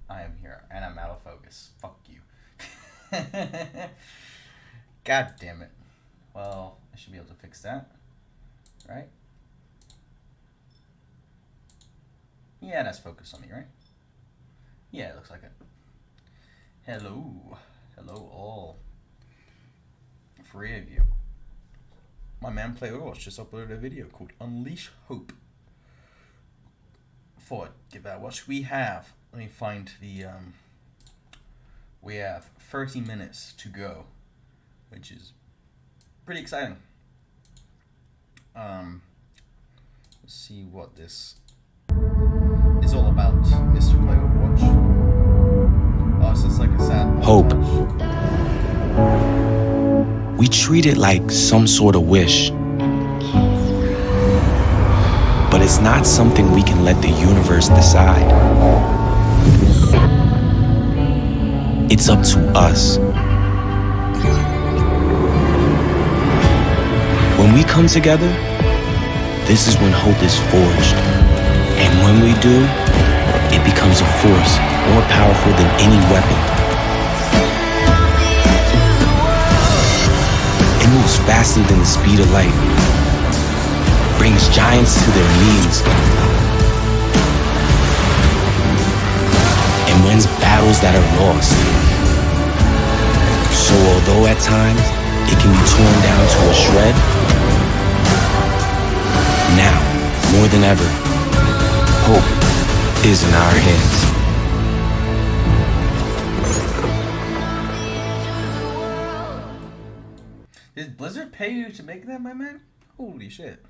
I am here, and I'm out of focus. Fuck you. God damn it. Well, I should be able to fix that, right? Yeah, that's focused on me, right? Yeah, it looks like it. Hello. Hello, all. 3 of you. My man Play Overwatch just uploaded a video called Unleash Hope. For give that a watch. We have, let me find the, we have 30 minutes to go, which is pretty exciting. Let's see what this is all about, Mr. Play Overwatch. Oh, it's just like a sad hope. We treat it like some sort of wish. But it's not something we can let the universe decide. It's up to us. When we come together, this is when hope is forged. And when we do, it becomes a force more powerful than any weapon. It moves faster than the speed of light, brings giants to their knees, and wins battles that are lost. So although at times it can be torn down to a shred, now, more than ever, hope is in our hands. Did Blizzard pay you to make that, my man? Holy shit.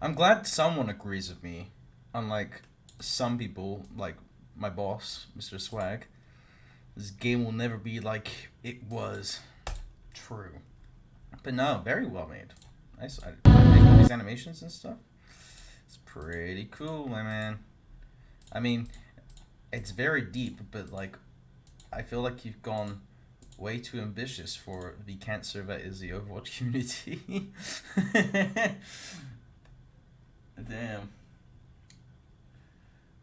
I'm glad someone agrees with me, unlike some people, like my boss, Mr. Swag. This game will never be like it was. True. But no, very well made. Nice. I make all these animations and stuff. It's pretty cool, my man. I mean, it's very deep, but like, I feel like you've gone way too ambitious for the cancer that is the Overwatch community. Damn.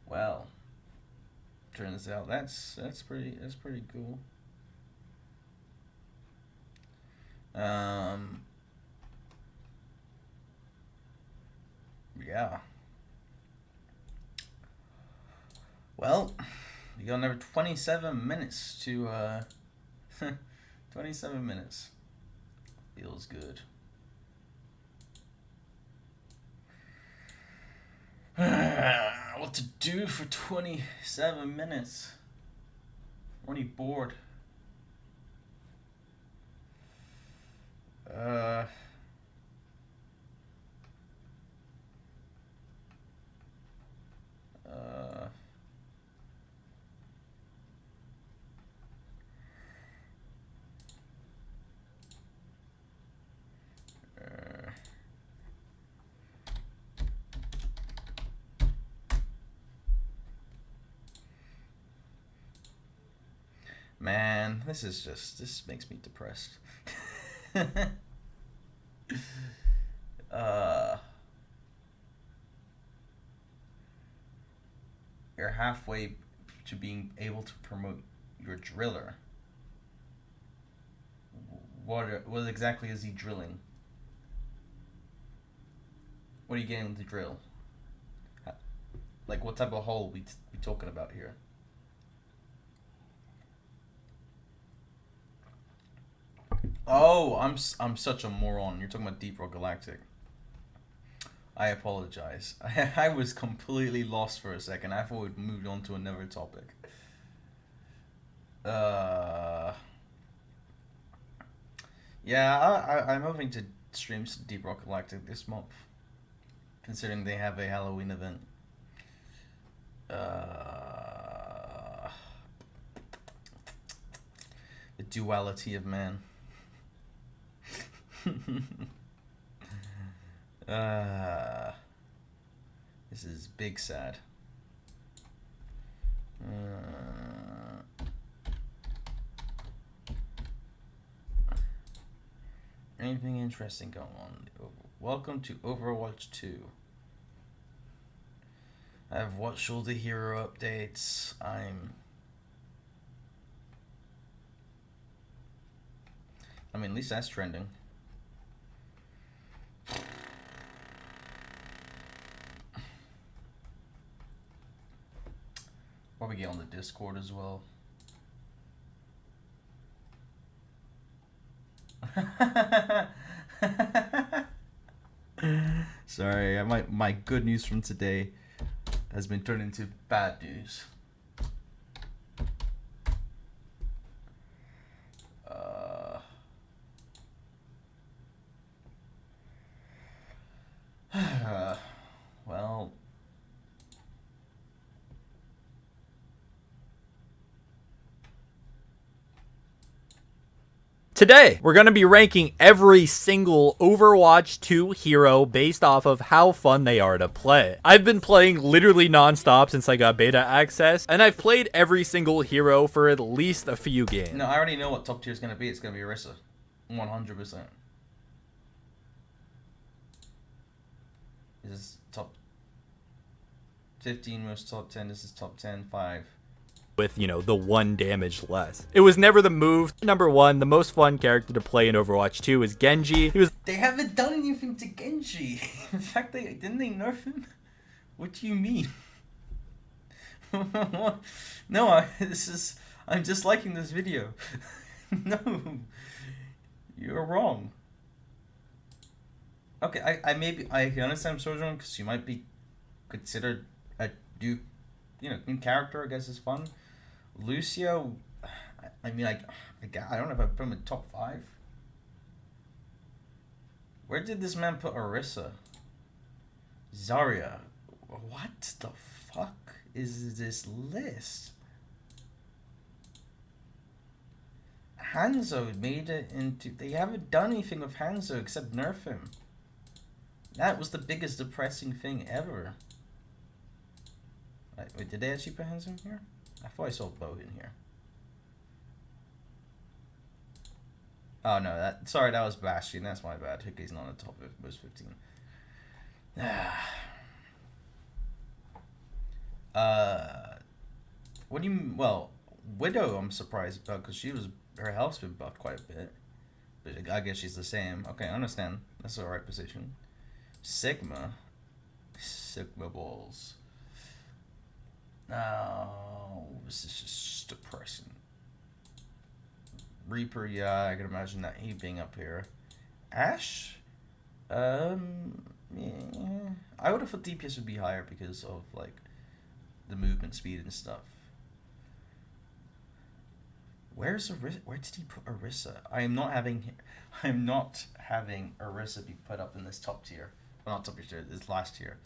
Well, turns out that's pretty cool. Yeah. Well, you got another 27 minutes to 27 minutes. Feels good. What to do for 27 minutes? I'm already bored. Man, this makes me depressed. You're halfway to being able to promote your driller. What exactly is he drilling? What are you getting to drill? Like, what type of hole we talking about here? Oh, I'm such a moron. You're talking about Deep Rock Galactic. I apologize. I was completely lost for a second. I thought we'd moved on to another topic. Yeah, I'm hoping to stream some Deep Rock Galactic this month, considering they have a Halloween event. The duality of man. This is big sad. Anything interesting going on? Welcome to Overwatch 2. I've watched all the hero updates. I mean, at least that's trending. Probably get on the Discord as well. Sorry, my good news from today has been turned into bad news. Well, today, we're going to be ranking every single Overwatch 2 hero based off of how fun they are to play. I've been playing literally non-stop since I got beta access, and I've played every single hero for at least a few games. no, I already know what top tier is going to be. It's going to be Orisa. 100%. This is top 15 most top 10. This is top 10, 5. With, the 1 damage less. It was never the move. Number 1, the most fun character to play in Overwatch 2 is Genji. They haven't done anything to Genji. In fact, didn't they nerf him? What do you mean? No, I'm just liking this video. No, you're wrong. Okay, I can understand Sojourn because she might be considered a new character. I guess is fun. Lucio, I don't know if I put him in top 5. Where did this man put Orisa? Zarya. What the fuck is this list? Hanzo made it into... They haven't done anything with Hanzo except nerf him. That was the biggest depressing thing ever. Wait, did they actually put Hanzo in here? I thought I saw Bo in here. Oh no, sorry, that was Bastion. That's my bad. He's not on the top of most 15. What do you mean? Well, Widow I'm surprised about because her health's been buffed quite a bit. But I guess she's the same. Okay, I understand. That's the right position. Sigma balls. Oh, this is just depressing. Reaper, yeah, I can imagine that he being up here. Ash, yeah. I would have thought DPS would be higher because of like the movement speed and stuff. Where did he put Orisa? I am not having Orisa be put up in this top tier. Well, not top tier, this last tier,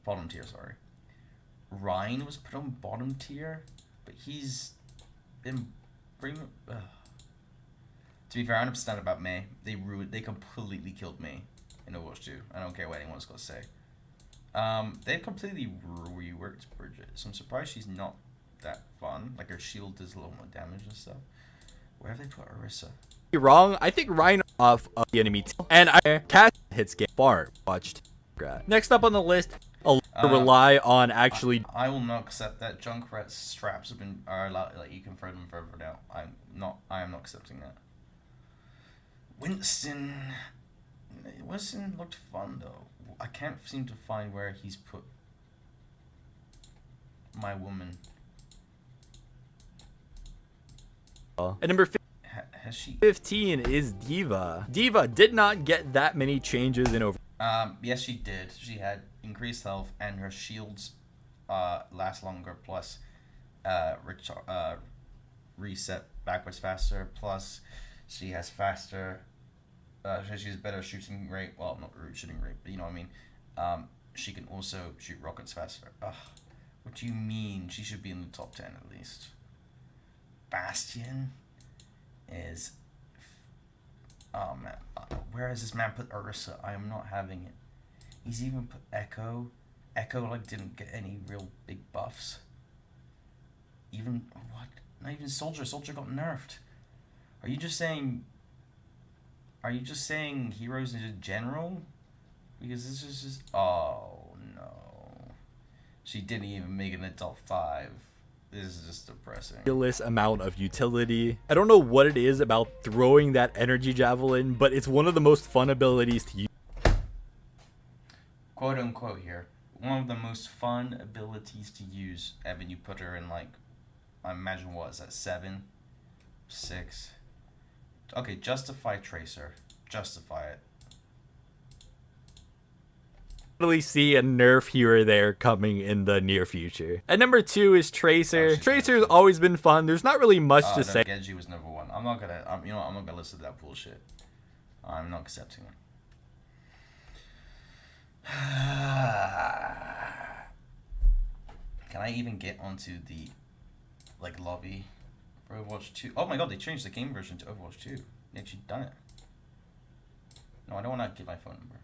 bottom tier. Sorry. Ryan was put on bottom tier, but he's been premium. To be fair, I understand about Mei. They completely killed Mei in Overwatch 2. I don't care what anyone's gonna say. They've completely reworked Bridget, so I'm surprised she's not that fun. Like her shield does a little more damage and stuff. Where have they put Orisa? You're wrong. I think Ryan off of the enemy team, and I cast hits game far watched. Next up on the list, rely on actually. I will not accept that. Junkrat's straps are allowed, like you can throw them further down. I am not accepting that. Winston looked fun though. I can't seem to find where he's put my woman. At number 15 is D.Va. D.Va did not get that many changes in over. Yes, she did. She had increased health and her shields last longer. Plus, reset backwards faster. Plus, she has faster. She has better shooting rate. Well, not shooting rate, but you know what I mean. She can also shoot rockets faster. Ugh. What do you mean? She should be in the top 10 at least. Bastion is... Oh man, where has this man put Orisa? I am not having it. He's even put Echo. Echo like didn't get any real big buffs. Even what? Not even Soldier. Soldier got nerfed. Are you just saying heroes in general Because this is just... Oh, no. She didn't even make it until 5. This is just depressing. Ridiculous amount of utility. I don't know what it is about throwing that energy javelin, but it's one of the most fun abilities to use. Quote unquote here. One of the most fun abilities to use. Evan, you put her in like... I imagine what is that? 7? 6? Okay, justify Tracer. Justify it. Really see a nerf here or there coming in the near future. At number 2 is Tracer. Tracer's always been fun. There's not really much to say. Genji was number 1. I'm not gonna. I'm not gonna listen to that bullshit. I'm not accepting it. Can I even get onto the like lobby for Overwatch 2? Oh my god, they changed the game version to Overwatch 2. They actually done it. No, I don't want to give my phone number.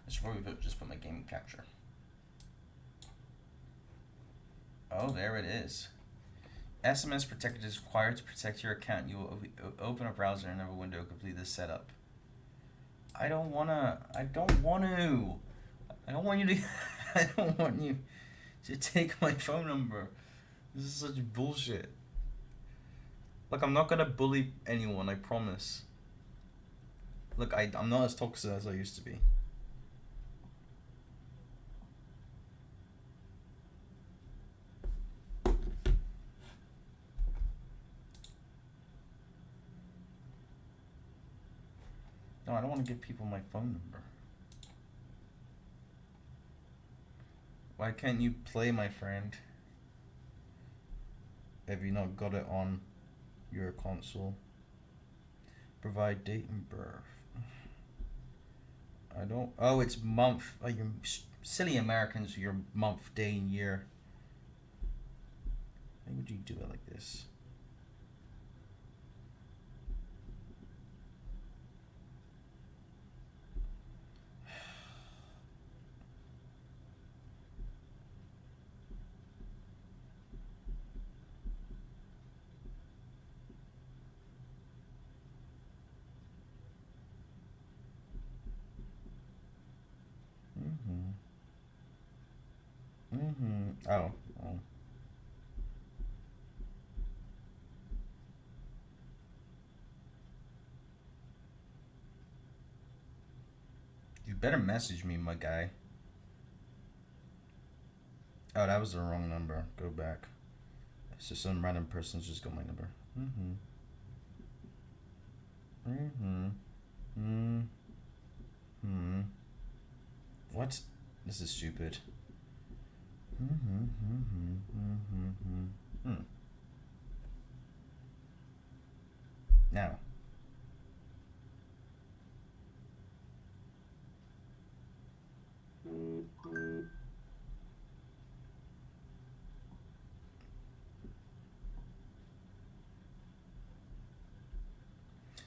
I should probably just put my game capture. Oh, there it is. SMS protected is required to protect your account. You will open a browser and another window to complete this setup. I don't want to. I don't want you to. I don't want you to take my phone number. This is such bullshit. Look, I'm not gonna bully anyone. I promise. Look, I'm not as toxic as I used to be. No, I don't want to give people my phone number. Why can't you play, my friend? Have you not got it on your console? Provide date and birth. I don't... Oh, it's month. Oh, you silly Americans, your month, day, and year. Why would you do it like this? Oh. You better message me, my guy. Oh, that was the wrong number. Go back. It's just some random person's just got my number. What? This is stupid. Now.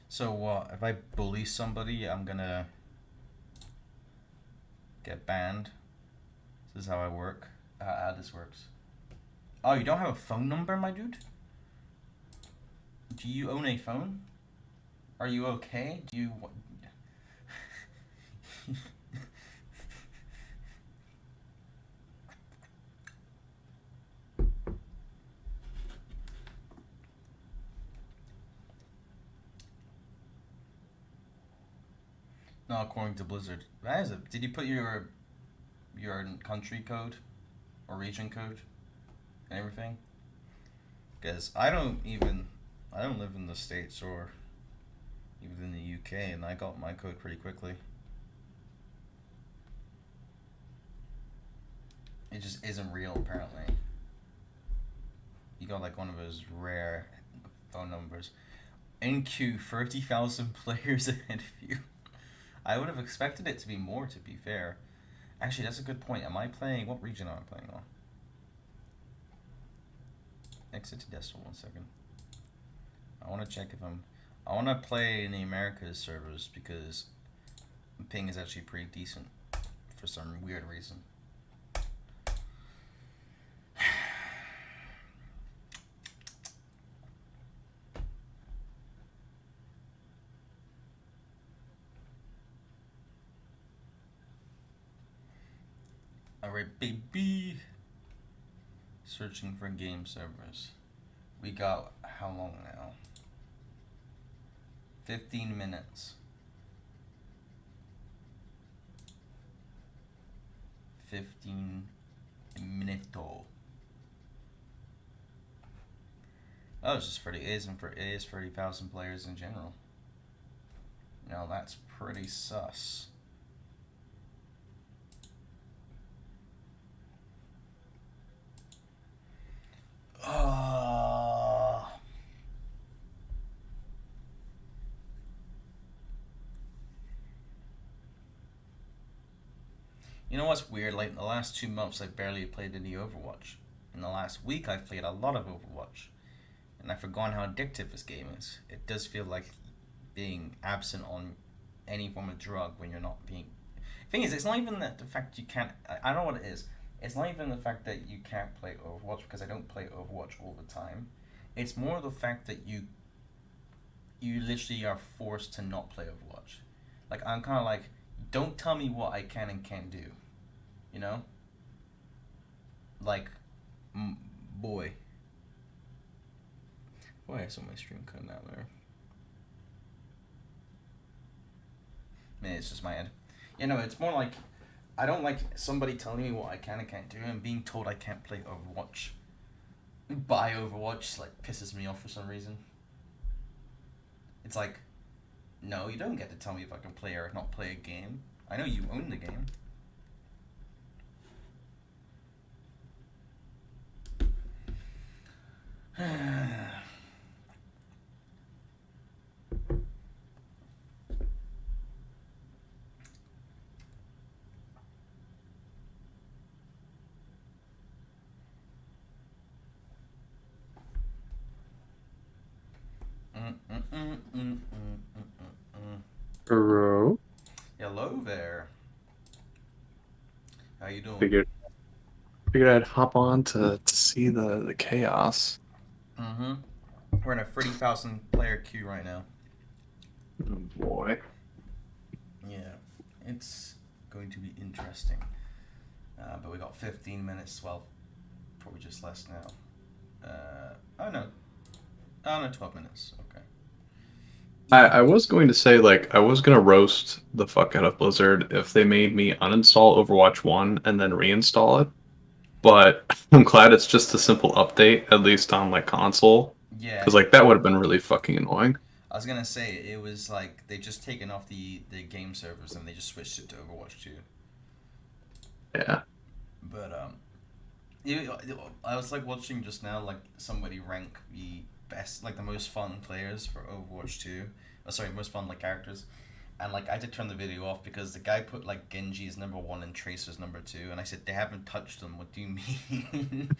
So if I bully somebody, I'm gonna get banned. This is how I work. How this works. Oh, you don't have a phone number, my dude? Do you own a phone? Are you okay? Do you... Not according to Blizzard. That is it. Did you put your country code or region code and everything? Because I don't live in the States or even in the UK, and I got my code pretty quickly. It just isn't real, apparently. You got like one of those rare phone numbers. NQ, 30,000 players ahead of you. I would have expected it to be more, to be fair. Actually, that's a good point. Am I playing... What region am I playing on? Exit to Desktop 1 second. I want to check if I'm... I want to play in the Americas servers because ping is actually pretty decent for some weird reason. Alright, baby. Searching for game servers. We got how long now? 15 minutes. 15 minuto. Oh, it's just 30. It is 30,000 players in general. Now that's pretty sus. You know what's weird? Like, the last 2 months, I barely played any Overwatch. In the last week, I've played a lot of Overwatch. And I've forgotten how addictive this game is. It does feel like being absent on any form of drug when you're not being... Thing is, it's not even that the fact you can't... I don't know what it is. It's not even the fact that you can't play Overwatch, because I don't play Overwatch all the time. It's more the fact that you literally are forced to not play Overwatch. Like, I'm kind of like, don't tell me what I can and can't do. You know? Like, boy. Why is my stream cutting out there? Maybe it's just my head. You know, it's more like, I don't like somebody telling me what I can and can't do and being told I can't play Overwatch. Buy Overwatch, like, pisses me off for some reason. It's like, no, you don't get to tell me if I can play or not play a game. I know you own the game. Hello. Hello there. How you doing? Figured I'd hop on to see the chaos. Mm-hmm. We're in a 30,000 player queue right now. Oh boy. Yeah, it's going to be interesting. But we got 15 minutes, well, probably just less now. Oh no, 12 minutes, okay. I was going to say, like, I was going to roast the fuck out of Blizzard if they made me uninstall Overwatch 1 and then reinstall it. But I'm glad it's just a simple update, at least on, like, console. Yeah. Because, like, that would have been really fucking annoying. I was gonna say, it was like, they just taken off the game servers and they just switched it to Overwatch 2. Yeah. But, I was, like, watching just now, like, somebody rank the best, like, the most fun players for Overwatch 2. Sorry, most fun, like, characters. And, like, I had to turn the video off because the guy put, like, Genji as number 1 and Tracer's number 2. And I said, they haven't touched them. What do you mean?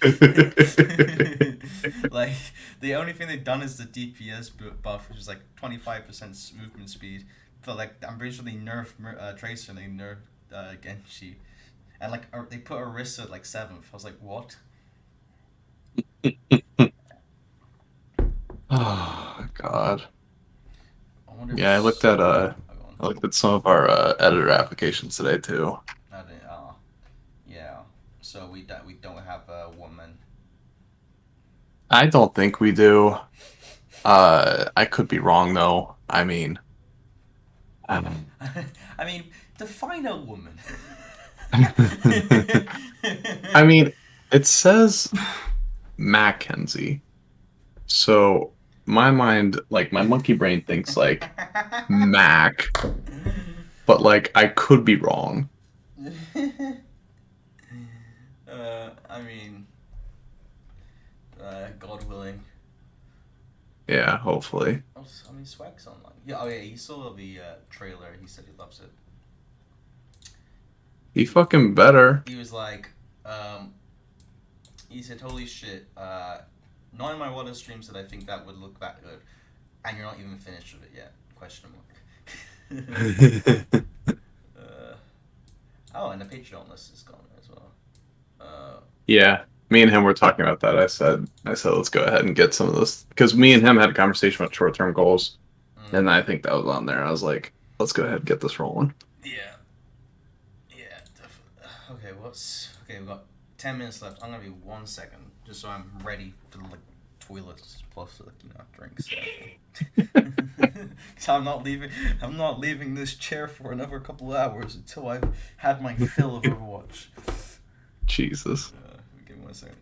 Like, the only thing they've done is the DPS buff, which is, like, 25% movement speed. But, like, I'm pretty sure they nerfed Tracer and they nerfed Genji. And, like, they put Orisa at, like, 7th. I was like, what? Oh, God. Yeah, I looked at some of our editor applications today too. Yeah. So we don't have a woman. I don't think we do. I could be wrong though. I mean, I mean, define a woman. I mean, it says Mackenzie, so my mind, like my monkey brain, thinks like Mac, but like I could be wrong. I mean, God willing. Yeah, hopefully. Oh, I mean, Swag's online. Yeah, oh yeah, he saw the trailer. He said he loves it. He fucking better. He was like, he said, "Holy shit! Not in my wildest dreams did I think that would look that good, and you're not even finished with it yet?" Question mark. Oh, and the Patreon list is gone as well. Yeah, me and him were talking about that. I said, let's go ahead and get some of this because me and him had a conversation about short-term goals, and I think that was on there. I was like, let's go ahead and get this rolling. Yeah. Yeah, definitely. Okay, what's okay? We got 10 minutes left. I'm gonna be 1 second, just so I'm ready for like toilets plus like drinks. So I'm not leaving. I'm not leaving this chair for another couple of hours until I've had my fill of Overwatch. Jesus. Give me 1 second.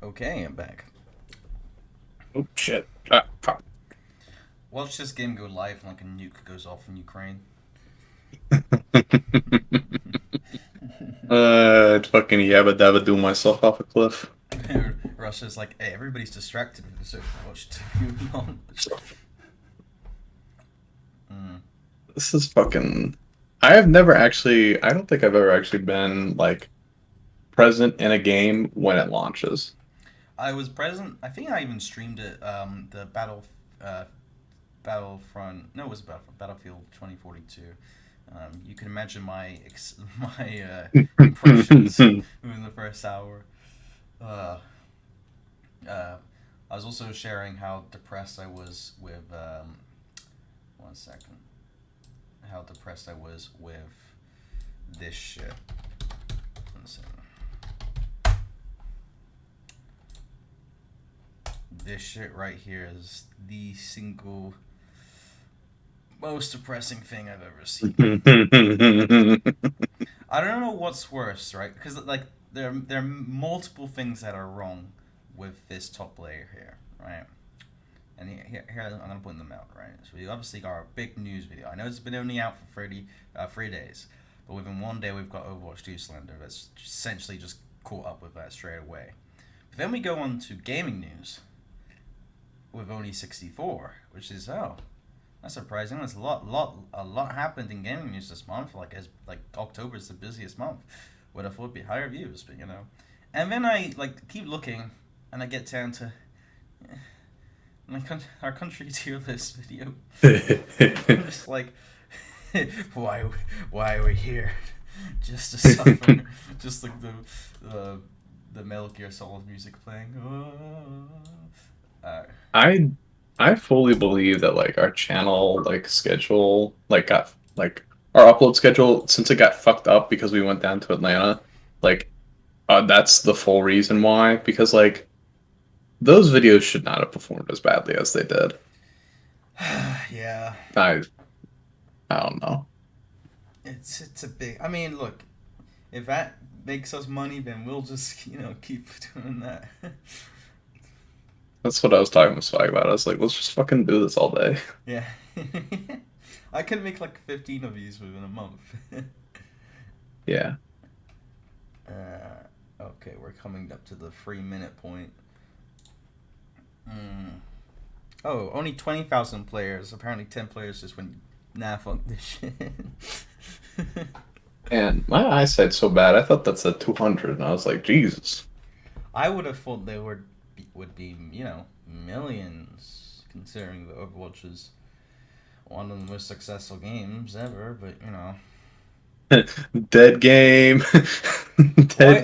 Okay, I'm back. Oh shit. Fuck. Watch this game go live like a nuke goes off in Ukraine. Fucking yabba dabba do myself off a cliff. Russia's like, hey, everybody's distracted with this Overwatch too long. This is fucking. I have never actually. I don't think I've ever actually been like present in a game when it launches. I was present. I think I even streamed it. The Battlefront. No, it was Battlefield 2042. You can imagine my impressions within the first hour. Uh, I was also sharing how depressed I was with. 1 second. How depressed I was with this shit. 1 second. This shit right here is the single most depressing thing I've ever seen. I don't know what's worse, right? Because like there are multiple things that are wrong with this top layer here, right? And here I'm gonna point them out, right? So we obviously got our big news video. I know it's been only out for 3 days, But within one day, we've got Overwatch 2 slander. That's essentially just caught up with that straight away. But then we go on to gaming news with only 64, which is that's surprising. There's a lot happened in gaming news this month. Like October is the busiest month. Would have thought it'd be higher views, but And then I keep looking, and I get down to our country tier list video. I'm just like, why are we here? Just to suffer. Just like the Metal Gear Solid music playing. I fully believe that like our channel schedule got our upload schedule, since it got fucked up because we went down to Atlanta, that's the full reason why, because those videos should not have performed as badly as they did. Yeah. I don't know. It's a big. I mean, look, if that makes us money, then we'll just keep doing that. That's what I was talking with Swag about. I was like, let's just fucking do this all day. Yeah. I can make 15 of these within a month. Yeah. Okay, we're coming up to the 3-minute point. Oh, only 20,000 players. Apparently 10 players just went, nah, fuck this shit. And my eyesight's so bad, I thought that's a 200, and I was like, Jesus. I would have thought they would be, millions, considering that Overwatch is one of the most successful games ever, but, Dead game.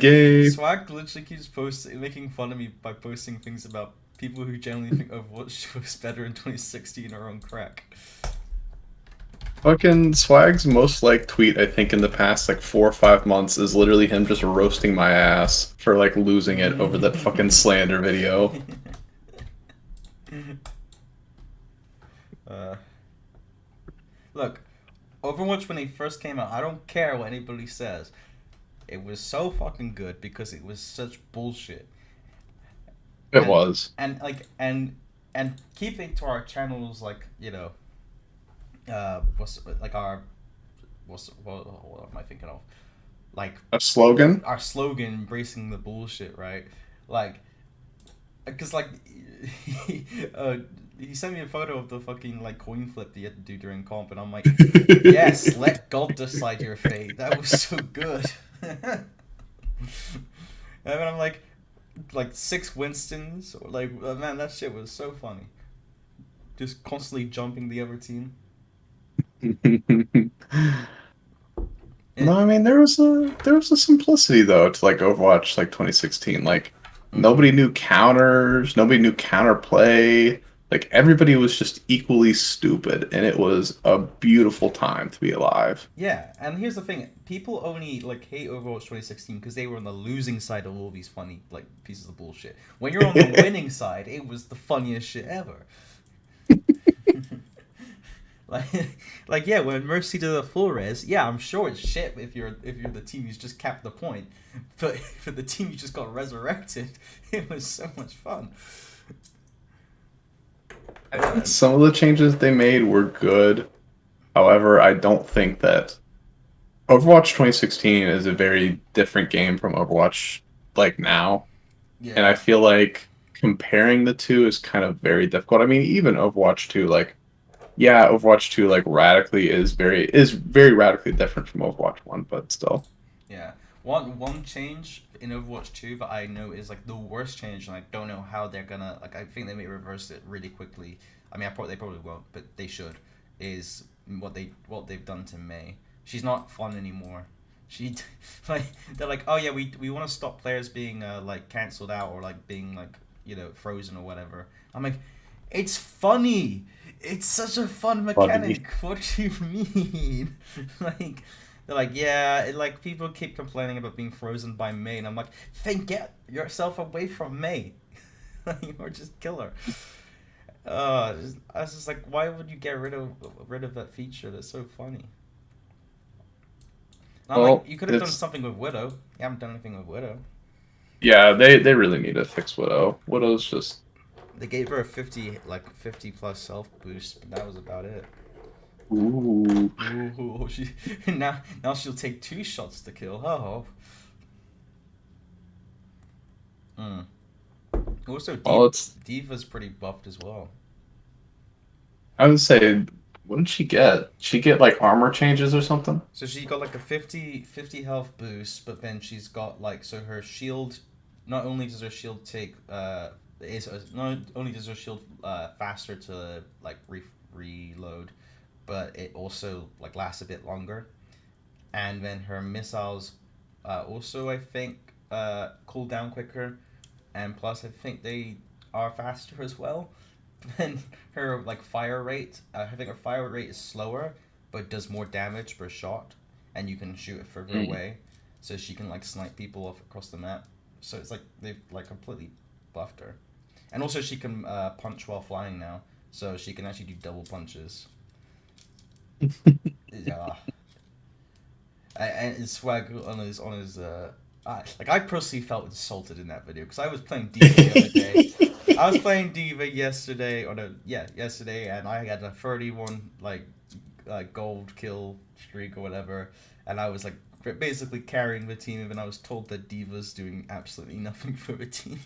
Game. Swag literally keeps making fun of me by posting things about people who generally think Overwatch was better in 2016 are on crack. Fucking Swag's most tweet, I think, in the past 4 or 5 months is literally him just roasting my ass for losing it over that fucking slander video. Look, Overwatch when it first came out, I don't care what anybody says. It was so fucking good because it was such bullshit. It was. And keeping to our channels what am I thinking of? A slogan? Our slogan, embracing the bullshit, right? Because he sent me a photo of the fucking coin flip that you had to do during comp, and I'm like, yes, let God decide your fate. That was so good. And then I'm like 6 Winstons, or man, that shit was so funny. Just constantly jumping the other team. No, I mean there was a simplicity though to Overwatch 2016. Nobody knew counters, nobody knew counterplay. Everybody was just equally stupid, and it was a beautiful time to be alive. Yeah, and here's the thing: people only hate Overwatch 2016 because they were on the losing side of all these funny pieces of bullshit. When you're on the winning side, it was the funniest shit ever. Yeah, when Mercy did the full res, yeah, I'm sure it's shit if you're the team who's just capped the point, but for the team who just got resurrected, it was so much fun. Some of the changes they made were good. However, I don't think that Overwatch 2016 is a very different game from Overwatch now. Yeah. And I feel comparing the two is kind of very difficult. I mean, even Overwatch 2, Overwatch 2 radically is very radically different from Overwatch 1, but still. Yeah. One change in Overwatch 2 that I know is the worst change, and I don't know how they're gonna I think they may reverse it really quickly. I mean, they probably won't, but they should. Is what they've done to May. She's not fun anymore. They're oh yeah, we want to stop players being cancelled out or being frozen or whatever. I'm like, it's funny. It's such a fun mechanic. What do you mean? They're yeah, people keep complaining about being frozen by May, and I'm like, then get yourself away from May. Or just kill her. I was just why would you get rid of that feature? That's so funny. And I'm you could have done something with Widow. You haven't done anything with Widow. Yeah, they really need to fix Widow. Widow's just... They gave her a 50 plus self boost, but that was about it. Ooh. Ooh, she now she'll take 2 shots to kill. Oh. Hmm. Also, Well, it's. Diva's pretty buffed as well. I would say, what did she get? She get like armor changes or something? So she got like a 50 health boost, but then she's got like so her shield. Not only does her shield take not only does her shield faster to like reload, but it also like lasts a bit longer. And then her missiles also I think cool down quicker, and plus I think they are faster as well. And her like fire rate, I think her fire rate is slower, but does more damage per shot, and you can shoot it further Mm. away, so she can like snipe people off across the map. So it's like they've like completely buffed her, and also she can punch while flying now, so she can actually do double punches. Yeah, and Swag I personally felt insulted in that video because I was playing Diva the other day. I was playing Diva yesterday, yesterday, and I had a 31 gold kill streak or whatever, and I was like basically carrying the team, and I was told that Diva's doing absolutely nothing for the team.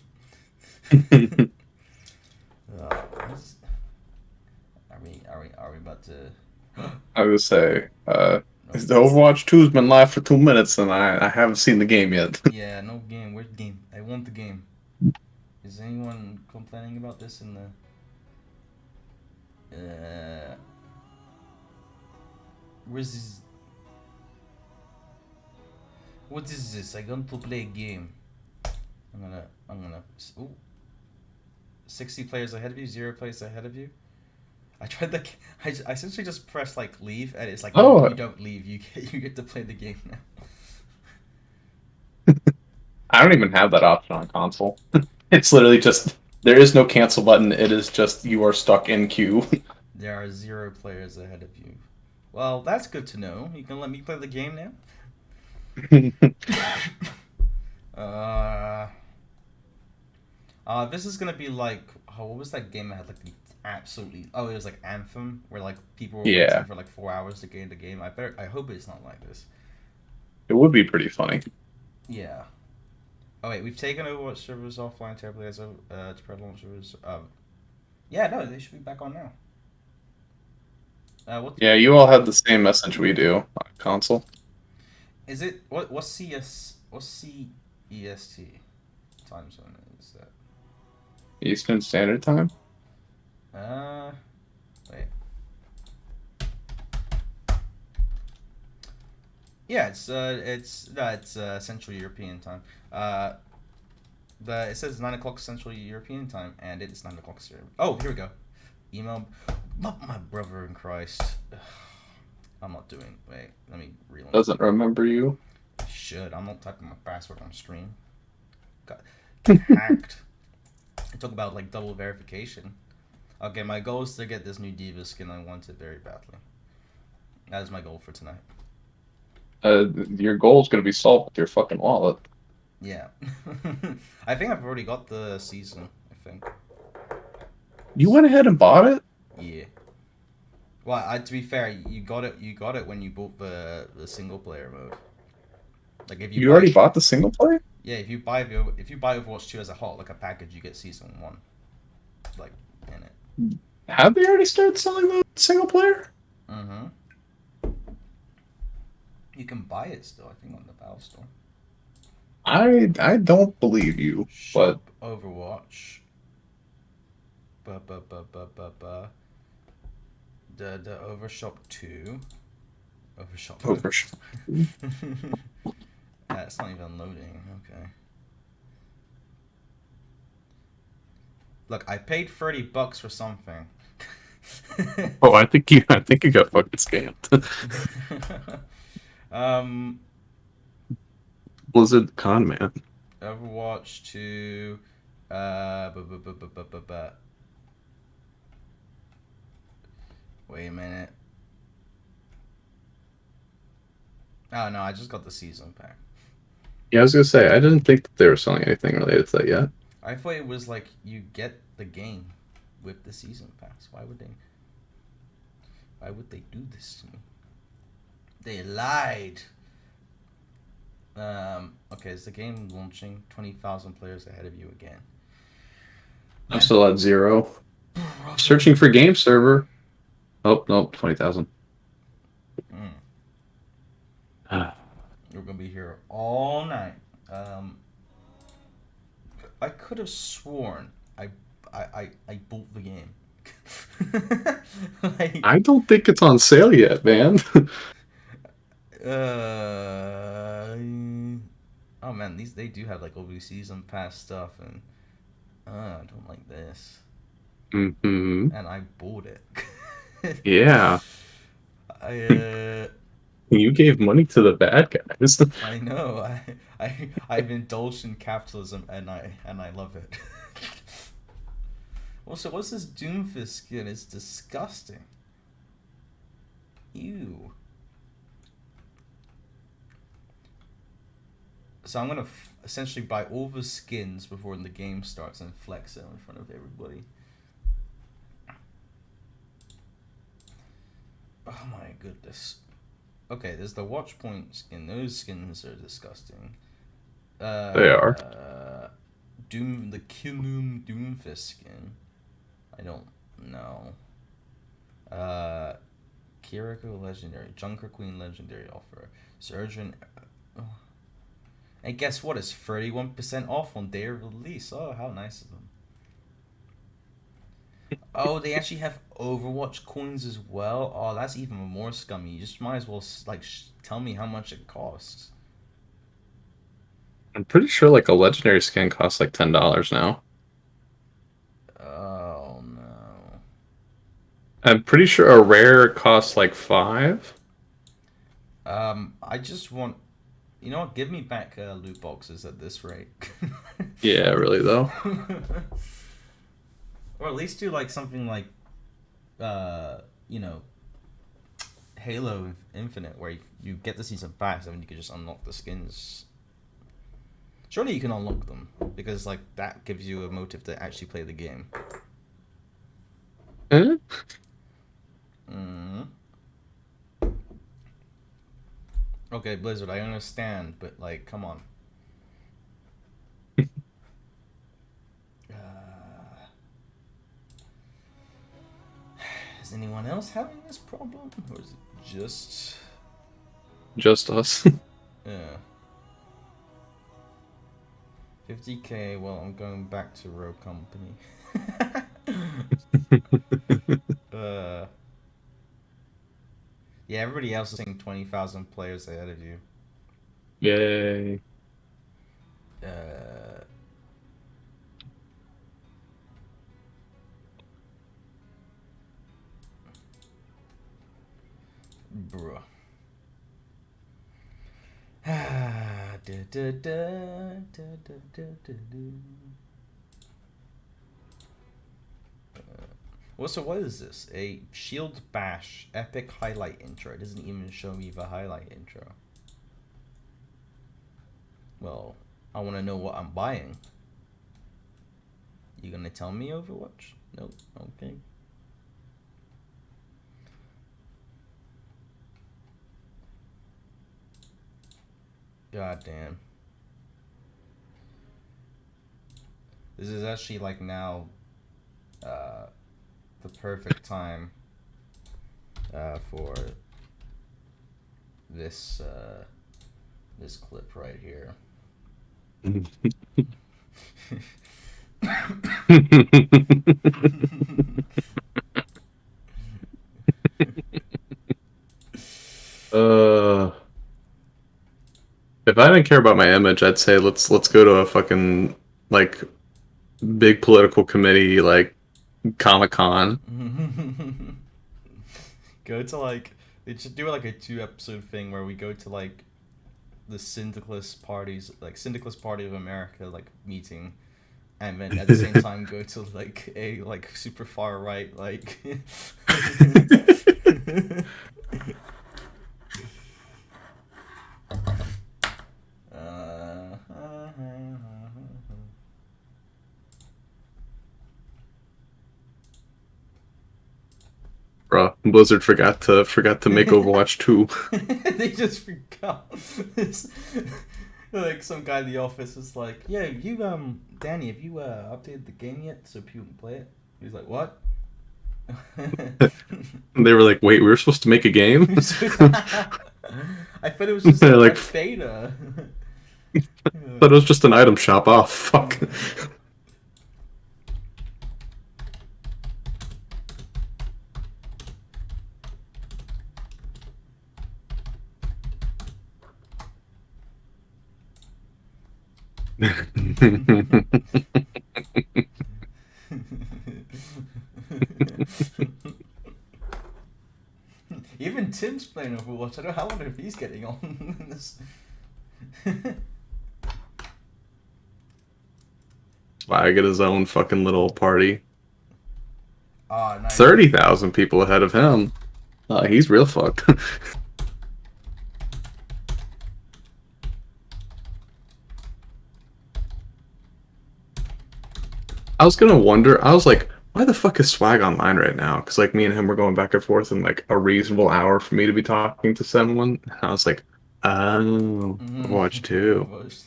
Are we about to? I would say, No, the Overwatch 2's been live for 2 minutes, and I haven't seen the game yet. yeah, no game. Where's the game? I want the game. Is anyone complaining about this in the? Where's this? What is this? I want to play a game. I'm gonna. Ooh. 60 players ahead of you, 0 players ahead of you. I tried the. I essentially just pressed like leave, and it's like no, Oh, you don't leave. You get to play the game now. I don't even have that option on console. It's literally just there is no cancel button. It is just you are stuck in queue. There are 0 players ahead of you. Well, that's good to know. You can let me play the game now. Uh, this is gonna be like, oh, what was that game I had like the absolutely? Oh, it was like Anthem, where like people were waiting Yeah, for like 4 hours to get into the game. I hope it's not like this. it would be pretty funny. Yeah. Oh wait, we've taken Overwatch servers offline terribly as to spread launch servers. Yeah, no, they should be back on now. What Yeah, you all have the same message we do on console. is it? What's CS? What's CEST time zone is that? Eastern Standard Time. Uh, Wait. Yeah, it's Central European time. It says 9 o'clock Central European time, and it's 9 o'clock. Oh, here we go. Email, my brother in Christ. I'm not doing. Wait, let me relaunch. Doesn't remember you. I should. I'm not typing my password on stream. Got hacked. I talk about like double verification. Okay, my goal is to get this new Diva skin. I want it very badly. That is my goal for tonight. Your goal is going to be solved with your fucking wallet. Yeah. I think I've already got the season, I think. You went ahead and bought it? Yeah. Well, to be fair, you got it when you bought the single player mode. Like if you You already bought the single player? yeah, if you buy Overwatch 2 as a whole, like a package, you get season 1 like in it. Have they already started selling the single player? Mhm. You can buy it still, I think, on the Valve store. I don't believe you, but Shop Overwatch. Ba. The Overshop 2. Overshop. over. It's not even loading. Okay. Look, I paid $30 for something. Oh, I think you got fucking scammed. um, Blizzard con man. Overwatch 2. Wait a minute. Oh no, I just got the season pack. Yeah, I was gonna say I didn't think that they were selling anything related to that yet. I thought it was like you get the game with the season pass. Why would they? Why would they do this to me? They lied. Okay, is the game launching? 20,000 players ahead of you again. I'm still at 0. Searching for game server. Oh, nope, 20,000. We're gonna be here all night. I could have sworn I bought the game. Like, I don't think it's on sale yet, man. oh man, they do have like OV season pass stuff, and I don't like this. Mm-hmm. And I bought it. Yeah. You gave money to the bad guys. I know. I've indulged in capitalism, and I love it. Also, what's this Doomfist skin? It's disgusting. Ew. So I'm gonna essentially buy all the skins before the game starts and flex it in front of everybody. Oh my goodness. Okay, there's the Watch Point skin. Those skins are disgusting. They are. The Kilnoom Doomfist skin. I don't know. Kiriko Legendary. Junker Queen Legendary offer. Surgeon. And guess what? It's 31% off on day of release. Oh, how nice of them. Oh, they actually have Overwatch coins as well. Oh, that's even more scummy. You just might as well like tell me how much it costs. I'm pretty sure like a legendary skin costs like $10 now. Oh no. I'm pretty sure a rare costs like 5. I just want, you know what? Give me back loot boxes at this rate. Yeah, really though. Or at least do like something like, you know, Halo Infinite, where you get the season pass and you can just unlock the skins. Surely you can unlock them, because like that gives you a motive to actually play the game. Eh? Okay, Blizzard, I understand, but like, come on. Is anyone else having this problem, or is it Just us. yeah? 50K. Well, I'm going back to Row Company. Yeah, everybody else is saying 20,000 players ahead of you. Yay. Bruh. Da, da, da, da, da, da, da, da. What is this? A Shield Bash epic highlight intro. It doesn't even show me the highlight intro. Well, I want to know what I'm buying. You gonna tell me, Overwatch? Nope. Okay. God damn. This is actually like now the perfect time for this this clip right here. If I didn't care about my image, I'd say let's go to a fucking like big political committee like Comic-Con. Go to like, they should do like a 2-episode thing where we go to like the Syndicalist parties, like Syndicalist Party of America like meeting, and then at the same time go to like a like super far right like Bruh. Blizzard forgot to make Overwatch 2. They just forgot. Like some guy in the office is like, "Yeah, you Danny, have you updated the game yet so people can play it?" He's like, "What?" They were like, "Wait, we were supposed to make a game?" I thought it was just They're like like, beta. "But it was just an item shop." Oh fuck. Even Tim's playing Overwatch. I wonder if he's getting on in this. Swag at his own fucking little party. Oh, nice. 30,000 people ahead of him. He's real fucked. I was gonna wonder. I was like, why the fuck is Swag online right now? Because like me and him were going back and forth in like a reasonable hour for me to be talking to someone. And I was like, oh, Overwatch 2. Overwatch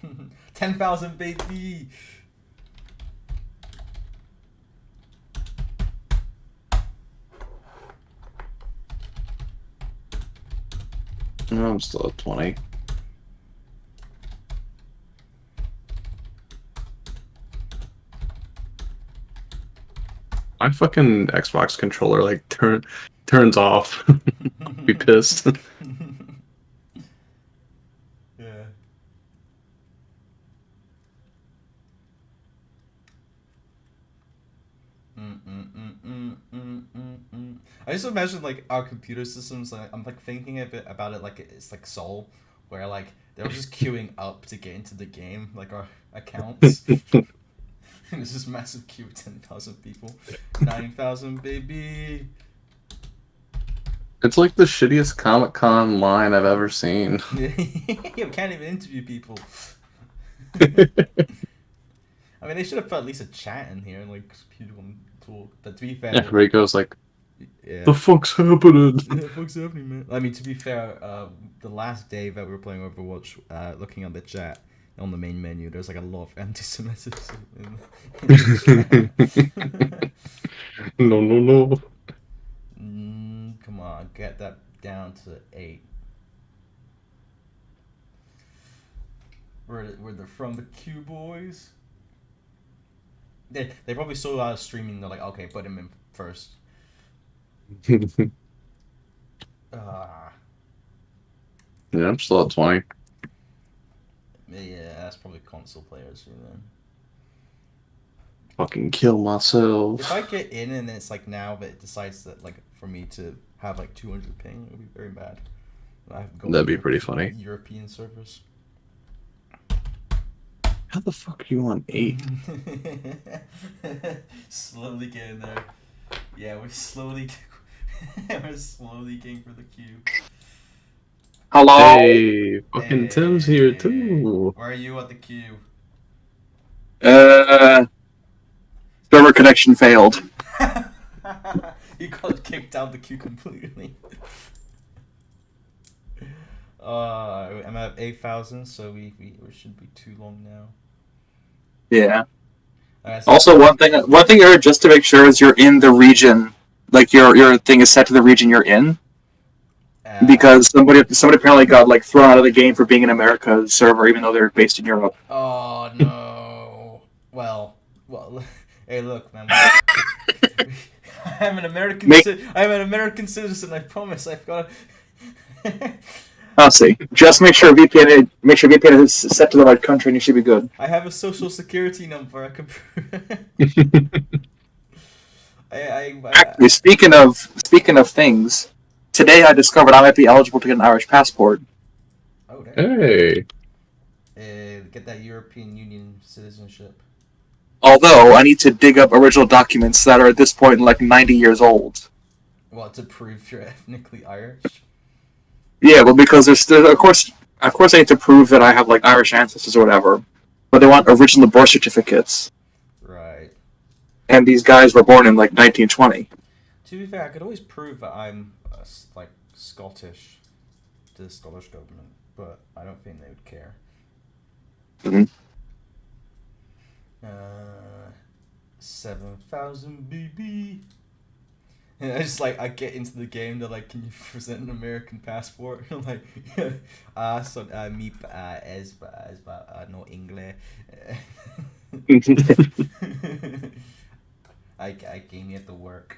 2. 10,000 baby. No, I'm still at 20. My fucking Xbox controller like turns off. Be pissed. Yeah. I just imagine like our computer systems. Like, I'm like thinking about it like it's like Soul, where like they're just queuing up to get into the game, like our accounts. And it's this massive queue of 10,000 people. 9,000 baby. It's like the shittiest Comic-Con line I've ever seen. You can't even interview people. I mean, they should have put at least a chat in here, like people can talk. But to be fair, Yeah, Rico's like, yeah. the fuck's happening? Yeah, the fuck's happening, man? I mean, to be fair, the last day that we were playing Overwatch, looking at the chat on the main menu, there's like a lot of anti-Semitism in the chat. No. Come on, get that down to 8. Where they're from, the Q boys. They probably saw streaming. They're like, okay, put him in first. Yeah, I'm still at 20. Yeah, that's probably console players, then. Fucking kill myself. If I get in and it's like now that it decides that like for me to have like 200 ping, it would be very bad. That'd be pretty funny. European servers. How the fuck are you on 8? Slowly getting there. Yeah, we're slowly getting for the queue. Hello. Hey, fucking Tim's here too. Where are you at the queue? Server connection failed. You got kicked out the queue completely. I'm at 8,000, so we should be too long now. Yeah. Right, so Also, one thing here, just to make sure, is you're in the region. Like your thing is set to the region you're in. Because somebody apparently got like thrown out of the game for being an America server, even though they're based in Europe. Oh no. Well. Hey, look, man. I'm an American. I'm an American citizen. I promise. I've got. I'll see. Just make sure VPN is set to the right country, and you should be good. I have a social security number. I can. Actually, speaking of things, today I discovered I might be eligible to get an Irish passport. Oh, damn. Hey. Get that European Union citizenship. Although I need to dig up original documents that are at this point like 90 years old. Well, to prove you're ethnically Irish. Yeah, well, because there's of course I need to prove that I have like Irish ancestors or whatever, but they want original birth certificates. Right. and these guys were born in like 1920. To be fair, I could always prove that I'm like Scottish to the Scottish government, but I don't think they would care. Hmm. 7,000 BB. And I just like I get into the game. They're like, "Can you present an American passport?" I'm like, so me as no English." I came here to work.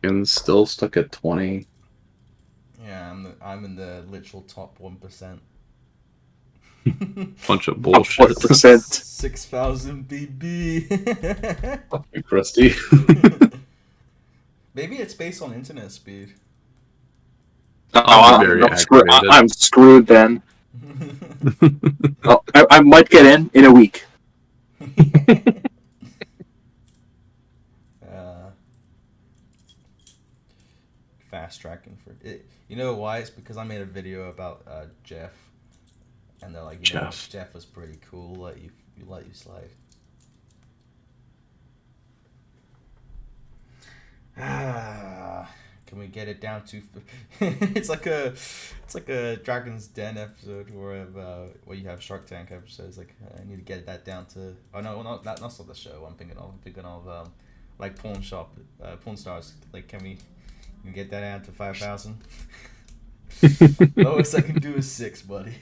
And still stuck at 20. Yeah, I'm in the literal top 1%. Bunch of bullshit. 1%. 6,000 BB. Fucking crusty. Maybe it's based on internet speed. I'm screwed then. I might get in a week. Fast tracking for it. You know why? It's because I made a video about Jeff, and they're like, Jeff was pretty cool. Let you slide. Can we get it down to? It's like a Dragon's Den episode where you have Shark Tank episodes. Like I need to get that down to. Oh no, that's not the show. I'm thinking of like porn stars. Like can we get that down to 5,000? Lowest I can do is 6, buddy.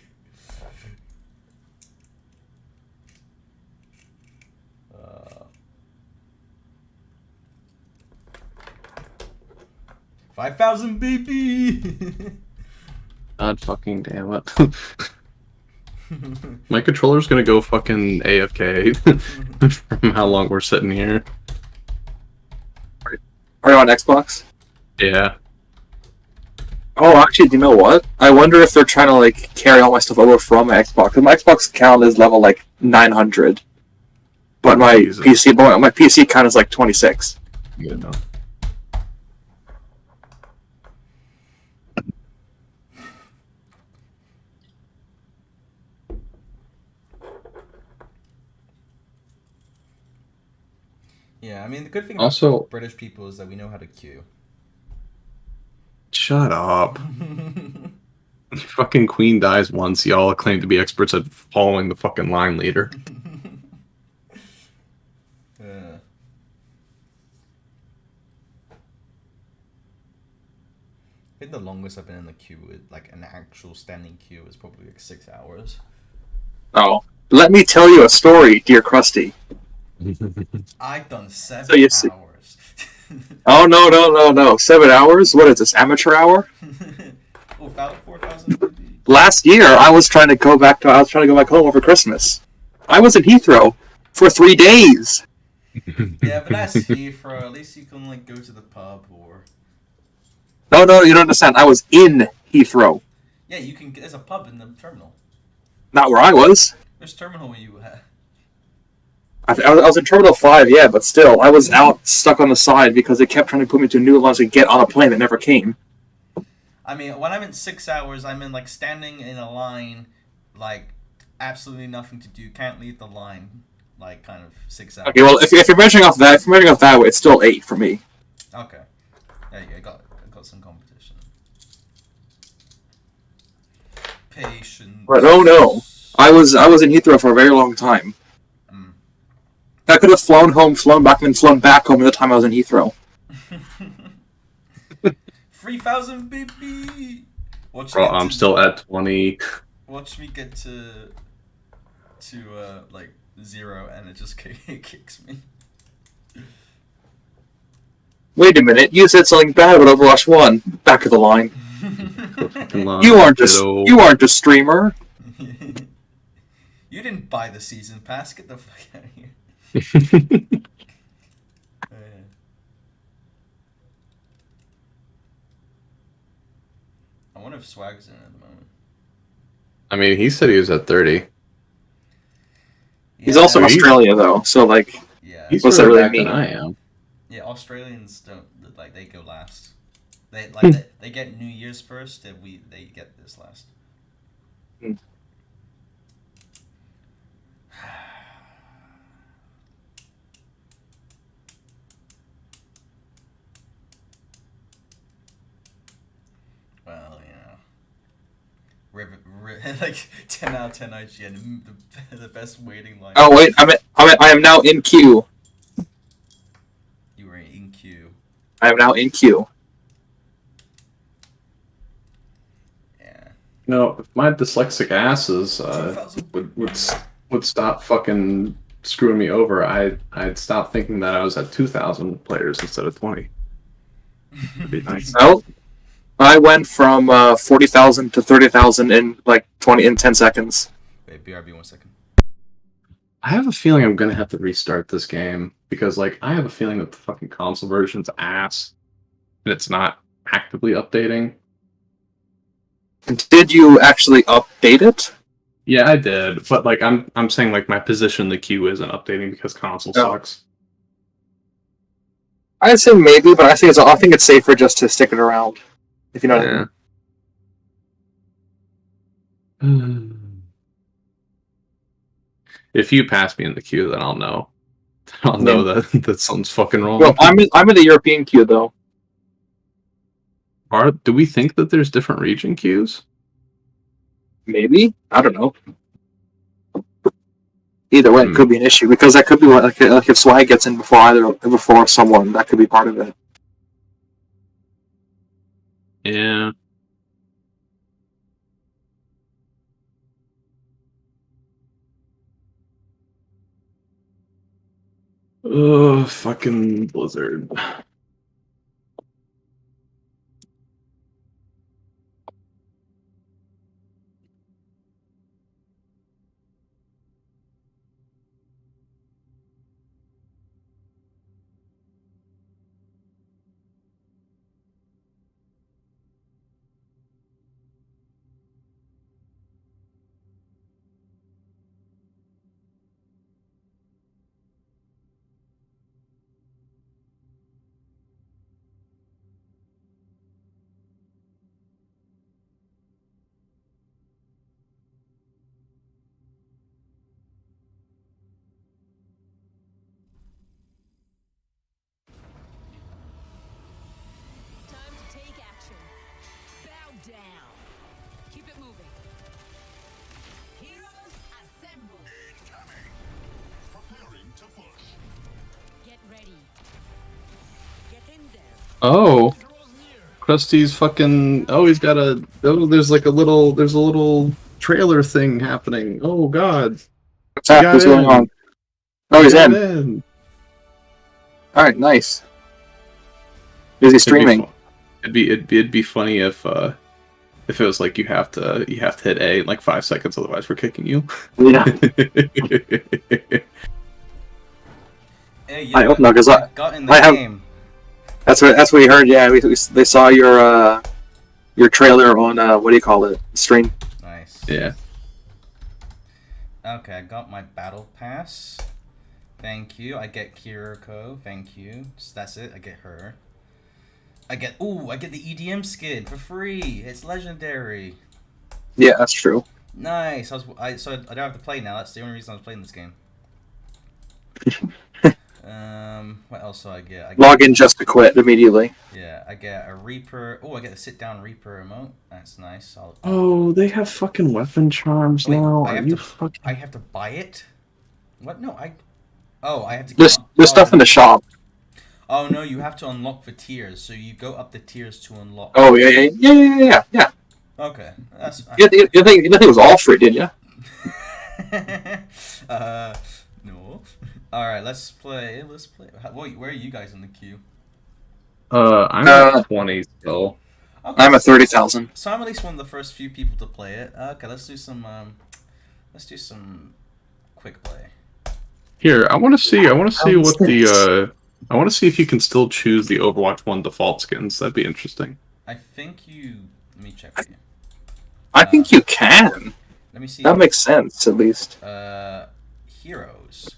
Uh, 5,000 BB. God fucking damn it. My controller's gonna go fucking AFK from how long we're sitting here. Are you on Xbox? Yeah. Oh, actually, do you know what? I wonder if they're trying to like carry all my stuff over from my Xbox. Because my Xbox account is level like 900, but my PC account is like 26. Good enough. Yeah, I mean the good thing Also, about British people is that we know how to queue. Shut up. Fucking Queen dies once, y'all claim to be experts at following the fucking line leader. I think the longest I've been in the queue, like an actual standing queue, is probably like 6 hours. Oh, let me tell you a story, dear Krusty. I've done 7 So hours. Oh no! 7 hours? What is this? Amateur hour? Oh, 4,000. Last year, I was trying to go back home over Christmas. I was in Heathrow for 3 days. Yeah, but that's Heathrow. At least you can like go to the pub or. No, you don't understand. I was in Heathrow. Yeah, you can. There's a pub in the terminal. Not where I was. There's terminal where you were at. I was in Terminal 5, yeah, but still, I was out stuck on the side because they kept trying to put me to New Orleans and get on a plane that never came. I mean, when I'm in 6 hours, I'm in like standing in a line, like absolutely nothing to do, can't leave the line, like kind of 6 hours. Okay, well, if you're measuring off that way, it's still 8 for me. Okay, yeah, I got some competition. Patience. But oh no, I was in Heathrow for a very long time. I could have flown home, flown back, and then flown back home in the time I was in Heathrow. 3,000 BB. Bro, I'm still at 20. Watch me get to like 0, and it just kicks me. Wait a minute, you said something bad about Overwatch 1. Back of the line. You aren't a streamer. You didn't buy the season pass. Get the fuck out of here. I wonder if Swag's in at the moment. I mean, he said he was at 30. Yeah, He's also in Australia, though, so like, yeah, He's what's that further really back mean? than I am. yeah. Australians don't like they go last. They they get New Year's first, and they get this last. like 10 out of 10 IGN, the best waiting line. Oh wait, I am now in queue. You were in queue. I am now in queue. Yeah. No, if my dyslexic asses 2,000. would stop fucking screwing me over, I'd stop thinking that I was at 2,000 players instead of 20. That'd be nice. Well, I went from 40,000 to 30,000 in like 10 seconds. Wait, BRB 1 second. I have a feeling I'm gonna have to restart this game because, like, I have a feeling that the fucking console version's ass, and it's not actively updating. Did you actually update it? Yeah, I did, but like, I'm saying like my position in the queue isn't updating because console sucks. I'd say maybe, but I think it's safer just to stick it around. If you know what I mean. If you pass me in the queue, then I'll know. I'll know that something's fucking wrong. Well, I'm in the European queue though. Do we think that there's different region queues? Maybe, I don't know. Either way, it could be an issue because that could be like if Swag gets in before someone, that could be part of it. Yeah. Oh, fucking Blizzard. Oh, Krusty's fucking. Oh, he's got a. Oh, there's like a little. There's a little trailer thing happening. Oh God. What's going on? Oh, he's in. in. All right, nice. Is he streaming? It'd be funny if it was like you have to hit A in like 5 seconds, otherwise we're kicking you. Yeah. Hey, I hope not, because got in the I have. game. That's what we heard. Yeah, they saw your trailer on what do you call it? Stream. Nice. Yeah. Okay, I got my battle pass. Thank you. I get Kiriko. Thank you. That's it. I get her. I get the EDM skin for free. It's legendary. Yeah, that's true. Nice. So I don't have to play now. That's the only reason I was playing this game. What else do I get? Log in just to quit immediately. Yeah, I get a Reaper. Oh, I get a sit down Reaper emote. That's nice. Oh, they have fucking weapon charms now. I Are you fucking? I have to buy it. What? No, I have to. There's stuff in the shop. Oh no, you have to unlock the tiers. So you go up the tiers to unlock. Oh yeah. Okay, that's. You think it was all free, didn't you? No. All right, let's play. Where are you guys in the queue? I'm at 20 still. Okay, I'm at 30,000. So I'm at least one of the first few people to play it. Okay, let's do some quick play. Here, I want to see what the I want to see if you can still choose the Overwatch 1 default skins. That'd be interesting. I think you. Let me check for you. I think you can. Let me see. That makes sense, at least. Heroes.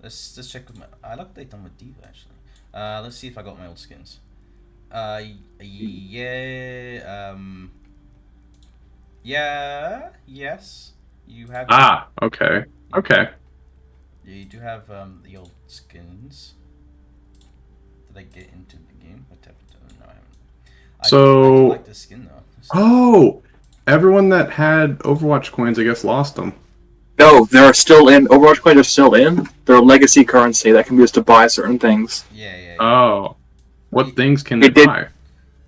Let's check with my. I looked at them with Diva actually. Let's see if I got my old skins. Yeah. Yeah. Yes. You have. Ah. Okay. Okay. Yeah, you do have the old skins. Did I get into the game? No, I haven't. I like the skin though. Oh, Everyone that had Overwatch coins, I guess, lost them. No, they're still in. Overwatch coins are still in. They're a legacy currency that can be used to buy certain things. Yeah. Oh. What things can They they did- buy?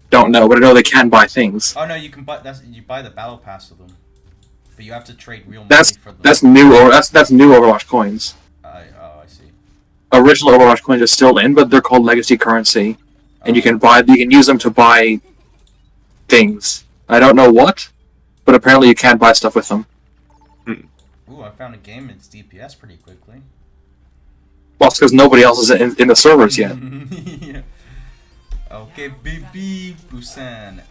Don't know, but I know they can buy things. Oh no, you can buy. You buy the battle pass of them, but you have to trade real money That's for them. that's new. Or that's new Overwatch coins. I see. Original Overwatch coins are still in, but they're called legacy currency, and you can use them to buy things. I don't know what, but apparently you can buy stuff with them. Ooh, I found a game in its DPS pretty quickly. Well, it's because nobody else is in the servers yet. Yeah. Okay, baby, Busan.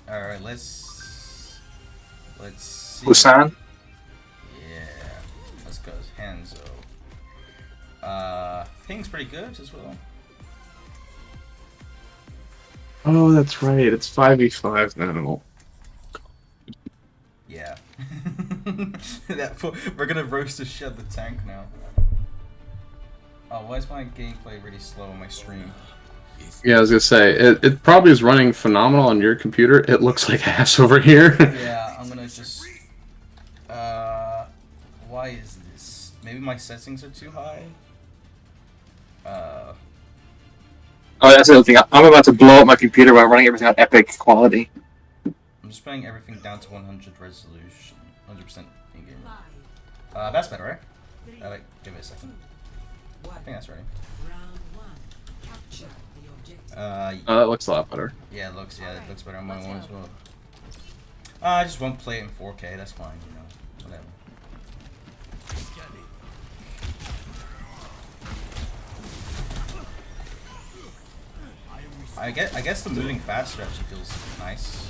All right, let's see. Busan? Yeah, let's go Hanzo. Ping's pretty good as well. Oh, that's right. It's 5v5 now. Yeah. We're gonna roast the shit the tank now. Oh, why is my gameplay really slow on my stream? Yeah, I was gonna say, it probably is running phenomenal on your computer. It looks like ass over here. Yeah, I'm gonna just. Why is this? Maybe my settings are too high? Oh, that's the other thing. I'm about to blow up my computer by running everything on epic quality. I'm just putting everything down to 100 resolution. 100% in-game. That's better, right? Wait, give it a second. I think that's right. That looks a lot better. Yeah, it looks better on my one as well. I just won't play it in 4K, that's fine, you know. Whatever. I guess the moving faster actually feels nice.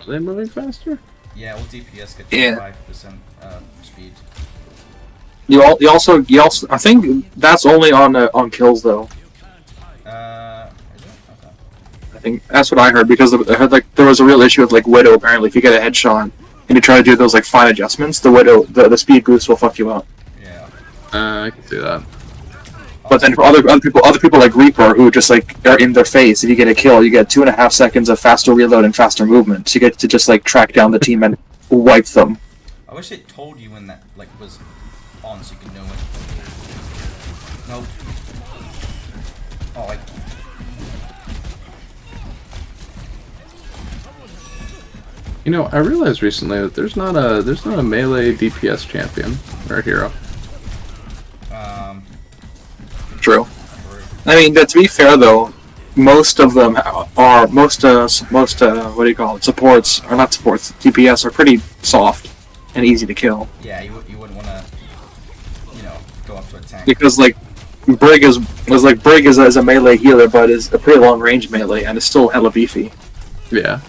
Are they moving faster? Yeah, all DPS get Yeah. 5% speed. You also I think that's only on kills though. Is it? Okay. I think that's what I heard because I heard like there was a real issue with like Widow. Apparently, if you get a headshot and you try to do those like fine adjustments, the Widow the speed boost will fuck you up. Yeah. I can see that. But then for other people like Reaper who just like are in their face, if you get a kill, you get 2.5 seconds of faster reload and faster movement. So you get to just like track down the team and wipe them. I wish it told you when that like was on so you could know it. Nope. Oh, like. You know, I realized recently that there's not a melee DPS champion or hero. True. I mean, to be fair though, most of them are what do you call it? Supports or not supports? DPS are pretty soft and easy to kill Yeah, you wouldn't want to, you know, go up to a tank. because like Brig is a melee healer, but is a pretty long range melee and is still hella beefy. Yeah,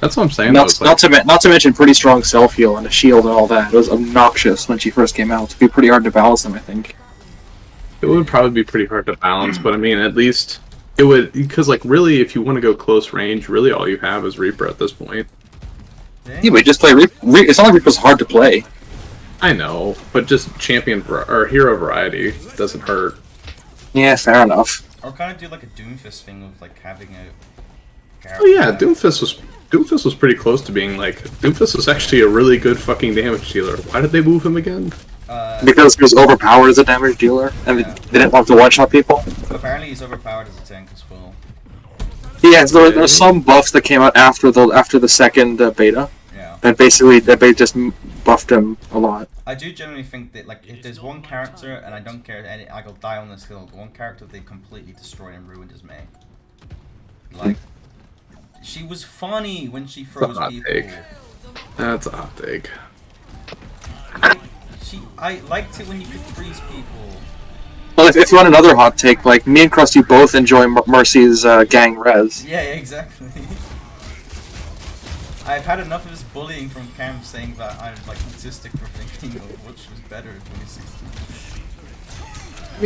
that's what I'm saying. Not though, it's like- to mention pretty strong self heal and a shield and all that. It was obnoxious when she first came out. It'd be pretty hard to balance them, I think. It would probably be pretty hard to balance, but I mean, at least it would, because like really, if you want to go close range, really all you have is Reaper at this point. Yeah, but just play it's not like Reaper's hard to play. I know, but just champion or hero variety doesn't hurt. Yeah, fair enough. Or kind of do like a Doomfist thing of like having a character. Oh yeah, Doomfist was pretty close to being like Doomfist was actually a really good fucking damage dealer. Why did they move him again? Because he was overpowered as a damage dealer, and Yeah. they didn't want to one-shot people. Apparently he's overpowered as a tank as well. Yes, there were some buffs that came out after the second beta, Yeah. and basically that they just buffed him a lot. I do generally think that like if there's one character and I don't care any I go die on this hill, the one character they completely destroyed and ruined is May. Like she was funny when she froze hot people. take. That's a hot take. I liked it when you could freeze people. Well, if you want another hot take, like me and Krusty both enjoy Mercy's gang res. Yeah, exactly. I've had enough of this bullying from Cam saying that I'm like autistic for thinking Overwatch was better in 2016.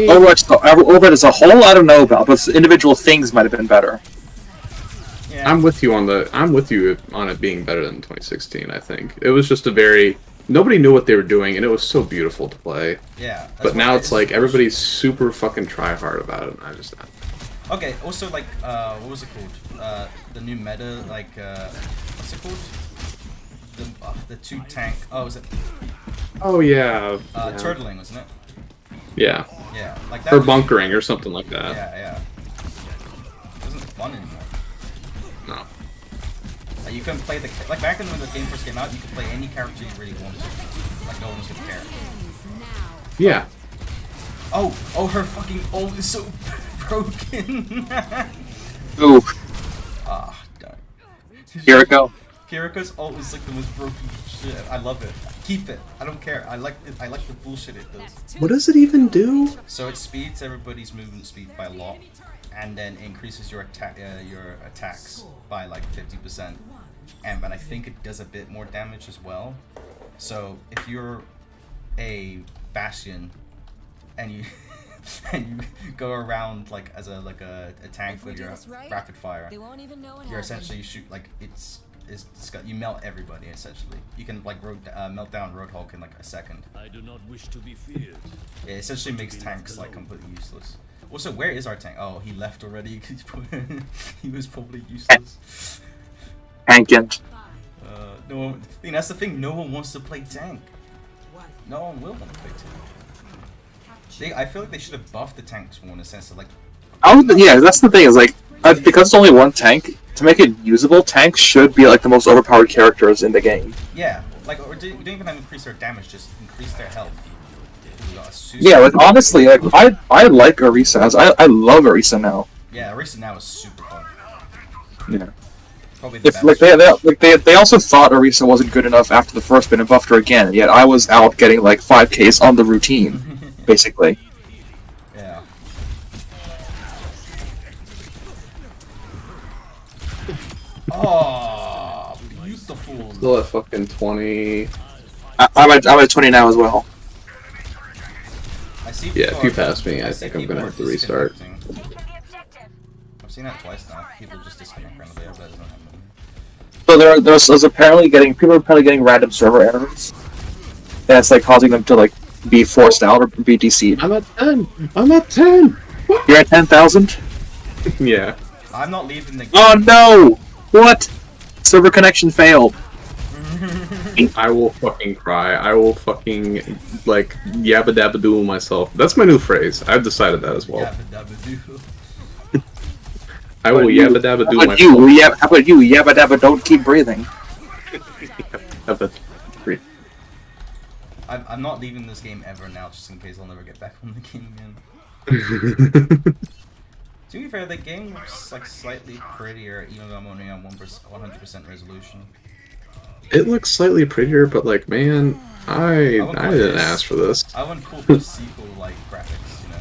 Overwatch as a whole, I don't know about, but individual things might have been better. Yeah. I'm with you on it being better than 2016. I think it was just a very nobody knew what they were doing, and it was so beautiful to play. Yeah. But now it's like everybody's super fucking try hard about it. And Okay, also like what was it called? The new meta, like what's it called? The two tank. Oh, was it Oh yeah. turtling, wasn't it? Yeah. Yeah, like that. Or was- bunkering or something like that. Yeah. It wasn't fun anymore. No. You couldn't play the like back when the game first came out. You could play any character you really wanted. Like no one was gonna care. Yeah. Oh, her fucking ult is so broken. Ooh, Done. here it go. Kiriko's ult is like the most broken shit. I love it. Keep it. I don't care. I like the bullshit it does. What does it even do? So it speeds everybody's movement speed by a lot, and then increases your attacks by like 50%. But I think it does a bit more damage as well. So if you're a Bastion and you and you go around like as a tank with your rapid fire, you're essentially shoot like you melt everybody essentially. You can like melt down Roadhog in like a second. I do not wish to be feared. It essentially makes tanks like completely useless. Also, where is our tank? Oh, he left already. He was probably useless. Hankin. No one. That's the thing. No one wants to play tank. No one will want to play tank. I feel like they should have buffed the tanks more in a sense of like. Yeah, that's the thing. Is like because it's only one tank. To make it usable, tanks should be like the most overpowered characters in the game. Yeah, like or you don't even have to increase their damage, just increase their health. Yeah, like honestly, like I like Orisa. I love Orisa now. Yeah, Orisa now is super fun. Yeah. Probably the If like they also thought Orisa wasn't good enough after the first bit and buffed her again, yet I was out getting like 5Ks on the routine, basically. Yeah. Oh, beautiful. Still at fucking 20. I'm at 20 now as well. I see Yeah, people if you are- pass me, I see think I'm people gonna are have to restart. disconnecting. I've seen that twice now. People just disconnect randomly. I bet it doesn't happen. So there's apparently people are apparently getting random server errors, and it's like causing them to like be forced out or be DC'd. I'm at 10. I'm at 10. You're at 10,000. Yeah. I'm not leaving the game. Oh no! What? Server connection failed. I will fucking cry. I will fucking like yabba dabba doo myself. That's my new phrase. I've decided that as well. Yabba dabba doo. I will yabba dabba doo How about myself. you? How about you? Yabba dabba, don't keep breathing. I'm not leaving this game ever now, just in case I'll never get back on the game again. To be fair, the game looks like slightly prettier, even though I'm only on 100% resolution. It looks slightly prettier, but like, man, I didn't ask for this. I went cool for sequel like graphics, you know.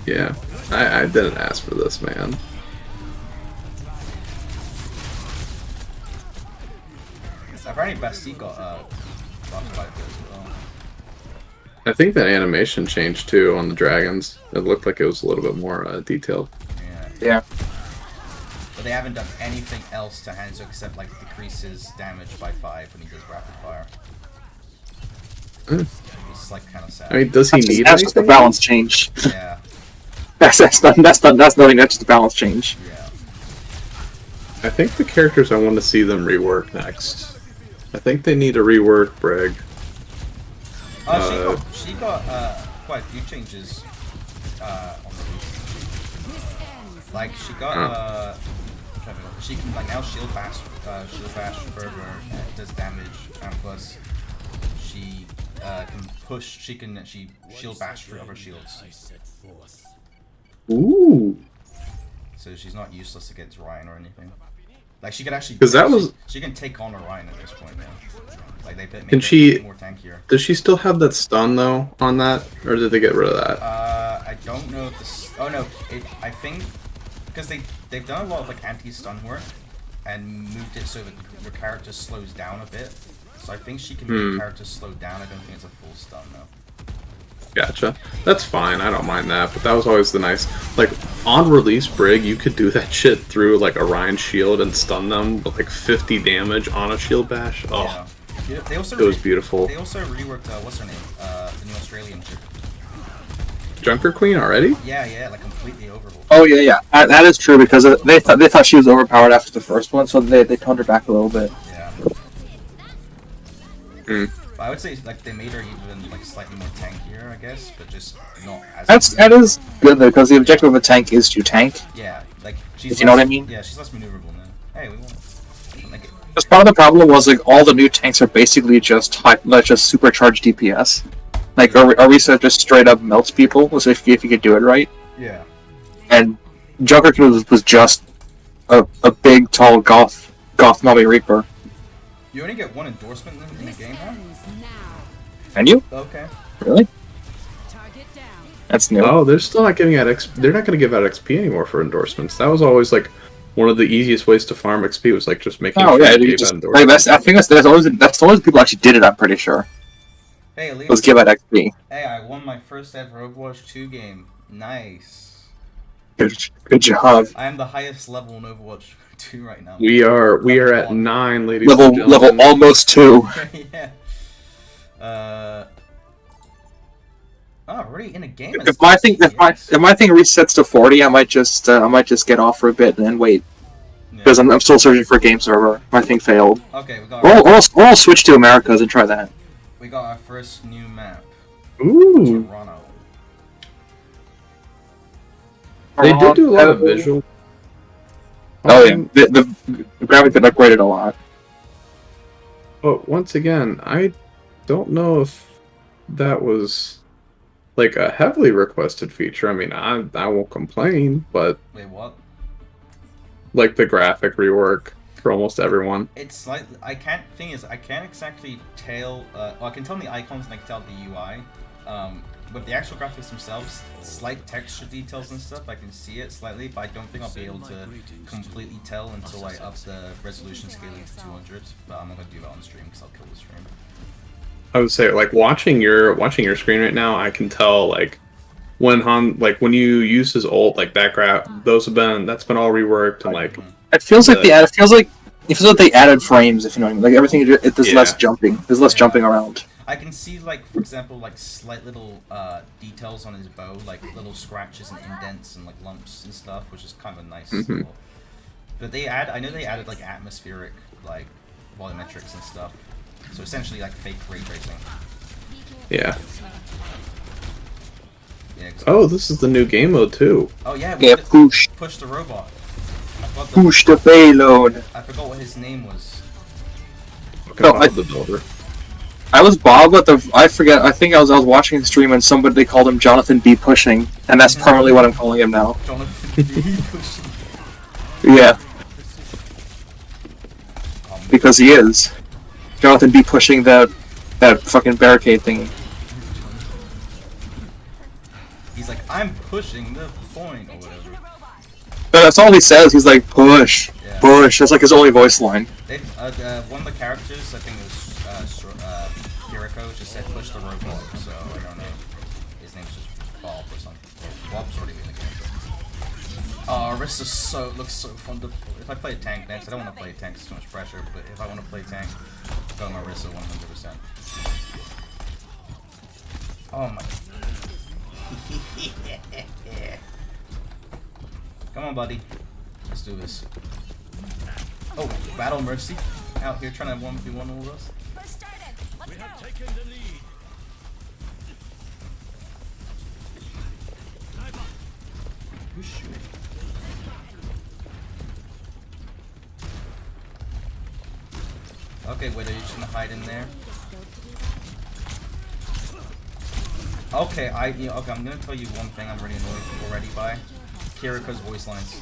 Yeah, I didn't ask for this, man. Apparently Bastille got buffed by this as well. I think that animation changed too on the dragons. It looked like it was a little bit more detailed. Yeah. But they haven't done anything else to Hanzo except like decreases damage by 5 when he does rapid fire. It's like kind of sad. I mean, does he need That's just a anything? balance change. Yeah, That's nothing. That's nothing. That's just a balance change. yeah. I think the characters I want to see them rework next. I think they need to rework Brig. She got quite a few changes on the roof. Like she got she can like now shield bash further and it does damage, and plus she can push. She shield bash through other shields. Ooh. So she's not useless against Ryan or anything. Like she can actually. 'Cause that was- She can take on Orion at this point now. Like they make Can it she- more tankier. Does she still have that stun though on that, or did they get rid of that? I don't know if this. Oh no, I think because they've done a lot of like anti-stun work and moved it so that your character slows down a bit. So I think she can make your character slow down. I don't think it's a full stun though. Gotcha. That's fine. I don't mind that. But that was always the nice, like on release Brig, you could do that shit through like Orion's shield and stun them with like 50 damage on a shield bash. Oh, Yeah. They also it was beautiful. They also reworked what's her name? The new Australian chick. Junker Queen already? Yeah, like completely overhauled. Oh yeah. That is true because they thought she was overpowered after the first one, so they toned her back a little bit. Yeah. Hmm. But I would say like they made her even like slightly more tankier, I guess, but just not as. That is good though because the objective of a tank is to tank. Yeah, like she's. If you know what I mean? Yeah, she's less maneuverable now. Hey, we won. Like it. Because part of the problem was like all the new tanks are basically just just supercharged DPS. Like Orisa just straight up melts people, if you could do it right. Yeah. And Junker was just a big, tall goth Mommy Reaper. You only get one endorsement in the game now. Can you? Okay. Really? That's new. Oh, they're still not giving out XP. They're not going to give out XP anymore for endorsements. That was always like one of the easiest ways to farm XP was like just making. Oh sure yeah, you you gave just out like endorsements. I think that's always people actually did it. I'm pretty sure. Hey, Elise. Let's give out XP. Hey, I won my first ever Overwatch 2 game. Nice. Good job. I am the highest level in Overwatch 2 right now. We are Level at 1. 9, ladies and gentlemen. Level almost 2. Yeah. Oh, already in a game. If my thing resets to 40, I might just get off for a bit and then wait because I'm still searching for a game server. My thing failed. Okay, we got. Or I'll switch to Americas and try that. We got our first new map. Ooh, Toronto. they did do a lot of visual. Oh yeah, the graphics been upgraded a lot. But once again, I don't know if that was like a heavily requested feature. I mean, I won't complain, but Wait, what? like the graphic rework for almost everyone. It's like I can't. Thing is, I can't exactly tell. I can tell the icons and I can tell the UI. But the actual graphics themselves, slight texture details and stuff, I can see it slightly, but I don't think I'll be able to completely tell until I up the resolution scaling to 200. But I'm not gonna do that on stream because I'll kill the stream. I would say like watching your screen right now, I can tell like when you use his ult, like that that's been all reworked and like It feels like it feels like they added frames. If you know what I mean. Like everything, there's less jumping. There's less jumping around. I can see, like, for example, like slight little details on his bow, like little scratches and indents and like lumps and stuff, which is kind of nice. But I know they added like atmospheric, like volumetrics and stuff. So essentially, like fake ray tracing. Yeah. Yeah. Oh, this is the new game mode too. Oh yeah. Yeah, push the robot. push the payload. I forgot what his name was. Okay, the builder. I was Bob, but I forget. I think I was watching the stream and they called him Jonathan B. Pushing, and that's permanently what I'm calling him now. Jonathan B. Pushing. Yeah, because he is Jonathan B. Pushing that fucking barricade thingy. He's like, I'm pushing the point or whatever. No, that's all he says. He's like, push, push. That's like his only voice line. One of the characters, I think it was Kiriko, just said push the robot, so I don't know. His name's just Bob or something. Bob's already in the game. Oh, Orisa looks so fun to play. If I play tank next, I don't want to play tank, it's too much pressure, but if I want to play tank, go Orisa 100%. Oh my. Come on, buddy. Let's do this. Oh, Battle Mercy. Out here trying to 1v1 all of us. We have taken the lead. Who's shooting? Okay, wait, are you just gonna hide in there? Okay, okay, I'm gonna tell you one thing I'm really annoyed already by. Kiriko's voice lines.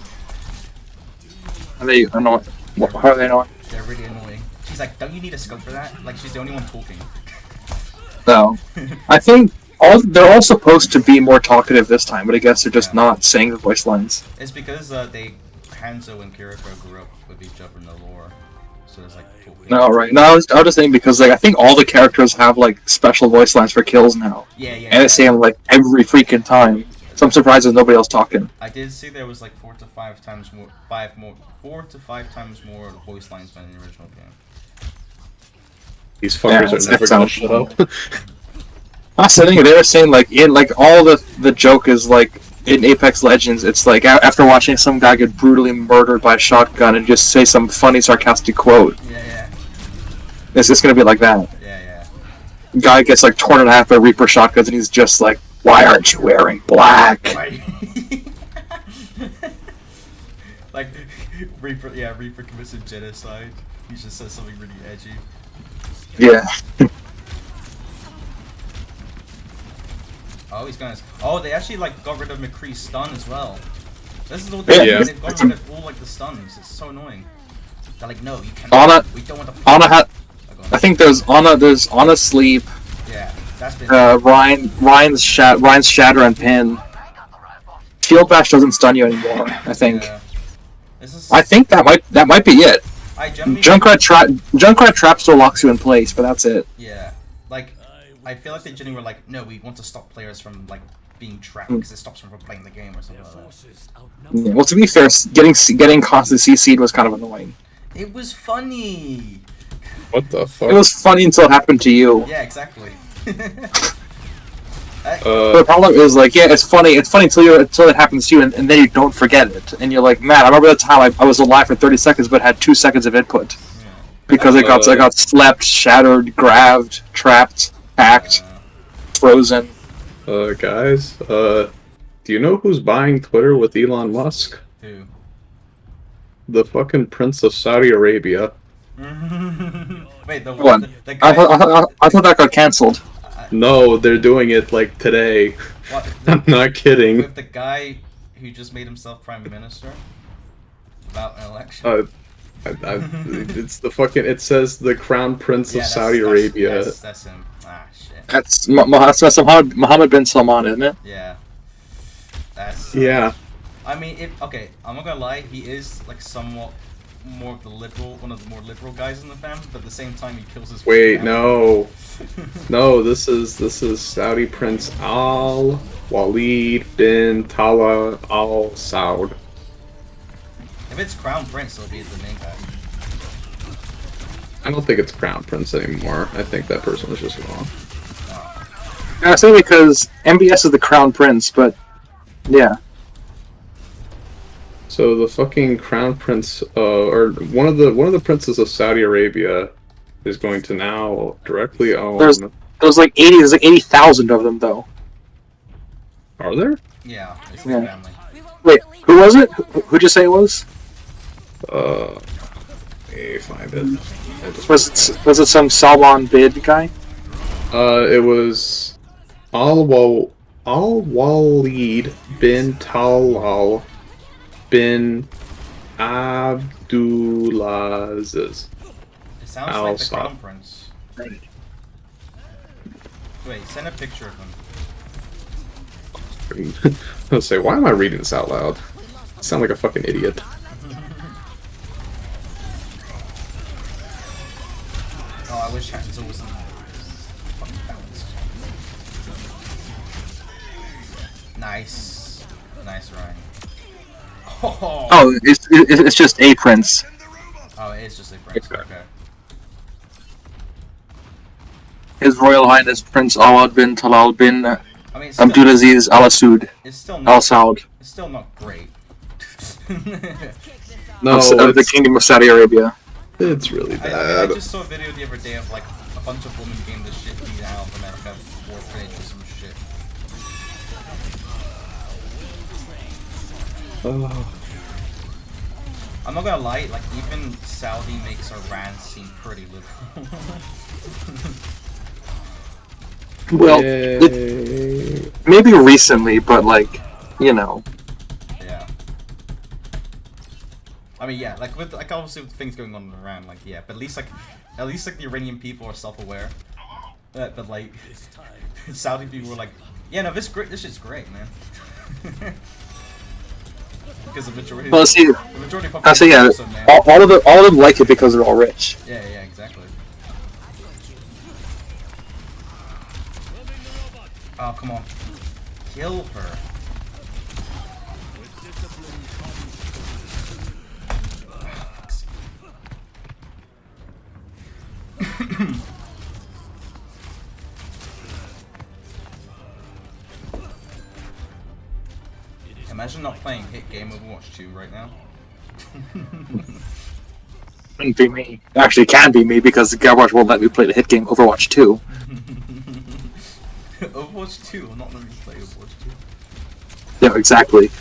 Are they annoying? How are they annoying? They're really annoying. She's like, don't you need a scope for that? Like, she's the only one talking. No. I think they're all supposed to be more talkative this time, but I guess they're just not saying the voice lines. It's because Hanzo and Kiriko grew up with each other in the lore. So it's like talking. No, right. No, I was just saying because like I think all the characters have like special voice lines for kills now. Yeah. And they say them like every freaking time. So I'm surprised there's nobody else talking. I did see there was like 4 to 5 times more voice lines than in the original game. These fuckers are never gonna shut up. I was sitting there saying like in like all the joke is like in Apex Legends, it's like after watching some guy get brutally murdered by a shotgun and just say some funny sarcastic quote. Yeah. It's just gonna be like that. Yeah. Guy gets like torn in half by Reaper shotguns and he's just like, "Why aren't you wearing black?" Right. Like Reaper commits a genocide. He just says something really edgy. Yeah. Oh, he's gonna. Oh, they actually like got rid of McCree's stun as well. This is what Yeah. they've got rid of all like the stuns. It's so annoying. They're like, no, you can't. Anna, We don't want to. Anna had. Oh, go on. I think there's Anna sleep. Yeah, that's been. Ryan's shatter and pin. Shield bash doesn't stun you anymore. I think. Yeah. This is. I think that might be it. I generally. Junkrat trap still locks you in place, but that's it. Yeah, like I feel like they genuinely were like, no, we want to stop players from like being trapped because it stops them from playing the game or something like that. Yeah, well, to be fair, getting constant CC'd was kind of annoying. It was funny. What the fuck? It was funny until it happened to you. Yeah, exactly. The problem is like, yeah, it's funny until it happens to you, and then you don't forget it, and you're like, man, I remember the time I was alive for 30 seconds, but had 2 seconds of input because I got slept, shattered, grabbed, trapped, hacked, frozen. Guys, do you know who's buying Twitter with Elon Musk? Who? The fucking Prince of Saudi Arabia. Wait, the What? the guy. I thought that got cancelled. No, they're doing it like today. What? I'm not kidding. With the guy who just made himself prime minister without an election. It's the fucking. It says the Crown Prince of Saudi Arabia. That's him. Ah, shit. That's Mohammed bin Salman, isn't it? Yeah. That's. Yeah. I mean, okay, I'm not gonna lie. He is like somewhat more of the liberal, one of the more liberal guys in the family, but at the same time, he kills his. Wait, family. no. No, this is Saudi Prince Al Walid bin Talal Al Saud. If it's Crown Prince, he'll be the main guy. I don't think it's Crown Prince anymore. I think that person was just wrong. I say because MBS is the crown prince, but yeah. So the fucking Crown Prince, or one of the princes of Saudi Arabia, is going to now directly own. There's like 80,000 of them though. Are there? Yeah, it's Yeah. the family. Wait, who was it? Who'd you say it was? Let me find it. Was it some Salman Bid guy? It was Al Walid bin Talal bin Abdulaziz. It sounds I'll like the stop. Crown Prince. Wait, send a picture of him. I was say, why am I reading this out loud? I sound like a fucking idiot. Oh, I wish Hanzo wasn't fucking balanced. Nice. Nice, Ryan. Oh, it's just a prince. Oh, it is just a prince. Okay. His Royal Highness Prince Awad bin Talal bin I mean, it's still, Abdulaziz Al Saud. it's still Al not. Saud It's still not great. No, of the it's, Kingdom of Saudi Arabia. it's really I bad. just saw a video the other day of like a bunch of women getting the shit beat out of America for footage or some shit. Oh. I'm not gonna lie, like even Saudi makes Iran seem pretty liberal. Well, Yay. maybe recently, but like, you know. Yeah. I mean, yeah, like with like obviously with things going on in Iran, like yeah, but at least the Iranian people are self-aware. But like Saudi people were like, yeah, no, this shit's great, man. Because the majority. Well, see, the majority of I say yeah. also male. All of them like it because they're all rich. Yeah, exactly. Oh, come on. Kill her. Imagine not playing hit game Overwatch 2 right now. Wouldn't be me. Actually, it can be me because the Overwatch won't let me play the hit game Overwatch 2. Overwatch 2 will not let me play Overwatch 2. Yeah, exactly.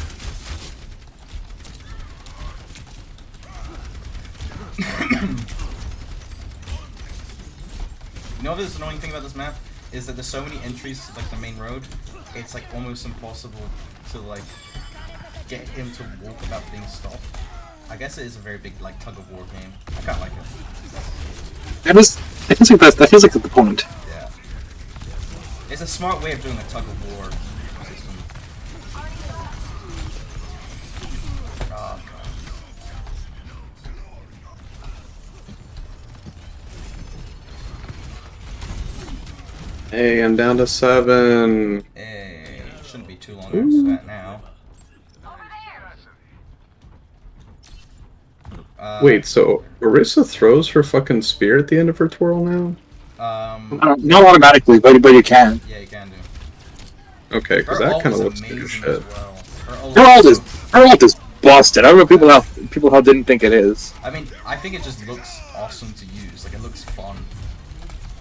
You know the annoying thing about this map is that there's so many entries to like the main road. It's like almost impossible to like get him to walk without being stopped. I guess it is a very big like tug of war game. I kind of like it. That feels like the point. Yeah. It's a smart way of doing a tug of war system. Oh, God. Hey, I'm down to 7. Hey, shouldn't be too long after that now. Wait, so Orisa throws her fucking spear at the end of her twirl now? Not automatically, but you can. Yeah, you can do. Okay, because Her that ult kind of is looks good as amazing shit. as well. Her ult is busted. I don't know people how didn't think it is. I mean, I think it just looks awesome to use. Like, it looks fun.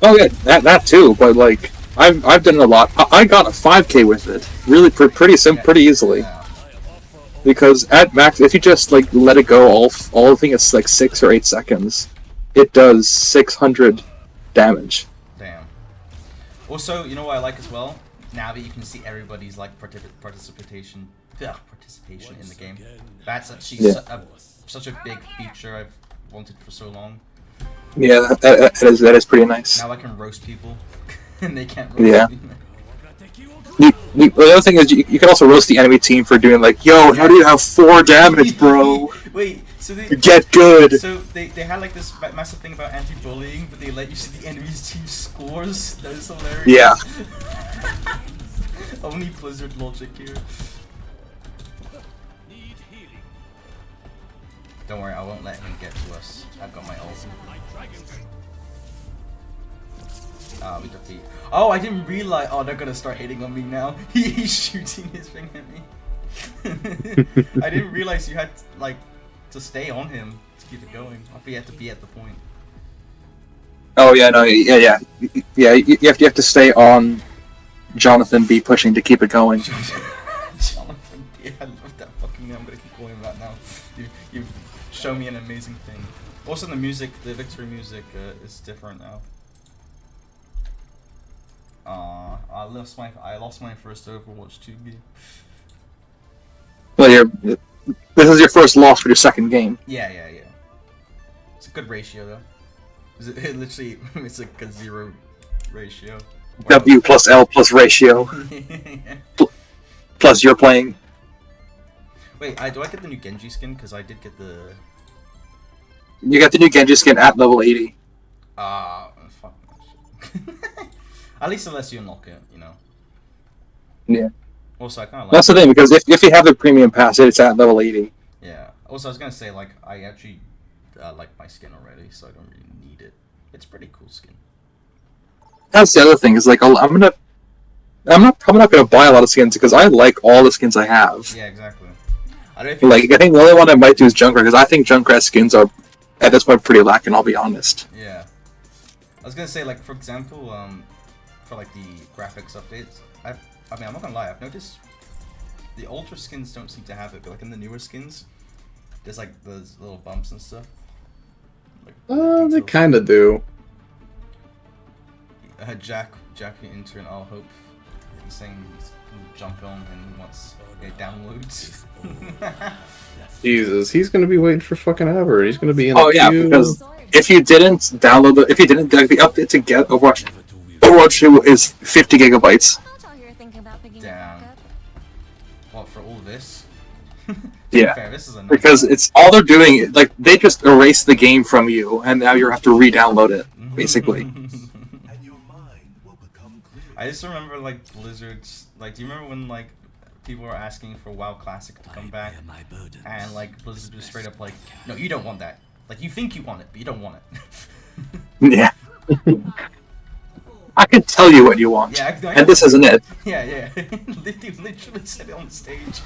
Oh yeah, that too. But like, I've done it a lot. I got a 5K with it, really pretty easily. Yeah. Because at max, if you just like let it go, all I think it's like 6 or 8 seconds, it does 600 damage. Damn. Also, you know what I like as well? Now that you can see everybody's like participation in the game. That's actually such a big feature I've wanted for so long. Yeah, that is pretty nice. Now I can roast people, and they can't roast me. The other thing is you can also roast the enemy team for doing like, yo, how do you have 4 damage, bro? Wait, so they Get good. So they had like this massive thing about anti-bullying, but they let you see the enemy's team scores. That is hilarious. Yeah. Only Blizzard logic here. Don't worry, I won't let him get to us. I've got my ult. We defeat. Oh, I didn't realize. Oh, they're gonna start hitting on me now. He's shooting his thing at me. I didn't realize you had like to stay on him to keep it going. I thought you had to be at the point. Oh yeah, no, yeah. You have to stay on Jonathan B pushing to keep it going. Jonathan B, I love that fucking name. I'm gonna keep calling him that now. You've shown me an amazing thing. Also, the music, the victory music, is different now. I lost my first Overwatch 2 game. Well, this is your first loss for your second game. Yeah. It's a good ratio though. It literally, it's like a 0 ratio. W plus L plus ratio. Plus you're playing. Wait, do I get the new Genji skin? Because I did get the... You got the new Genji skin at level 80. Fuck. At least unless you unlock it, you know. Yeah. Also, I kind of like... That's the thing, because if you have the premium pass, it's at level 80. Yeah. Also, I was gonna say, like, I actually like my skin already, so I don't really need it. It's a pretty cool skin. That's the other thing, is like, I'm probably not gonna buy a lot of skins, because I like all the skins I have. Yeah, exactly. I I think the only one I might do is Junkrat, because I think Junkrat skins are, at this point, pretty lacking, I'll be honest. Yeah. I was gonna say, like, for example, for like the graphics updates, I mean, I'm not gonna lie, I've noticed the ultra skins don't seem to have it, but like in the newer skins, there's like those little bumps and stuff. Like, They kind of do. Jack the intern, I'll hope he's saying he's jump on and once it downloads. Jesus, he's gonna be waiting for fucking ever. He's gonna be in Oh the yeah, queue. because if you didn't download the update to get Overwatch 2 is 50 gigabytes. Damn. What, for all this? Yeah, Fair, this is a because it's all they're doing. Like they just erase the game from you, and now you have to re-download it, basically. I just remember like Blizzard's. Like, do you remember when like people were asking for WoW Classic to come back, and like Blizzard was straight up like, "No, you don't want that. Like, you think you want it, but you don't want it." Yeah. I can tell you what you want, Yeah, and this isn't it. Yeah. They literally said it on the stage.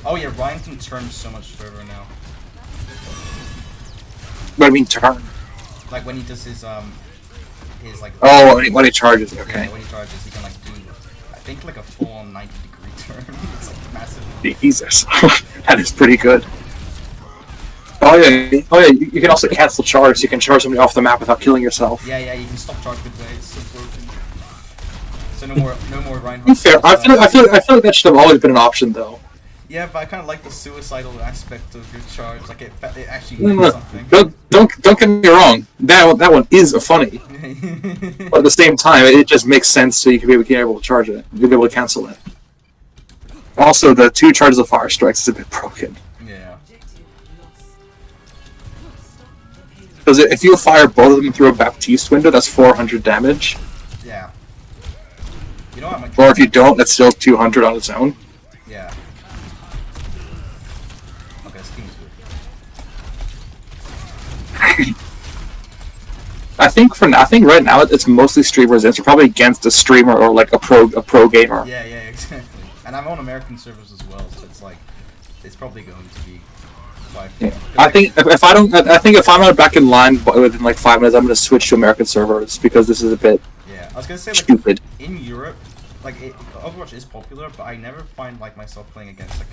Oh yeah, Ryan can turn so much further now. What do you mean turn? Like when he does his like. Oh, when he charges, okay. Yeah, when he charges, he can like do, I think like a full-on 90-degree turn. It's like massive. Jesus, that is pretty good. Oh yeah, you can also cancel charge. You can charge somebody off the map without killing yourself. Yeah, you can stop charge midway. It's so broken. So no more Reinhardt. To be fair, I feel like that should have always been an option though. Yeah, but I kind of like the suicidal aspect of your charge. Like it actually No, means something. Don't get me wrong. That one is funny, but at the same time, it just makes sense so you can be able to charge it. You'll be able to cancel it. Also, the 2 charges of fire strikes is a bit broken. Yeah. Because if you fire both of them through a Baptiste window, that's 400 damage. Yeah. You know what? Or if you don't, that's still 200 on its own. Yeah. Okay, this game is good. I think right now it's mostly streamers. It's probably against a streamer or like a pro gamer. Yeah, exactly. And I'm on American servers as well, so it's like it's probably going to be quite. Yeah. I think if I'm not back in line within like 5 minutes, I'm going to switch to American servers because this is a bit. Yeah, I was gonna say like stupid. In Europe, like Overwatch is popular, but I never find like myself playing against like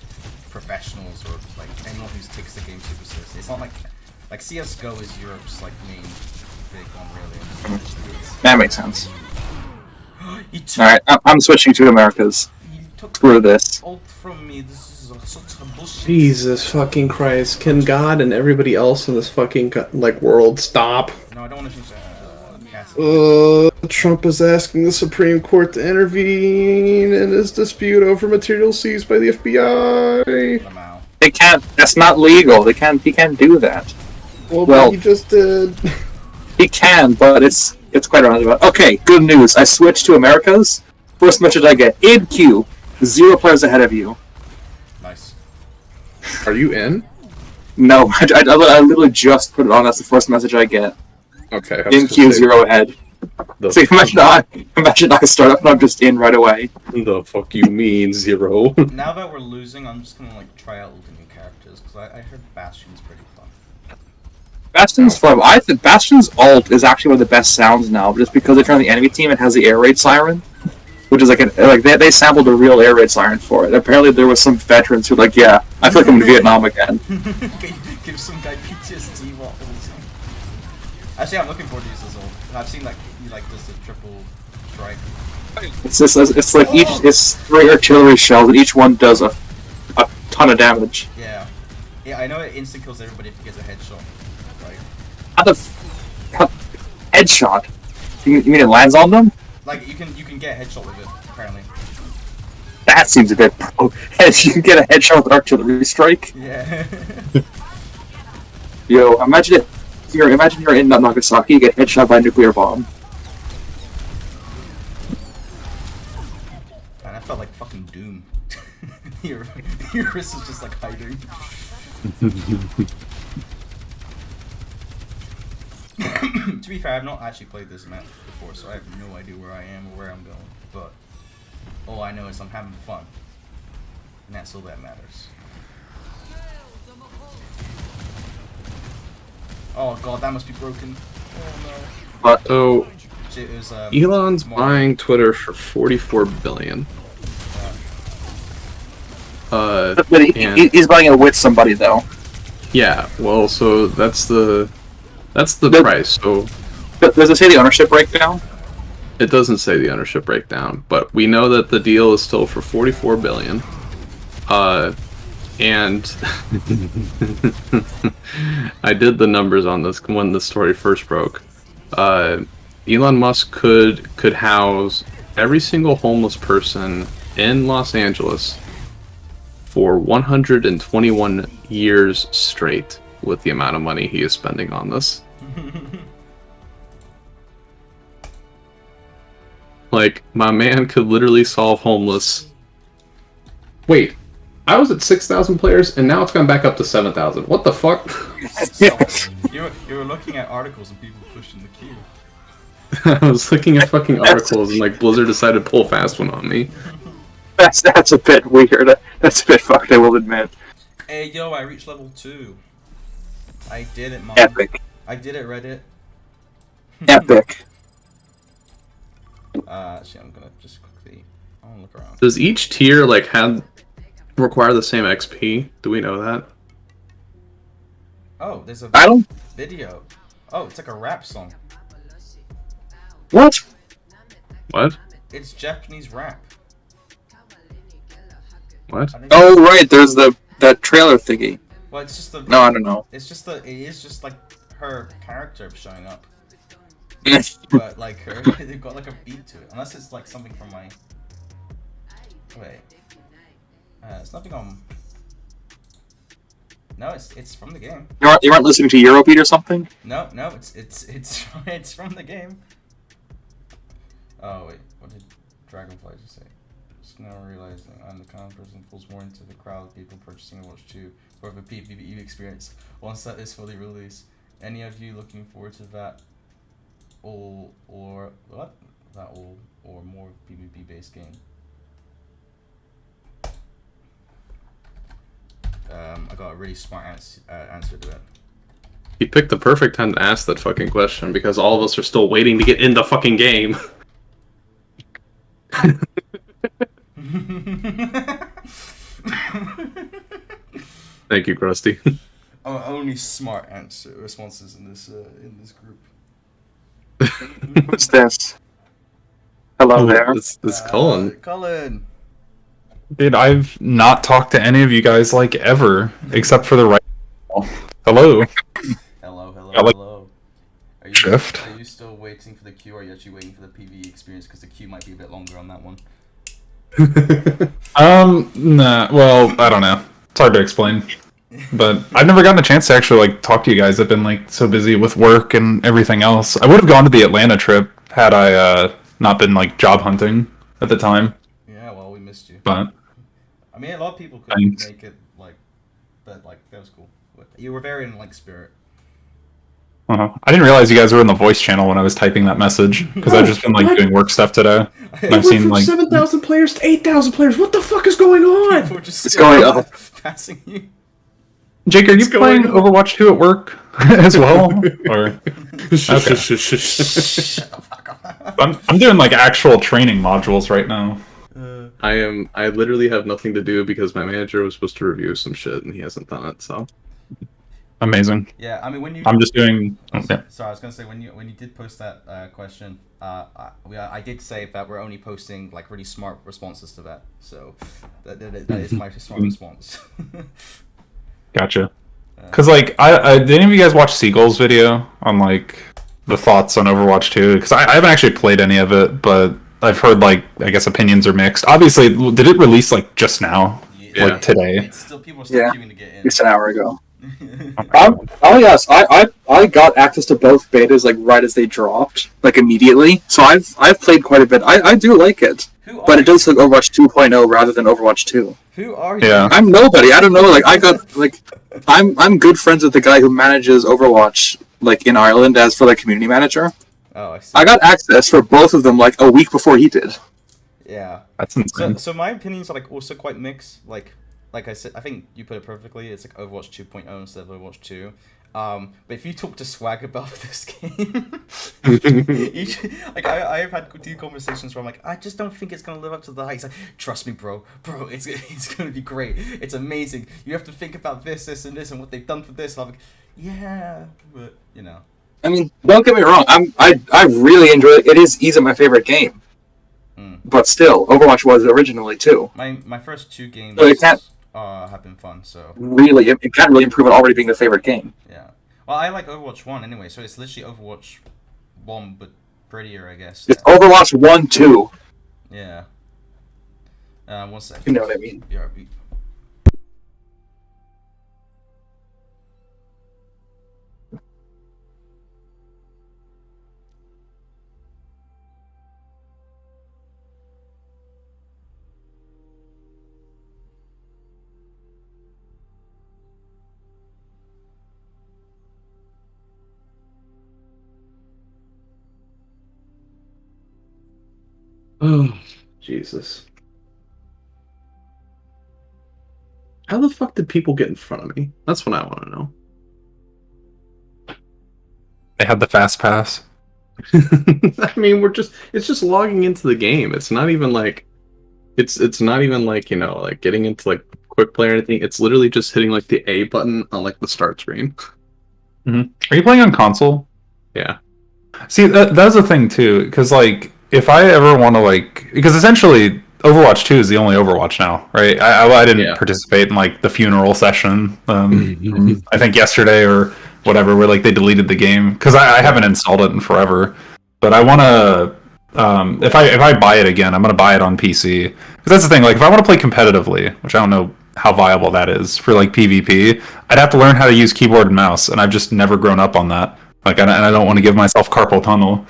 professionals or like anyone who takes the game super seriously. It's not like CS:GO is Europe's like main big one really. That makes sense. All right, I'm switching to America's. Screw this. Ult from me. This is such a bullshit. Jesus fucking Christ! Can God and everybody else in this fucking like world stop? No, I don't want to change Trump is asking the Supreme Court to intervene in his dispute over material seized by the FBI. They can't. That's not legal. He can't do that. Well, he just did. He can, but it's quite roundabout. Okay, good news. I switched to America's. First message I get in queue. 0 players ahead of you. Nice. Are you in? No, I literally just put it on. That's the first message I get. Okay. In queue, 0 ahead. So imagine I start up and I'm just in right away. The fuck you mean 0? Now that we're losing, I'm just gonna like try out the new characters because I heard Bastion's pretty fun. Bastion's fun. I think Bastion's ult is actually one of the best sounds now, just because if you're on the enemy team, it has the air raid siren, which is they sampled a real air raid siren for it. Apparently, there was some veterans who were like, yeah, I feel like I'm in Vietnam again. Give some guy PTSD while losing. Actually, I'm looking forward to use this ult. I've seen like he like does the triple strike. It's like it's 3 artillery shells, and each one does a ton of damage. Yeah, I know it instant kills everybody if he gets a headshot. Right? How the headshot? You mean it lands on them? Like you can get a headshot with it apparently. That seems a bit pro. You can get a headshot with an artillery strike. Yeah. Yo, imagine you're in Nagasaki, you get headshot by a nuclear bomb. Man, I felt like fucking Doom. Your wrist is just like hiding. To be fair, I've not actually played this map before, so I have no idea where I am or where I'm going. But all I know is I'm having fun, and that's all that matters. Oh god, that must be broken. Oh no. But So It was, Elon's buying Twitter for $44 billion. but he's buying it with somebody though. Yeah, well, so that's the price. So Does it say the ownership breakdown? it doesn't say the ownership breakdown, but we know that the deal is still for $44 billion. And I did the numbers on this when the story first broke. Elon Musk could house every single homeless person in Los Angeles for 121 years straight with the amount of money he is spending on this. Like, my man could literally solve homeless. Wait, I was at 6,000 players and now it's gone back up to 7,000. What the fuck? You were looking at articles and people pushing the queue. I was looking at fucking articles and like Blizzard decided to pull a fast one on me. That's a bit weird. That's a bit fucked, I will admit. Hey yo, I reached level 2. I did it, mom. Epic. I did it, Reddit. Epic. Actually, I'm gonna just quickly. I wanna look around. Does each tier like have require the same XP? Do we know that? Oh, there's a I don't. video. Oh, it's like a rap song. What? What? It's Japanese rap. What? I think Oh right, there's that trailer thingy. Well, it's just the. No, I don't know. It's just the. It is just like her character showing up, but like her, they've got like a beat to it. Unless it's like something from my. Wait. It's nothing on. No, it's from the game. You aren't listening to Eurobeat or something? No, it's from the game. Oh wait, what did Dragonfly just say? Just now realizing I'm the kind of person who falls more into the crowd of people purchasing Overwatch 2 for the PvE experience once that is fully released. Any of you looking forward to that? All or what? That all or more PvP based game? I got a really smart answer to it. He picked the perfect time to ask that fucking question because all of us are still waiting to get in the fucking game. Thank you, Krusty. Only smart responses in this group. What's this? Hello there. It's Cullen. Cullen. Dude, I've not talked to any of you guys like ever, except for the right. Hello. Hello. I like- Hello. Are you, Shift. Are you still waiting for the queue, or are you actually waiting for the PvE experience? Because the queue might be a bit longer on that one. Nah. Well, I don't know. It's hard to explain. But I've never gotten a chance to actually like talk to you guys. I've been like so busy with work and everything else. I would have gone to the Atlanta trip had I not been like job hunting at the time. Yeah, well, we missed you. But I mean, a lot of people couldn't Thanks. make it, like, but like that was cool. You were very in like spirit. I didn't realize you guys were in the voice channel when I was typing that message because I've just been like doing work stuff today. And I've seen like 7,000 players to 8,000 players. What the fuck is going on? People were just It's going up. passing you. Jake, are you playing going on? Overwatch 2 at work as well? Or Shut the fuck up. I'm doing like actual training modules right now. I literally have nothing to do because my manager was supposed to review some shit and he hasn't done it, so. Amazing. Yeah, I mean when you. I'm just doing. Okay. Sorry, I was gonna say when you did post that question, I did say that we're only posting like really smart responses to that. So that is my smart response. Gotcha. Because like I did any of you guys watch Seagull's video on like the thoughts on Overwatch 2? Because I haven't actually played any of it, but I've heard like I guess opinions are mixed. Obviously, did it release like just now, Yeah. like today? It's still people are still Yeah. queuing to get in. Just an hour ago. Oh yes, I got access to both betas like right as they dropped, like immediately. So I've played quite a bit. I do like it, Who but are it does look Overwatch 2.0 rather than Overwatch 2. Who are you? Yeah. I'm nobody. I don't know. Like I got like I'm good friends with the guy who manages Overwatch like in Ireland as for like community manager. Oh, I see. I got access for both of them like a week before he did. Yeah. That's insane. So my opinions are like also quite mixed. Like I said, I think you put it perfectly. It's like Overwatch 2.0 instead of Overwatch 2. But if you talk to Swag about this game, like I've had two conversations where I'm like, I just don't think it's gonna live up to the hype. He's like, trust me, bro, it's gonna be great. It's amazing. You have to think about this, and this, and what they've done for this. And I'm like, yeah, but you know. I mean, don't get me wrong. I really enjoy it. It is easily my favorite game. But still, Overwatch was originally too. My first two games So it can't- have been fun. So Really, it can't really improve on already being the favorite game. yeah. Well, I like Overwatch 1 anyway, so it's literally Overwatch 1 but prettier, I guess. It's Overwatch 1, 2. Yeah. 1 second. You know what I mean. BRB. Oh, Jesus. How the fuck did people get in front of me? That's what I want to know. They had the fast pass. I mean, it's just logging into the game. It's not even like it's not even like, you know, like getting into like quick play or anything. It's literally just hitting like the A button on like the start screen. Are you playing on console? Yeah. See, that's the thing too, because like if I ever want to like, because essentially Overwatch 2 is the only Overwatch now, right? I didn't participate in like the funeral session. I think yesterday or whatever, where like they deleted the game because I haven't installed it in forever. But I want to, if I buy it again, I'm gonna buy it on PC because that's the thing. Like if I want to play competitively, which I don't know how viable that is for like PvP, I'd have to learn how to use keyboard and mouse, and I've just never grown up on that. Like, and I don't want to give myself carpal tunnel.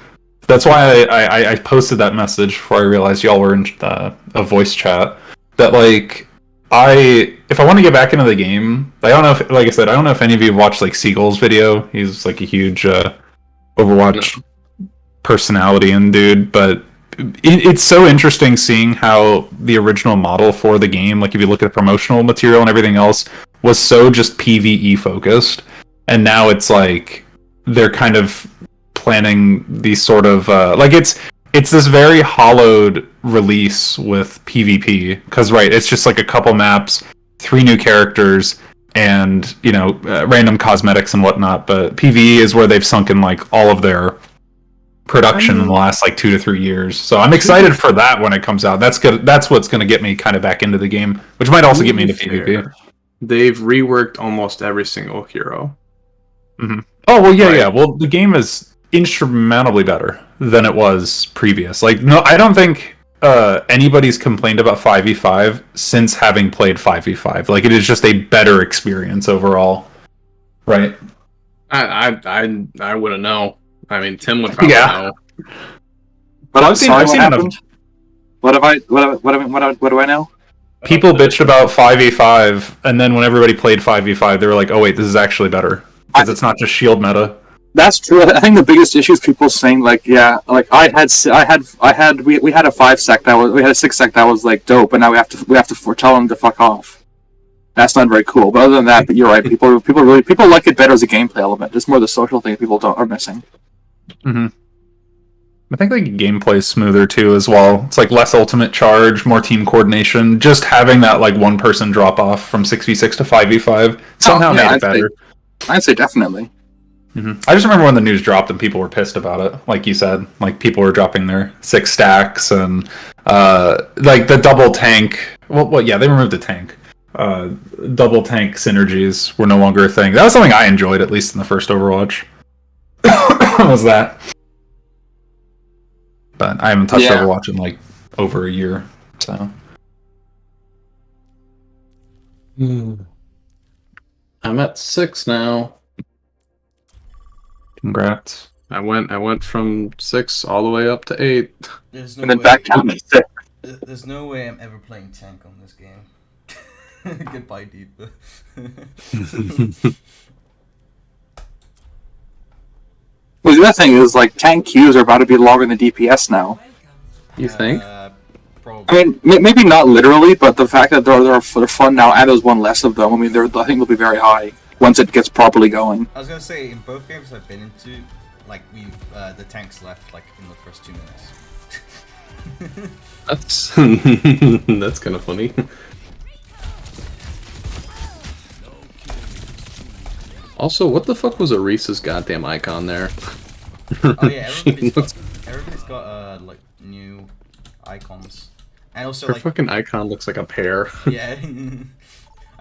That's why I posted that message before I realized y'all were in a voice chat. That like if I want to get back into the game, I don't know if, like I said, I don't know if any of you have watched like Seagull's video. He's like a huge Overwatch personality and dude, but it's so interesting seeing how the original model for the game, like if you look at the promotional material and everything else, was so just PvE focused, and now it's like they're kind of planning these sort of like it's this very hollowed release with PvP because it's just like a couple maps, 3 new characters, and you know random cosmetics and whatnot. But PvE is where they've sunk in like all of their production in the last like 2 to 3 years. So I'm excited for that when it comes out. That's good. That's what's going to get me kind of back into the game, which might also get me into PvP. They've reworked almost every single hero. Mm-hmm. Oh well, yeah. Well, the game is instrumentably better than it was previous. Like, no, I don't think anybody's complained about 5v5 since having played 5v5. Like, it is just a better experience overall, right? I wouldn't know. I mean, Tim would probably know. But I've seen happened? What do I know? People bitched about 5v5, and then when everybody played 5v5, they were like, "Oh wait, this is actually better because it's not just shield meta." That's true. I think the biggest issue is people saying like, yeah, like we had a 5 sec that was, we had a 6 sec that was like dope, and now we have to tell them to fuck off. That's not very cool. But other than that, but you're right. People like it better as a gameplay element. It's more the social thing people are missing. Mm-hmm. I think like gameplay is smoother too as well. It's like less ultimate charge, more team coordination. Just having that like one person drop off from 6v6 to 5v5 somehow made it better. I'd say definitely. Mm-hmm. I just remember when the news dropped and people were pissed about it. Like you said, like people were dropping their 6 stacks and like the double tank. Well, yeah, they removed the tank. Double tank synergies were no longer a thing. That was something I enjoyed, at least in the first Overwatch. Was that? But I haven't touched Overwatch in like over a year, so. I'm at 6 now. Congrats. I went from 6 all the way up to 8. There's no And then way, back down to 6. There's no way I'm ever playing tank on this game. Goodbye, Deepa. Well, the other thing is, like, tank queues are about to be longer than DPS now. You think? Probably. I mean, maybe not literally, but the fact that they're fun now, and there's one less of them, I mean, I think they'll be very high once it gets properly going. I was gonna say, in both games I've been into, like, we've, the tanks left, like, in the first 2 minutes. That's kind of funny. Also, what the fuck was Arisa's goddamn icon there? Oh yeah, everybody's got like new icons, and also her like fucking icon looks like a pear. yeah.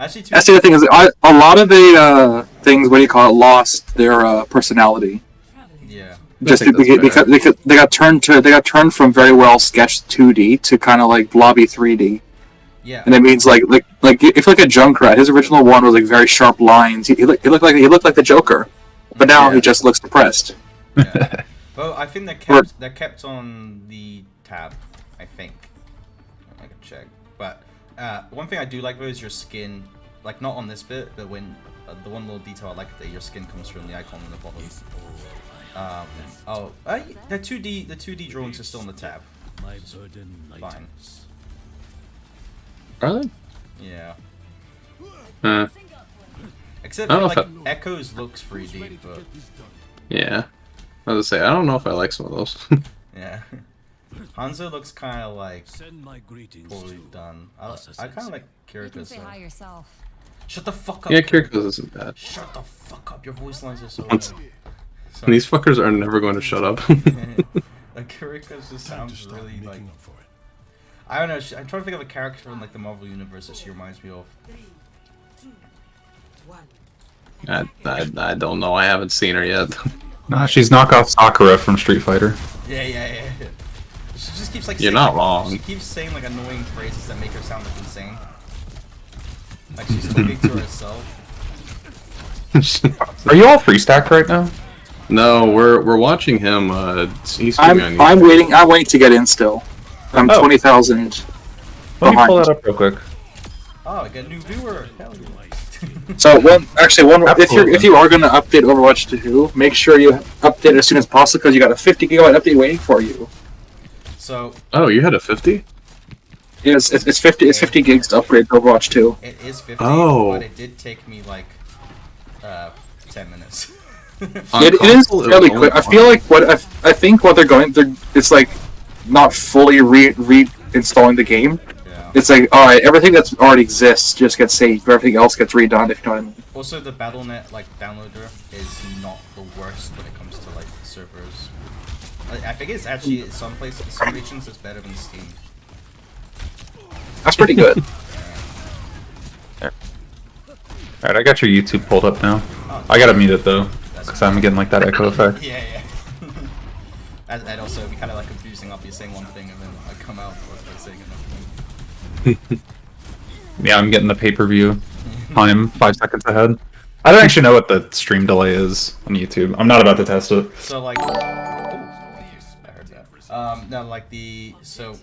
Actually, That's the other thing is, a lot of the things, what do you call it, lost their personality. Yeah. Just because they got turned from very well sketched 2D to kind of like blobby 3D. Yeah. And it means like if you look at Junkrat, his original one was like very sharp lines. He looked like the Joker, but now he just looks depressed. Yeah. Well, I think they're kept on the tab. I think I can check. But one thing I do like though is your skin. Like not on this bit, but when the one little detail I like that your skin comes from the icon in the bottom. The 2D drawings are still on the tab. Fine. Are they? Yeah. Uh, Except I for don't like know Echoes looks 3D, but yeah. I was gonna say I don't know if I like some of those. yeah. Hanzo looks kind of like Send my greetings poorly to done. I kind of like You can Kiriko's. say hi yourself. Shut the fuck up. Yeah, Kiriko. Kiriko's isn't bad. Shut the fuck up. Your voice lines are so Once- annoying. These fuckers are never going to shut up. Like Kiriko's just time to sounds start really making like up for it. I don't know. I'm trying to think of a character in like the Marvel universe that she reminds me of. I don't know. I haven't seen her yet. Nah, she's knockoff Sakura from Street Fighter. Yeah. She just keeps like You're saying, not like, wrong. She keeps saying like annoying phrases that make her sound like insane. Like she's talking to herself. Are you all free stacked right now? No, we're watching him. He's streaming on I'm YouTube. waiting to get in still. I'm Oh. 20,000 Let me pull behind. that up real quick. Oh, I got a new viewer. Hell yeah. So if Absolutely. you are gonna update Overwatch 2, make sure you update as soon as possible because you got a 50 gigabyte update waiting for you. So Oh, you had a 50? It's 50 gigs to upgrade to Overwatch 2. it is 50, Oh. but it did take me like 10 minutes. On It is console, fairly was quick. only I feel like I think what they're going, it's like not fully reinstalling the game. Yeah. It's like, all right, everything that's already exists just gets saved, but everything else gets redone. If you know what I mean. Also, the BattleNet like downloader is not the worst when it comes to like servers. I think it's actually some places, some regions, it's better than Steam. That's pretty good. Alright, I got your YouTube pulled up now. I gotta mute it though, because I'm getting like that echo effect. Yeah. And also, it'd be kind of like confusing. I'll be saying one thing and then I come out like saying another thing. Yeah, I'm getting the pay-per-view time 5 seconds ahead. I don't actually know what the stream delay is on YouTube. I'm not about to test it. So like, oh, I heard that. No, like so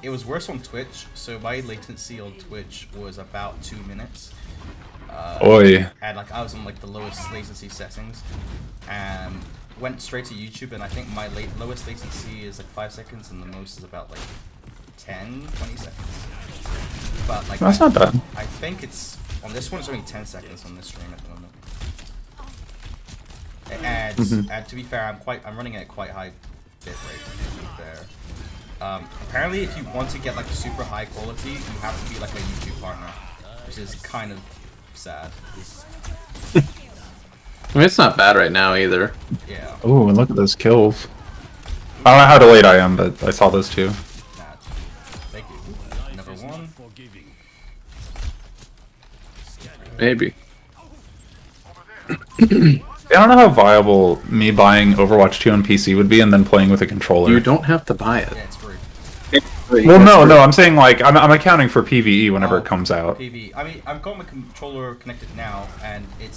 it was worse on Twitch. So my latency on Twitch was about 2 minutes. Oi. And like I was on like the lowest latency settings, and went straight to YouTube. And I think my lowest latency is like 5 seconds, and the most is about like 10, 20 seconds. But like That's not bad. I think it's on this one. It's only 10 seconds on this stream at the moment. And to be fair, I'm running at quite high bit rate. To be fair, apparently, if you want to get like super high quality, you have to be like a YouTube partner, which is kind of sad. I mean, it's not bad right now either. Yeah. Oh, and look at those kills. I don't know how delayed I am, but I saw those two. Nah. Thank you. Number one. Forgiving. Maybe. I don't know how viable me buying Overwatch 2 on PC would be and then playing with a controller. You don't have to buy it. Yeah, it's free. Well, no, I'm saying like I'm accounting for PVE whenever it comes out. PV. I mean, I've got my controller connected now, and it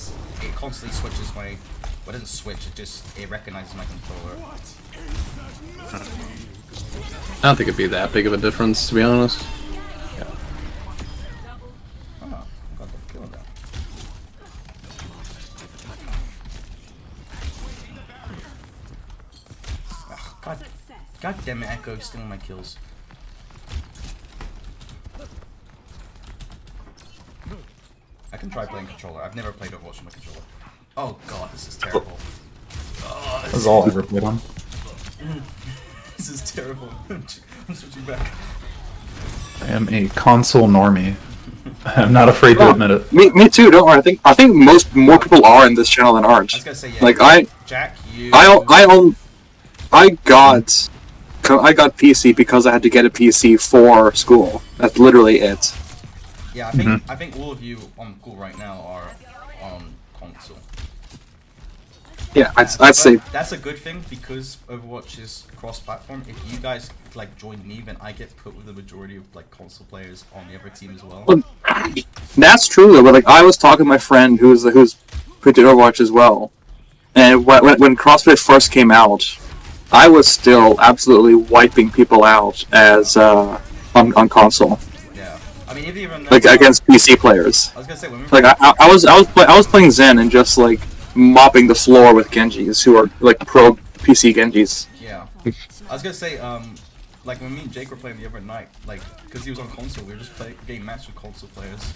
constantly switches my. Well, it doesn't switch. It recognizes my controller. I don't think it'd be that big of a difference, to be honest. Oh, got the kill now. Ugh, God damn it, Echo stealing my kills. I can try playing controller. I've never played Overwatch on my controller. Oh god, this is terrible. Oh, That's all I ever played on. this is terrible. I'm switching back. I am a console normie. I'm not afraid to admit it. Me too. Don't worry. I think more people are in this channel than I was ours. gonna say, yeah. Like Jack, you. I got PC because I had to get a PC for school. That's literally it. Yeah, I think all of you on call right now are on console. Yeah, I'd say That's a good thing because Overwatch is cross-platform. If you guys like join me, then I get put with the majority of like console players on the other team as well. that's true though. But like I was talking to my friend who's put to Overwatch as well, and when crossplay first came out, I was still absolutely wiping people out as on console, Yeah, I mean even like against PC players. I was gonna say when we Like I was playing Zen and just like mopping the floor with Genjis who are like pro PC Genjis. Yeah, I was gonna say like when me and Jake were playing the other night, like because he was on console, we were just getting matched with console players.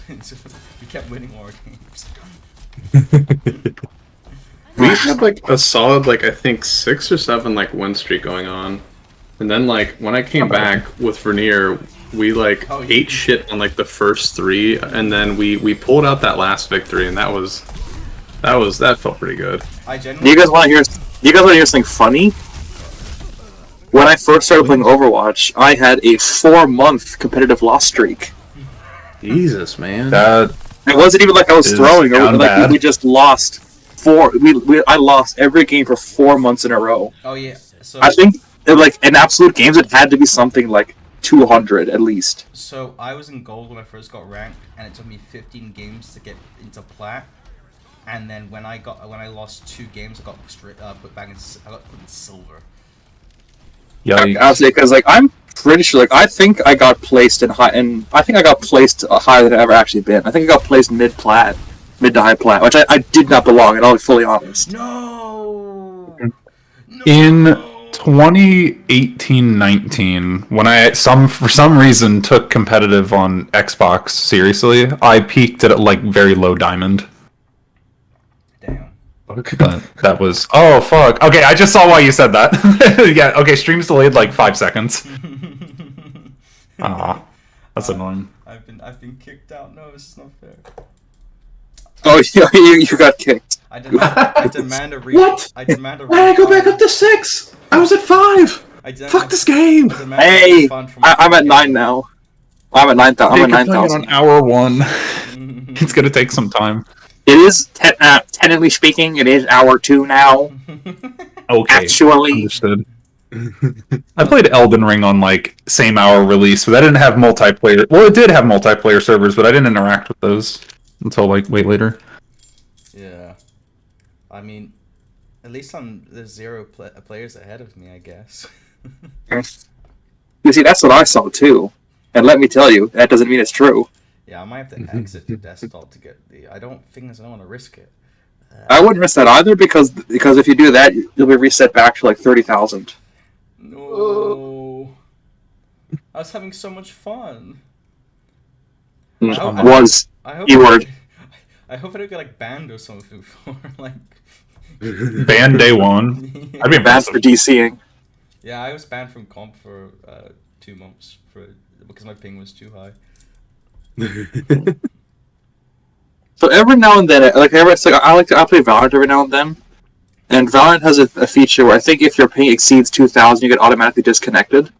We kept winning all our games. We had like a solid like I think 6 or 7 like win streak going on, and then like when I came back with Vernier, we like ate shit on like the first 3, and then we pulled out that last victory, and that felt pretty good. You guys want to hear something funny? When I first started playing Overwatch, I had a 4-month competitive loss streak. Jesus, man. That It wasn't even like I was throwing. down Like bad. we just lost I lost every game for 4 months in a row. Oh yeah. So I think like in absolute games, it had to be something like 200 at least. So I was in gold when I first got ranked, and it took me 15 games to get into plat. And then when I lost 2 games, I got put back in. I got put in silver. Yikes. Honestly, because like I'm pretty sure, like I think I got placed in high, and I think I got placed higher than I've ever actually been. I think I got placed mid to high plat, which I did not belong, and I'll be fully honest. No. In 2018-19, when I for some reason took competitive on Xbox seriously, I peaked at like very low diamond. Damn. But that was fuck. Okay, I just saw why you said that. Yeah. Okay, stream's delayed like 5 seconds. That's annoying. I've been kicked out. No, this is not fair. Oh, you got kicked. I demand a refund. What? I demand a Why did I go back up to 6? I was at 5. Fuck this game. Hey, I'm at 9 now. I'm at 9,000. I'm at 9,000. On hour 1. It's gonna take some time. It is technically speaking, it is hour 2 now. Okay. Actually, Understood. I played Elden Ring on like same hour release, but I didn't have multiplayer. Well, it did have multiplayer servers, but I didn't interact with those until like way later. Yeah. I mean, at least there's 0 players ahead of me, I guess. you see, that's what I saw too. And let me tell you, that doesn't mean it's true. Yeah, I might have to exit the desktop to get the. I don't want to risk it. I wouldn't risk that either because if you do that, you'll be reset back to like 30,000. No. I was having so much fun. Was I hope keyword. I hope I don't get like banned or something for like. Banned day 1. I'd be Banned for impressive. DCing. Yeah, I was banned from comp for 2 months because my ping was too high. So every now and then, I play Valorant every now and then, and Valorant has a feature where I think if your ping exceeds 2,000, you get automatically disconnected.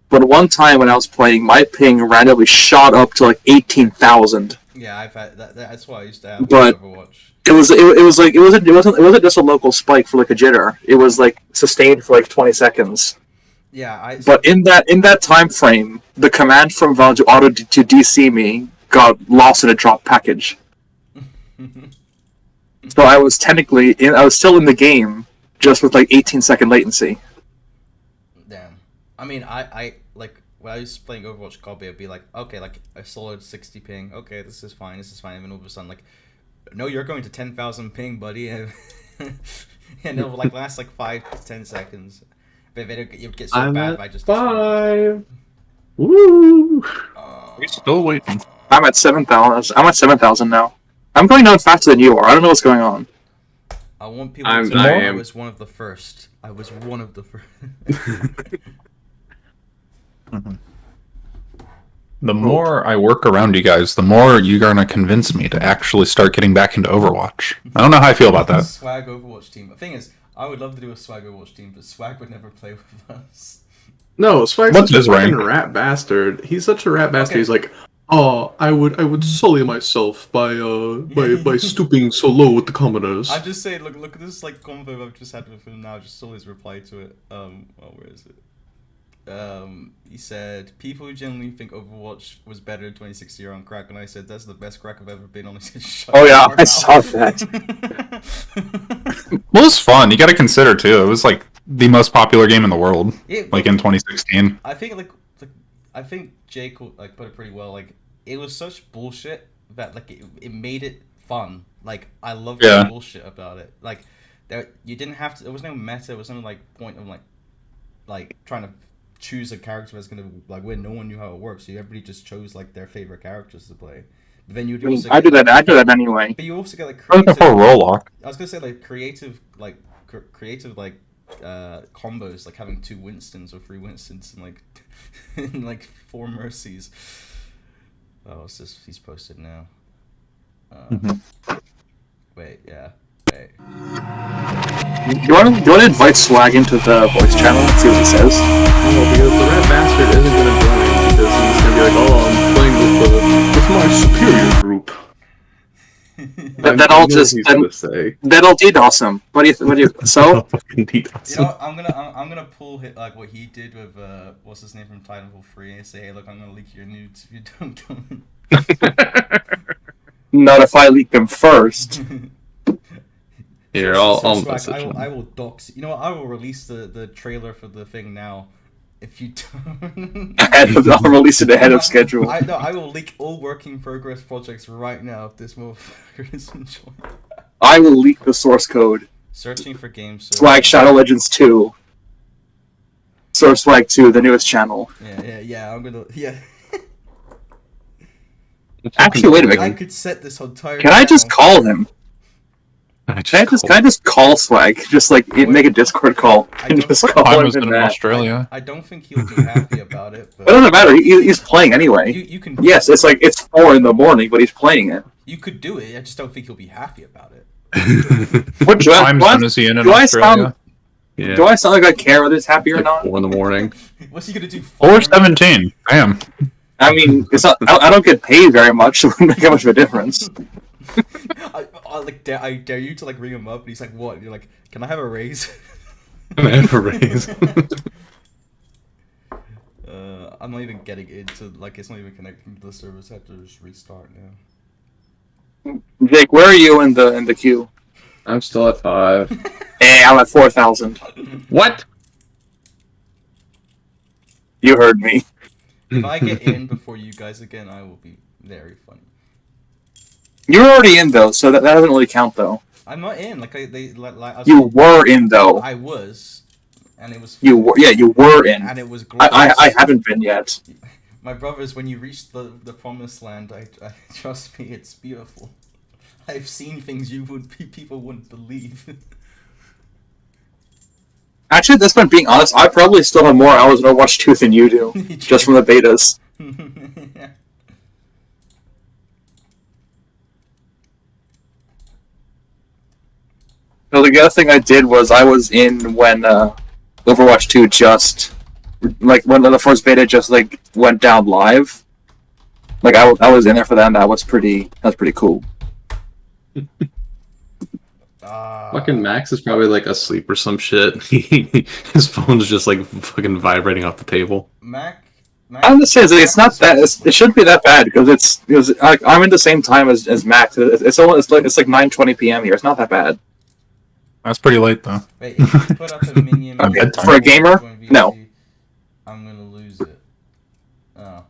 But one time when I was playing, my ping randomly shot up to like 18,000. Yeah, I've had that. That's what I used to have But- with Overwatch. It wasn't just a local spike for like a jitter. It was like sustained for like 20 seconds. Yeah, But in that time frame, the command from Valorant to DC me got lost in a drop package. So I was still in the game, just with like 18-second latency. Damn. I mean, I like when I was playing Overwatch copy, I'd be like, okay, like a solid 60 ping. Okay, this is fine. And then all of a sudden, like, no, you're going to 10,000 ping, buddy, and it'll like last like 5 to 10 seconds. But it gets so bad by just 5. Woo! We're still waiting. I'm at 7,000. I'm at 7,000 now. I'm going down faster than you are. I don't know what's going on. I want people to know I was one of the first. I was one of the first. The more I work around you guys, the more you're gonna convince me to actually start getting back into Overwatch. I don't know how I feel about that. Swag Overwatch team. The thing is, I would love to do a Swag Overwatch team, but Swag would never play with us. No, Swag's What's such a his rank? fucking rat bastard. He's such a rat bastard. Okay. He's like, oh, I would sully myself by stooping so low with the commoners. I'm just saying, look at this like convo I've just had with him now. Just saw his reply to it. Where is it? He said, people who generally think Overwatch was better in 2016 on crack, and I said, that's the best crack I've ever been on. He said, shut Oh yeah, your I mouth. saw that. Well, it's fun. You got to consider too. It was like the most popular game in the world, Yeah, like in 2016. I think I think Jake like put it pretty well. Like it was such bullshit that like it made it fun. Like I loved the bullshit about it. Like you didn't have to. There was no meta. There was no like point of like trying to choose a character that's gonna like win. No one knew how it works, so everybody just chose like their favorite characters to play. But then you'd also I do that. I do that anyway. But you also get like I was creative. for Rollock. I was gonna say like creative combos, like having 2 Winstons or 3 Winstons and like and like 4 Mercies. Oh, it's just he's posted now. Wait, yeah. Wait. Do you want to invite Swag into the voice channel and see what he says? No, because the rat bastard isn't gonna join because he's gonna be like, oh, I'm playing with my superior group. That'll DDoS him. What do you? So Fucking DDoS. You know, I'm gonna pull like what he did with what's his name from Titanfall 3 and say, hey, look, I'm gonna leak your nudes if you don't come. not if I leak them first. Here, So I'll Swag, message him. I will dox. You know what? I will release the trailer for the thing now. If you don't, I'll release it ahead of schedule. I will leak all work in progress projects right now if this motherfucker is enjoying. I will leak the source code. Searching for games. Swag Shadow Legends 2. Source Swag 2, the newest channel. Yeah. I'm gonna. Actually, wait a I minute. could set this entire. Can I just call him? Can Can I just call Swag? Just like make a Discord call and just call I him was in in that. Australia. I don't think he'll be happy about it. But It doesn't matter. He's playing anyway. you can. Yes, it's like it's 4 in the morning, but he's playing it. You could do it. I just don't think he'll be happy about it. What Do I- time do I- zone is he in do I Australia? sound- Yeah. Do I sound like I care whether he's happy or Like not? 4 in the morning. What's he gonna do? 4:17. Damn. I mean, it's not. I don't get paid very much, so it wouldn't make that much of a difference. I dare you to like ring him up, and he's like, "What?" And you're like, "Can I have a raise?" Can I have a raise? I'm not even getting into like it's not even connecting to the service. I have to just restart now. Jake, where are you in the queue? I'm still at 5. Hey, I'm at 4,000. What? You heard me. If I get in before you guys again, I will be very funny. You're already in though, so that doesn't really count though. I'm not in. Like I was, You were in though. I was, and it was. You were. Yeah, you were in. And it was glorious. I haven't been yet. My brothers, when you reach the promised land, I trust me, it's beautiful. I've seen things people wouldn't believe. Actually, at this point, being honest, I probably still have more hours in Overwatch 2 than you do, just from the betas. So the other thing I did was I was in when Overwatch 2 just like when the first beta just like went down live. Like I was in there for that, and that was pretty cool. Fucking Max is probably like asleep or some shit. His phone's just like fucking vibrating off the table. Mac. I'm just saying it's not that it shouldn't be that bad because like I'm in the same time as Max. It's like 9:20 p.m. here. It's not that bad. That's pretty late though. Wait, if you put up a minion Okay, for a gamer, no. I'm gonna lose it. Oh,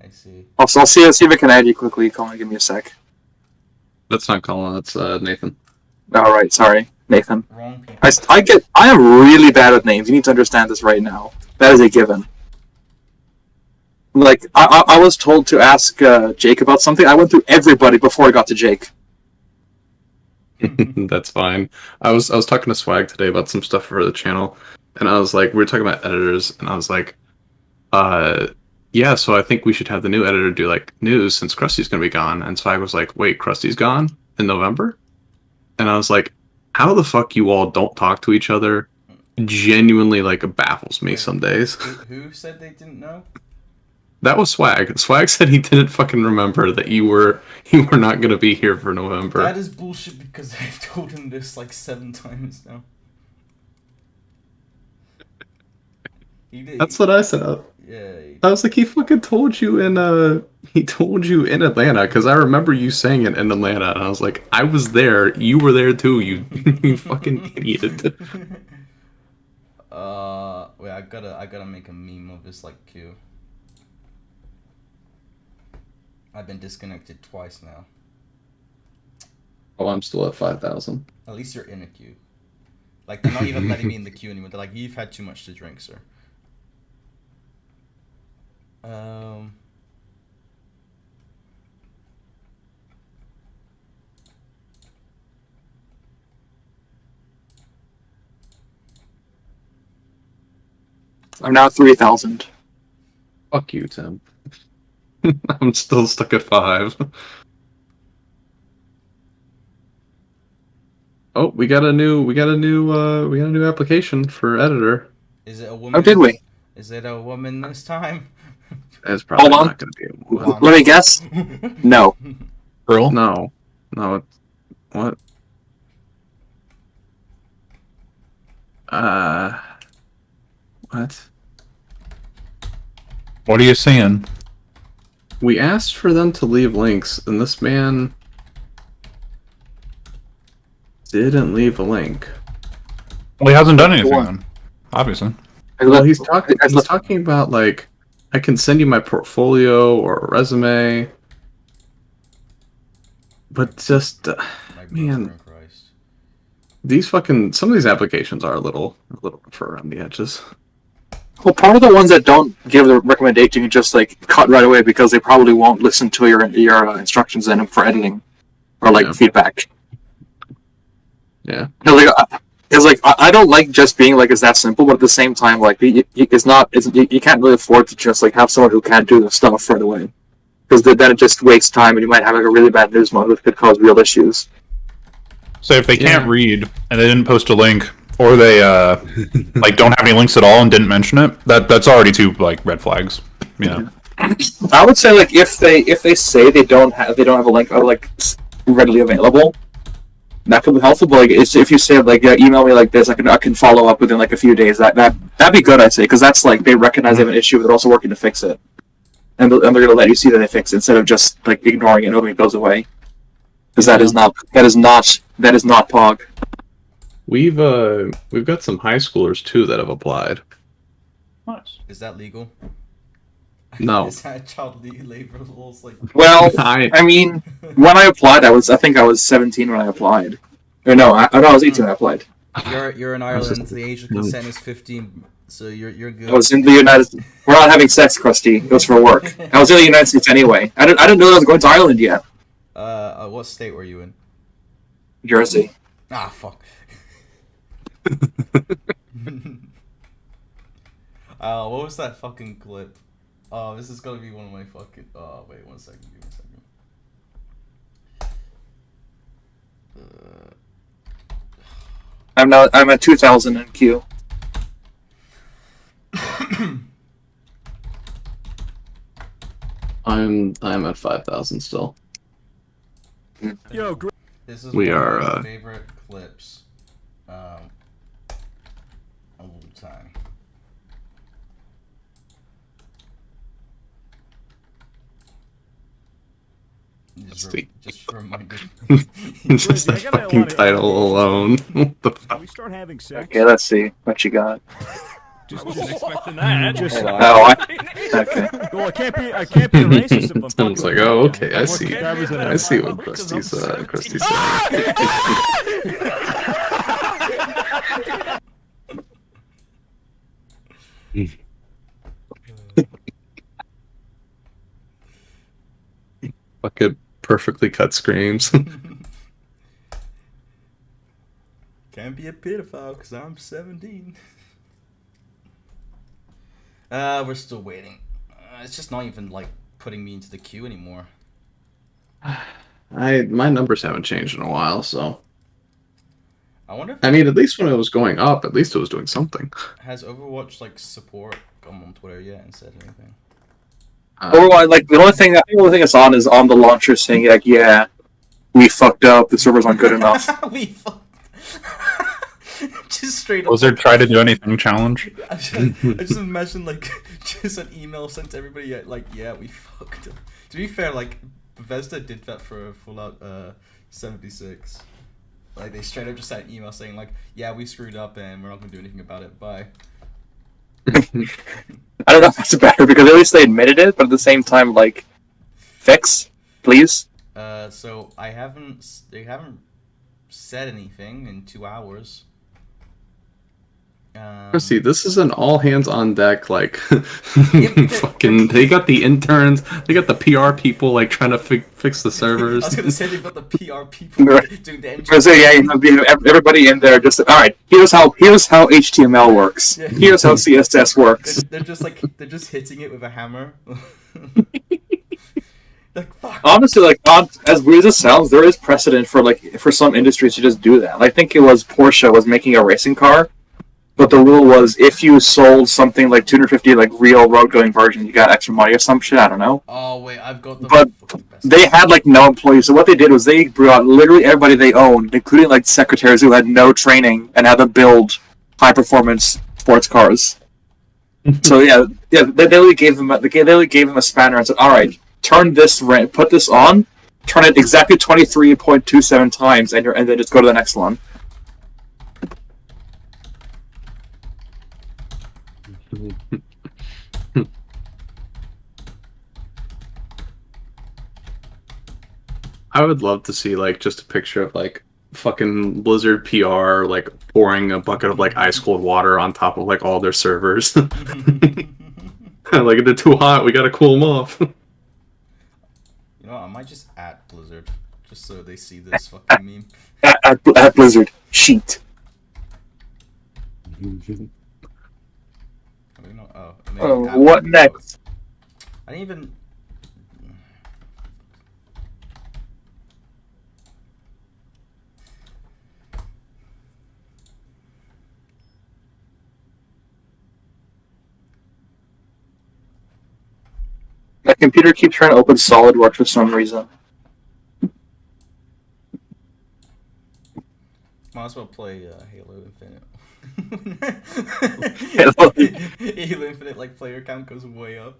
I see. Also, I'll see if I can add you quickly. Call me. Give me a sec. That's not Colin, that's Nathan. All right, sorry, Nathan. Wrong people. I am really bad with names. You need to understand this right now. That is a given. Like I was told to ask Jake about something. I went through everybody before I got to Jake. That's fine. I was talking to Swag today about some stuff for the channel, and I was like, we were talking about editors, and I was like, yeah, so I think we should have the new editor do like news since Krusty's gonna be gone. And Swag was like, wait, Krusty's gone in November? And I was like, how the fuck you all don't talk to each other genuinely like baffles me some days. Who said they didn't know? That was Swag. Swag said he didn't fucking remember that you were not gonna be here for November. That is bullshit because I've told him this like 7 times now. That's what I said. Yeah. I was like, he fucking told you in Atlanta, because I remember you saying it in Atlanta, and I was like, I was there, you were there too, you you fucking idiot. Wait, I gotta make a meme of this like queue. I've been disconnected twice now. Oh, I'm still at 5,000. At least you're in a queue. Like they're not even letting me in the queue anymore. They're like, you've had too much to drink, sir. Um. I'm now 3,000. Fuck you, Tim. I'm still stuck at 5. Oh, we got a new application for editor. Is it a woman? Oh, did we? Is it a woman this time? It's probably Hold on. not going to be a woman. Let me guess. No. Girl? No. What? What? What are you seeing? We asked for them to leave links, and this man didn't leave a link. Well, he hasn't done anything Sure. then. Obviously. Well, he's talking about, like, I can send you my portfolio or a resume, but just Like, man, for Christ. some of these applications are a little rough around the edges. Well, part of the ones that don't give the recommendation, you just like cut right away because they probably won't listen to your instructions in for editing or like Yeah. feedback. Yeah. No, like, it's like I don't like just being like it's that simple, but at the same time, like it's not. You can't really afford to just like have someone who can't do the stuff right away, because then it just wastes time, and you might have like a really bad news month that could cause real issues. So if they can't Yeah. read and they didn't post a link, or they like don't have any links at all and didn't mention it, that's already two like red flags. You know. I would say like if they say they don't have a link like readily available, that could be helpful. But like if you say like email me like this, I can follow up within like a few days. That'd be good. I say because that's like they recognize they have an issue, but they're also working to fix it, and they're gonna let you see that they fix it instead of just like ignoring it and hoping it goes away. Because that is not Pog. We've got some high schoolers too that have applied. Nice. Is that legal? No. Is that child labor laws like? Well, I mean, when I applied, I think I was 17 when I applied. Or no, I was 18 when I applied. You're in Ireland. The age of consent is 15, so you're good. I was in the United. We're not having sex, Krusty. It was for work. I was in the United States anyway. I didn't know I was going to Ireland yet. What state were you in? Jersey. Ah, fuck. What was that fucking clip? Oh, this is gonna be one of my fucking. Oh, wait, 1 second. Give me a second. I'm at 2,000 in queue. I'm at 5,000 still. Yo, great. This is We one are, of my favorite clips. All the time. Just remind me. Just the I gotta fucking wanna- title alone. What the Can fuck? we start having sex? Okay, let's see what you got. Just wasn't expecting that. Just, Okay. well, I can't be a racist if I'm fucking Someone's like, with oh, you. okay, I see. I see what Krusty's Fucking perfectly cut screams. Can't be a pedophile because I'm 17. We're still waiting. It's just not even like putting me into the queue anymore. My numbers haven't changed in a while, so I wonder if I mean, at least when it was going up, at least it was doing something. has Overwatch like support come on Twitter yet and said anything. Or like the only thing it's on is on the launcher saying like, yeah, we fucked up. The servers aren't good enough. We fucked. Just straight up. Was there try to do anything challenge? I just imagine like just an email sent to everybody like, yeah, we fucked up. To be fair, like Bethesda did that for Fallout 76. Like they straight up just sent an email saying like, yeah, we screwed up and we're not gonna do anything about it. Bye. I don't know if that's better because at least they admitted it, but at the same time, like, fix, please. So they haven't said anything in 2 hours. See, this is an all hands on deck. Like, fucking, they got the interns, they got the PR people like trying to fix the servers. I was gonna say they've got the PR people doing the I was saying, yeah, everybody in there just all right. Here's how HTML works. Yeah. Here's how CSS works. They're just hitting it with a hammer. Like fuck. Honestly, like as weird as it sounds, there is precedent for some industries to just do that. I think it was Porsche was making a racing car, but the rule was if you sold something like 250 like real road going versions, you got extra money or some shit. I don't know. Oh wait, I've got the. But they had like no employees, so what they did was they brought literally everybody they owned, including like secretaries who had no training, and had them build high performance sports cars. So yeah, they literally gave them a spanner and said, "All right, put this on, turn it exactly 23.27 times, and then just go to the next one." I would love to see like just a picture of like fucking Blizzard PR like pouring a bucket of like ice cold water on top of like all their servers. Like they're too hot, we gotta cool them off. You know what, I might just at Blizzard just so they see this fucking meme. At Blizzard, sheet. I don't know. Oh, What next? I didn't even. My computer keeps trying to open SolidWorks for some reason. Might as well play Halo Infinite. Halo Infinite, like player count goes way up.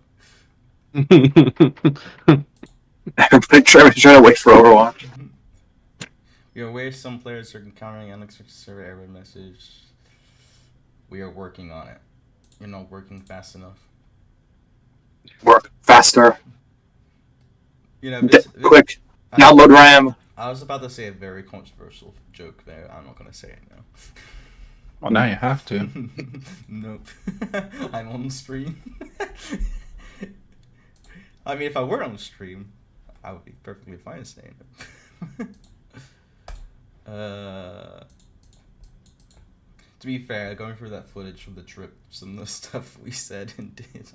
Everybody trying to wait for Overwatch. We are aware some players are encountering unexpected server error message. We are working on it. You're not working fast enough. Work faster. You know, Quick. Download RAM. I was about to say a very controversial joke there. I'm not gonna say it now. Well, now you have to. Nope. I'm on stream. I mean, if I were on stream, I would be perfectly fine saying it. To be fair, going through that footage from the trip, some of the stuff we said and did.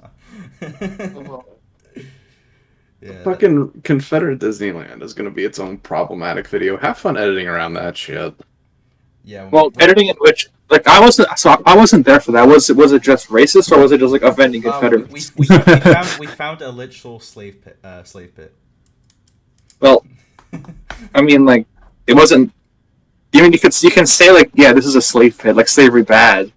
Yeah, Fucking Confederate Disneyland is gonna be its own problematic video. Have fun editing around that shit. Yeah. Well, editing in which, like, I wasn't there for that. Was it just racist, or was it just like offending Confederates? We found a literal slave pit. Well, I mean, like, it wasn't. I mean, you can say like, yeah, this is a slave pit, like slavery bad,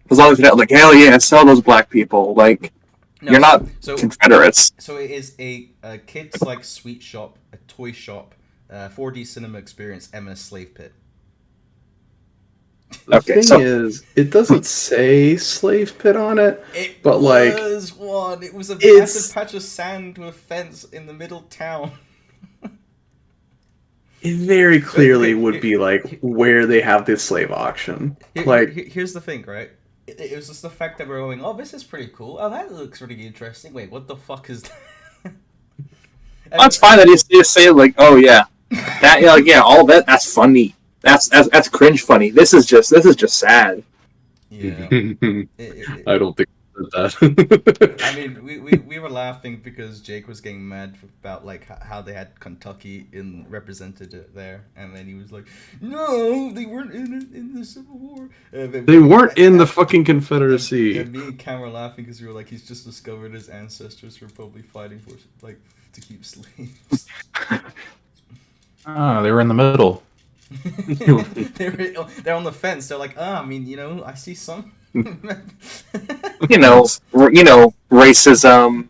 as long as you're not like, hell yeah, sell those black people. Like, no, you're not Confederates. So it is a kid's like sweet shop, a toy shop, 4D cinema experience, and a slave pit. The thing is, it doesn't say slave pit on it, but like, it was a massive patch of sand with a fence in the middle town. It very clearly would be like where they have this slave auction. Here's the thing, right? It was just the fact that we're going, oh, this is pretty cool. Oh, that looks really interesting. Wait, what the fuck is that? That's fine that you say like, oh yeah, that like yeah, all that that's funny. That's cringe funny. This is just sad. Yeah. I don't think that. I mean, we were laughing because Jake was getting mad about like how they had Kentucky represented there, and then he was like, "No, they weren't in the Civil War. They weren't in the fucking Confederacy." And me and Cam were laughing because we were like, he's just discovered his ancestors were probably fighting for like to keep slaves. Ah, they were in the middle. They're on the fence. They're like, I mean, I see some. Racism,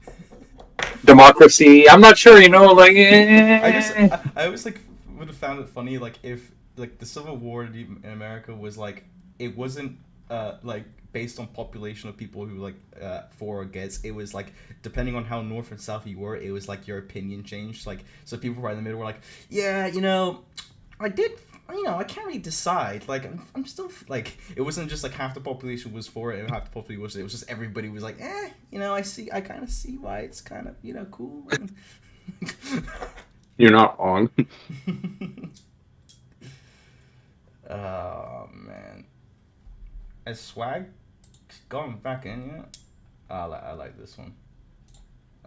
democracy. I'm not sure. Like. I always like would have found it funny like if like the Civil War in America was like it wasn't like based on population of people who like for or against. It was like depending on how north and south you were, it was like your opinion changed. Like so people right in the middle were like, yeah, I can't really decide. Like, I'm still like, it wasn't just like half the population was for it and half the population was. It was just everybody was like, I kind of see why it's kind of cool. You're not wrong. Oh man, has Swag gone back in yet? I like this one.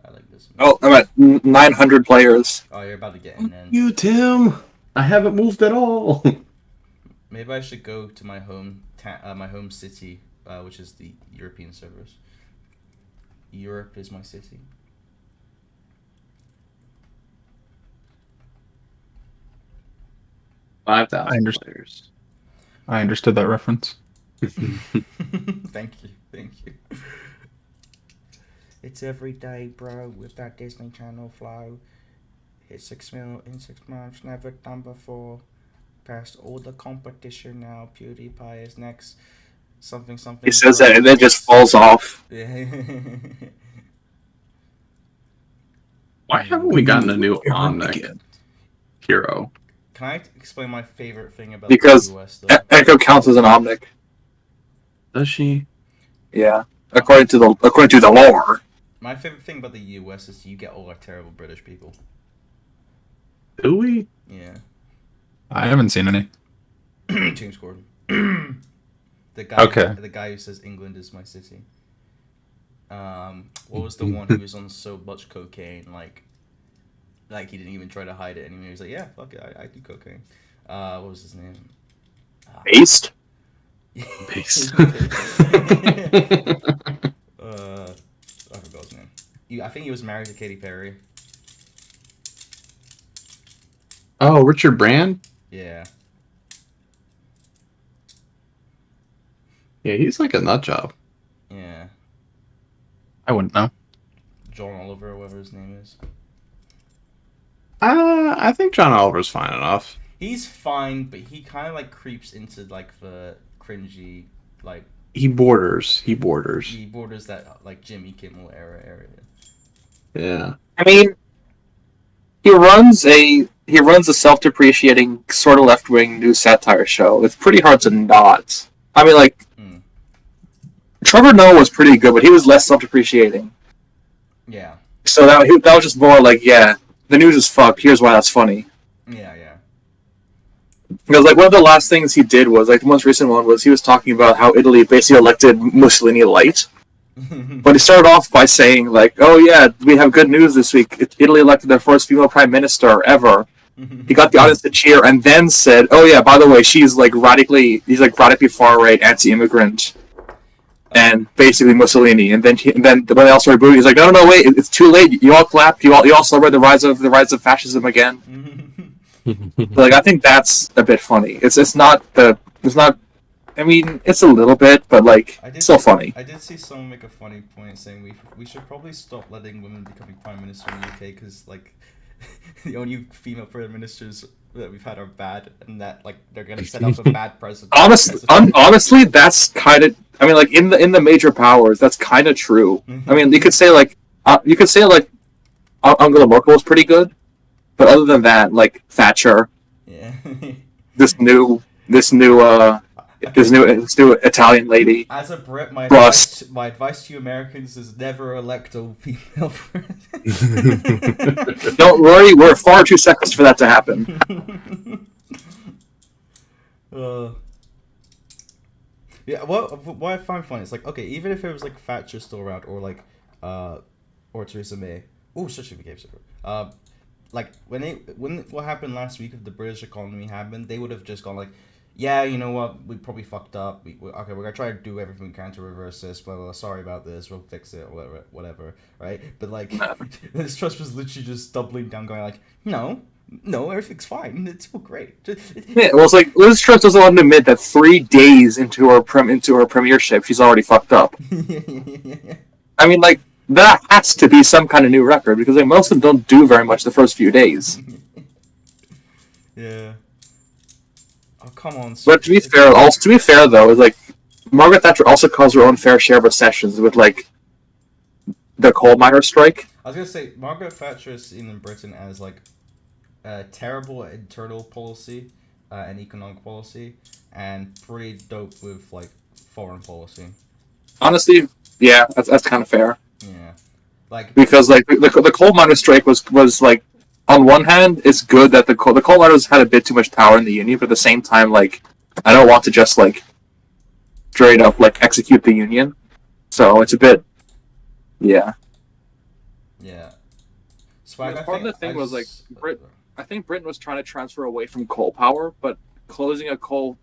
I like this one. Oh, I'm at 900 players. Oh, you're about to get in then. You, Tim. I haven't moved at all. Maybe I should go to my home city, which is the European servers. Europe is my city. I 5,000 understand. players. I understood that reference. Thank you. It's every day, bro, with that Disney Channel flow. Hit 6 mil in 6 months, never done before. Past all the competition now. PewDiePie is next. Something. He says that and then just falls off. Yeah. Why haven't we gotten a new Omnic hero? Can I explain my favorite thing about Because the US though? Echo counts as an Omnic. Does she? Yeah, according to the lore. My favorite thing about the US is you get all our terrible British people. Do we? Yeah. I haven't seen any. James Gordon. The guy. Okay. The guy who says England is my city. What was the one who was on so much cocaine, like he didn't even try to hide it anymore. He was like, yeah, fuck it, I do cocaine. What was his name? Based? Based. I forgot his name. I think he was married to Katy Perry. Oh, Richard Brand? Yeah. Yeah, he's like a nut job. Yeah. I wouldn't know. John Oliver, whatever his name is. I think John Oliver's fine enough. He's fine, but he kind of like creeps into like the cringy, like He borders. he borders that like Jimmy Kimmel area. Yeah. I mean, he runs a self-depreciating sort of left-wing news satire show. It's pretty hard to not. I mean, like, Trevor Noah was pretty good, but he was less self-depreciating. Yeah. So that was just more like, yeah, the news is fucked. Here's why that's funny. Yeah. Because like one of the last things he did was like the most recent one was he was talking about how Italy basically elected Mussolini light. But he started off by saying like, "Oh yeah, we have good news this week. Italy elected their first female prime minister ever." He got the audience to cheer, and then said, "Oh yeah, by the way, he's like radically far right, anti-immigrant, and basically Mussolini." And then when they all started booing, he's like, "No, wait, it's too late. You all clapped. You all celebrate the rise of fascism again." Like I think that's a bit funny. It's not. I mean, it's a little bit, but like, still funny. I did see someone make a funny point saying we should probably stop letting women becoming prime minister in the UK because like the only female prime ministers that we've had are bad, and that like they're gonna set up a bad president. Honestly, that's kind of. I mean, like in the major powers, that's kind of true. I mean, you could say like Angela Merkel was pretty good, but other than that, like Thatcher, Yeah. this new Italian lady. As a Brit, my Bust. advice to you Americans is never elect a female president. Don't worry, we're far too sexist for that to happen. Yeah, what I find funny is like, okay, even if it was like Thatcher still around, or like, or Theresa May. Oh, such a big super. Like when what happened last week if the British economy happened, they would have just gone like, yeah, you know what, we probably fucked up. We're gonna try to do everything we can to reverse this. Blah, blah, blah. Sorry about this. We'll fix it. Whatever. Right? But like, this trust was literally just doubling down, going like, no, everything's fine. It's all great. Yeah, well, it's like Liz Truss doesn't want to admit that 3 days into her premiership, she's already fucked up. I mean, like that has to be some kind of new record because like, most of them don't do very much the first few days. Yeah. Oh, come on. But to be fair though, like Margaret Thatcher also caused her own fair share of recessions with like the coal miner strike. I was gonna say Margaret Thatcher is seen in Britain as like a terrible internal policy and economic policy, and pretty dope with like foreign policy. Honestly, yeah, that's kind of fair. Yeah, like Because like the coal miner strike was like, on one hand, it's good that the coal miners had a bit too much power in the union, but at the same time, like, I don't want to just like straight up like execute the union. So it's a bit, yeah. yeah. Swag. Part of the thing was like I think Britain was trying to transfer away from coal power, but closing a coal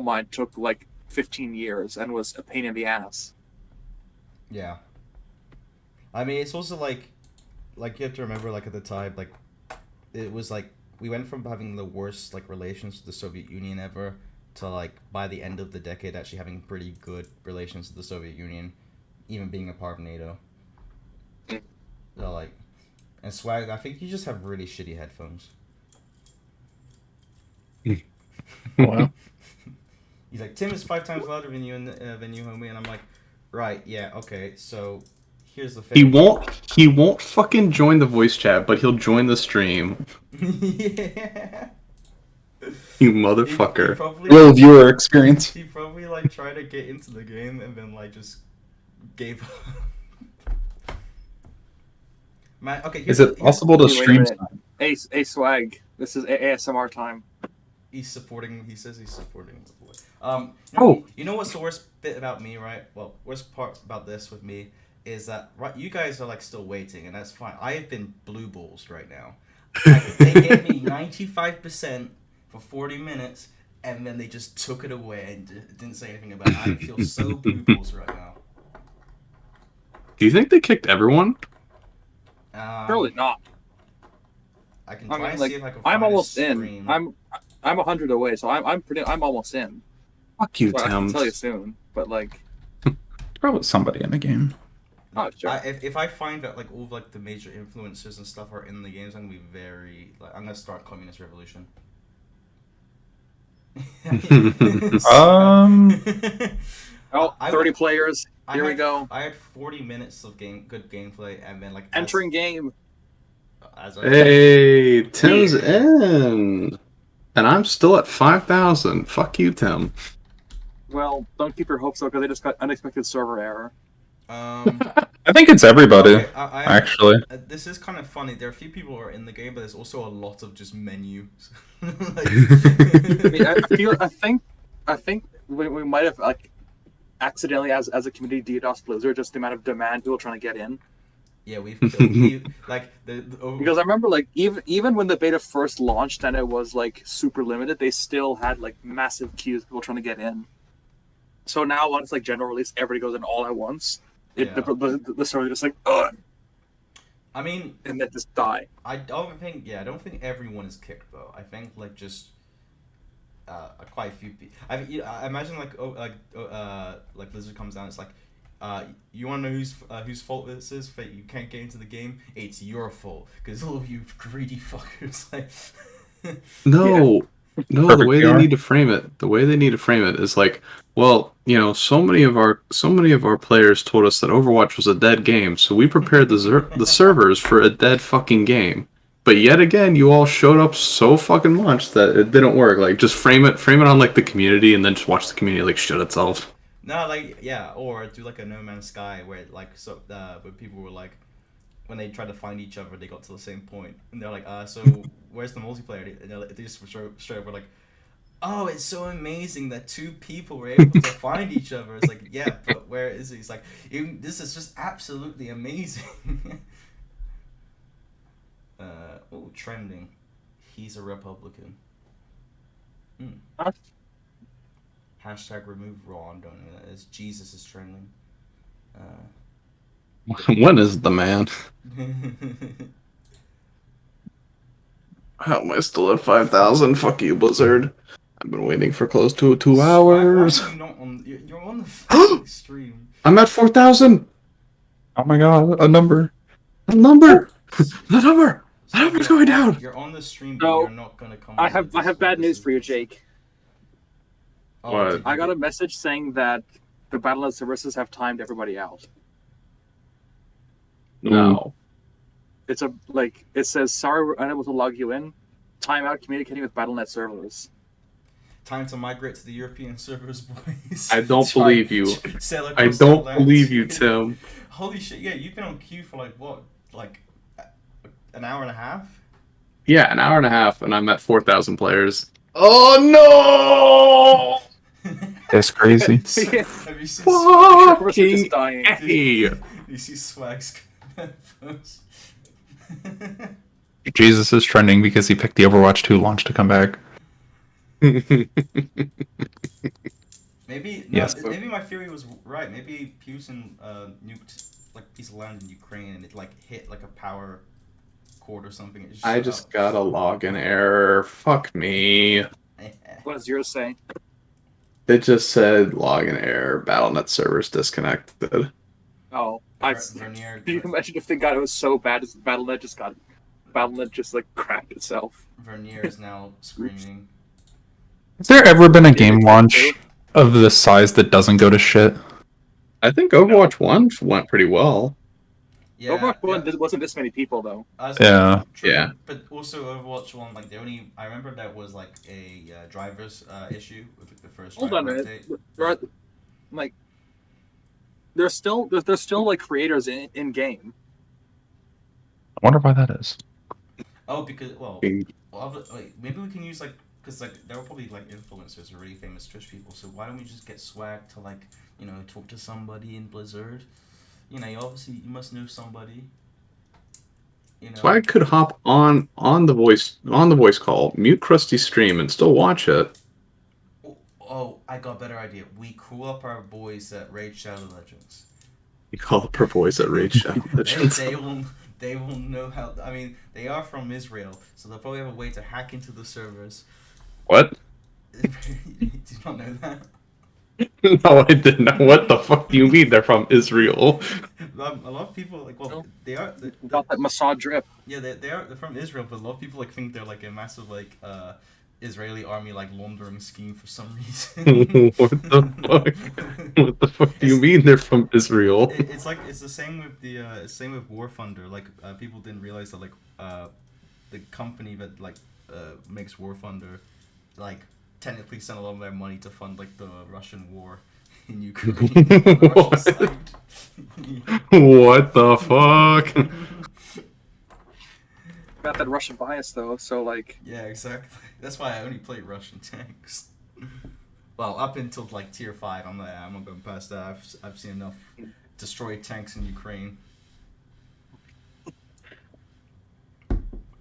mine took like 15 years and was a pain in the ass. Yeah. I mean, it's also like you have to remember, like, at the time, like, it was like we went from having the worst like relations with the Soviet Union ever to like by the end of the decade actually having pretty good relations with the Soviet Union, even being a part of NATO. So like, and Swag, I think you just have really shitty headphones. Wow. He's like, Tim is 5 times louder than you, homie, and I'm like, right, yeah, okay, so here's the thing. He won't fucking join the voice chat, but he'll join the stream. Yeah. You motherfucker. Real viewer experience. He probably like tried to get into the game and then like just gave up. Man, okay. Is it possible to stream? Hey, Swag, this is ASMR time. He says he's supporting the boy. You know what's the worst bit about me, right? Well, worst part about this with me is that, right, you guys are like still waiting, and that's fine. I have been blue balls right now. Like, they gave me 95% for 40 minutes, and then they just took it away and didn't say anything about it. I feel so blue balls right now. Do you think they kicked everyone? Surely not. I can try and like, see if I can. I'm find almost a in. stream. I'm 100 away, so I'm almost in. Fuck you, So I can Tim. tell you soon, but like, Probably somebody in the game. oh sure. If I find that like all of, like the major influencers and stuff are in the games, I'm gonna be very like I'm gonna start communist revolution. Oh, 30 players. Here we go. I had 40 minutes of good gameplay, and then like Entering game. Hey, Tim's in, and I'm still at 5,000. Fuck you, Tim. Well, don't keep your hopes up because I just got unexpected server error. I think it's everybody, okay, actually. This is kind of funny. There are a few people who are in the game, but there's also a lot of just menus. I think we might have like accidentally as a community DDoS Blizzard just the amount of demand people trying to get in. Yeah, we've like because I remember like even when the beta first launched and it was like super limited, they still had like massive queues of people trying to get in. So now once like general release, everybody goes in all at once. The server just like ugh. I mean, and then just die. I don't think everyone is kicked though. I think like just quite a few people. I imagine like Blizzard comes down. It's like, you want to know whose fault this is? That you can't get into the game. It's your fault because all of you greedy fuckers. Like, no. No, Perfect the way PR. they need to frame it is like, well, you know, so many of our players told us that Overwatch was a dead game, so we prepared the servers for a dead fucking game. But yet again, you all showed up so fucking much that it didn't work. Like, just frame it on like the community, and then just watch the community like shit itself. No, like yeah, or do like a No Man's Sky where like where people were like, when they tried to find each other, they got to the same point, and they're like, so where's the multiplayer? And they just straight up were like, oh, it's so amazing that 2 people were able to find each other. It's like, yeah, but where is he? It's like, this is just absolutely amazing. Trending. He's a Republican. Hashtag remove Ron. Don't know that is. Jesus is trending. When is the man? How am I still at 5,000? Fuck you, Blizzard. I've been waiting for close to 2 hours. Why are you not on? You're on the fucking stream. I'm at 4,000. Oh my god, a number. The number. The number. The number's going down. You're on the stream, but No, you're not gonna come. I have bad news for you, Jake. Oh, What? I got a message saying that the Battle.net services have timed everybody out. No. It's it says sorry we're unable to log you in. Timeout communicating with Battle.net servers. Time to migrate to the European servers, boys. I don't Try- believe you. sail I across don't the believe you, Atlantic. Tim. Holy shit! Yeah, you've been on queue for like what, like an hour and a half. Yeah, an hour and a half, and I'm at 4,000 players. Oh It's crazy. Have you seen? no! Of course we're just dying. Hey. You see Swag's post. Jesus is trending because he picked the Overwatch 2 launch to come back. Maybe Yes. maybe my theory was right. Maybe Putin nuked like a piece of land in Ukraine and it like hit like a power cord or something. It I shut just up. got a login error. Fuck me. What does yours say? It just said login error. Battle.net servers disconnected. Oh, Vernier. Can you imagine if they got it was so bad as Battle.net just like crapped itself? Vernier is now screaming. Has there ever been a game launch of this size that doesn't go to shit? I think Overwatch 1 went pretty well. Yeah, Overwatch 1 yeah. wasn't this many people though. Yeah. True, Yeah. But also Overwatch 1, like I remember that was like a drivers issue with the first Hold on a driver minute. update. There are, like, there's still like creators in game. I wonder why that is. Oh, because Bing. wait, maybe we can use like because like there were probably like influencers or really famous Twitch people. So why don't we just get Swag to like talk to somebody in Blizzard? You must know somebody. So I could hop on the voice call, mute Krusty's stream, and still watch it. Oh, I got a better idea. We call up our boys at Raid Shadow Legends. You call up her voice at Raid Shadow Legends. They will know how. I mean, they are from Israel, so they'll probably have a way to hack into the servers. What? Did you not know that? No, I didn't know. What the fuck do you mean they're from Israel? A lot of people they are. Got that Mossad drip. Yeah, they're from Israel, but a lot of people like think they're like a massive like Israeli army like laundering scheme for some reason. What the fuck? What the fuck do you mean they're from Israel? It's like it's the same with same with War Thunder. Like people didn't realize that like the company that like makes War Thunder like technically sent a lot of their money to fund like the Russian war in Ukraine. What the fuck? Got that Russian bias though, so like. Yeah, exactly. That's why I only play Russian tanks. Well, up until like tier 5, I'm not going past that. I've seen enough destroyed tanks in Ukraine.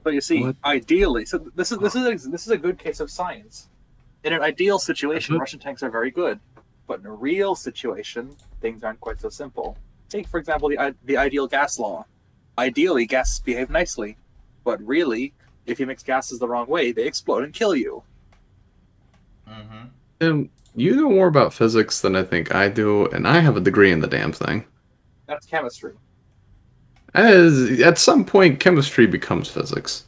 So you see, What? ideally, so this is a good case of science. In an ideal situation, Russian tanks are very good, but in a real situation, things aren't quite so simple. Take, for example, the ideal gas law. Ideally, gases behave nicely, but really, if you mix gases the wrong way, they explode and kill you. Mm-hmm. You know more about physics than I think I do, and I have a degree in the damn thing. That's chemistry. At some point, chemistry becomes physics.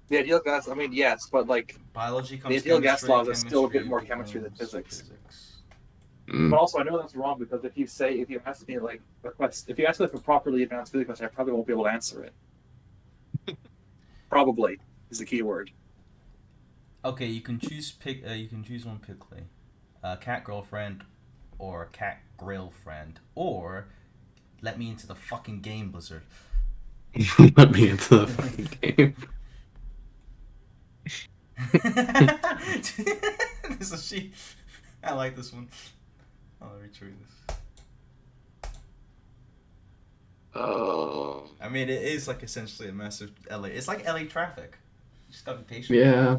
The ideal gas, I mean, yes, but like, Biology comes the ideal gas chemistry, laws are still a bit chemistry more chemistry than becomes physics. Mm. But also, I know that's wrong because if you ask me like a question, if you ask me like a properly advanced physics question, I probably won't be able to answer it. Probably is the key word. Okay, you can choose one quickly. Cat girlfriend or cat grill friend, or let me into the fucking game, Blizzard. Let me into the fucking game. This is she. I like this one. I'll retweet this. Oh. I mean, it is like essentially a massive LA. It's like LA traffic. You just gotta be patient. Yeah.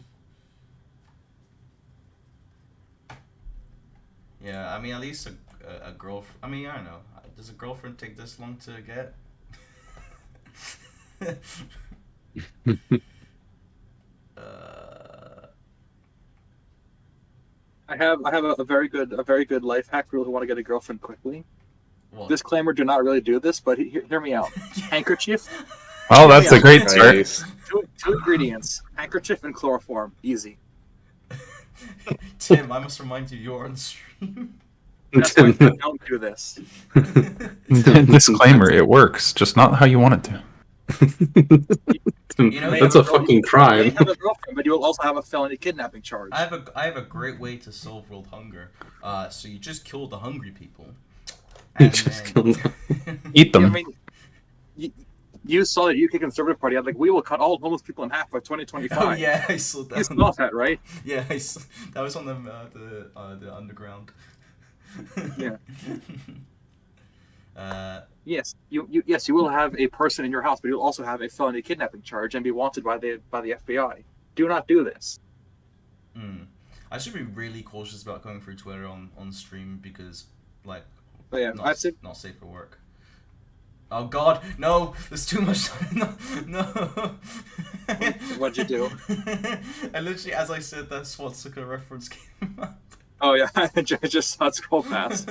Yeah, I mean, at least a girlfriend. I mean, I don't know. Does a girlfriend take this long to get? I have a very good life hack for people who want to get a girlfriend quickly. Well, Disclaimer: do not really do this, but hear me out. Handkerchief, Oh, that's a great start. Nice. two ingredients: handkerchief and chloroform. Easy. Tim, I must remind you, you're on stream. That's why I don't do this. Disclaimer: it works, just not how you want it to. You know, That's a fucking You crime. may have a girlfriend, but you will also have a felony kidnapping charge. I have a great way to solve world hunger. So you just kill the hungry people, and Just then kill them. Eat them. I mean, you saw that UK Conservative Party had like, we will cut all homeless people in half by 2025. Oh yeah, I saw that. You saw that, right? Yeah, that was on the underground. Yeah. Yes, Yes, you will have a person in your house, but you'll also have a felony kidnapping charge and be wanted by the FBI. Do not do this. I should be really cautious about going through Twitter on stream because, like, But yeah, not, I've seen. not safe for work. Oh God, no! There's too much. No. What'd you do? I literally, as I said, that swastika reference came up. Oh yeah, I just saw it scroll past.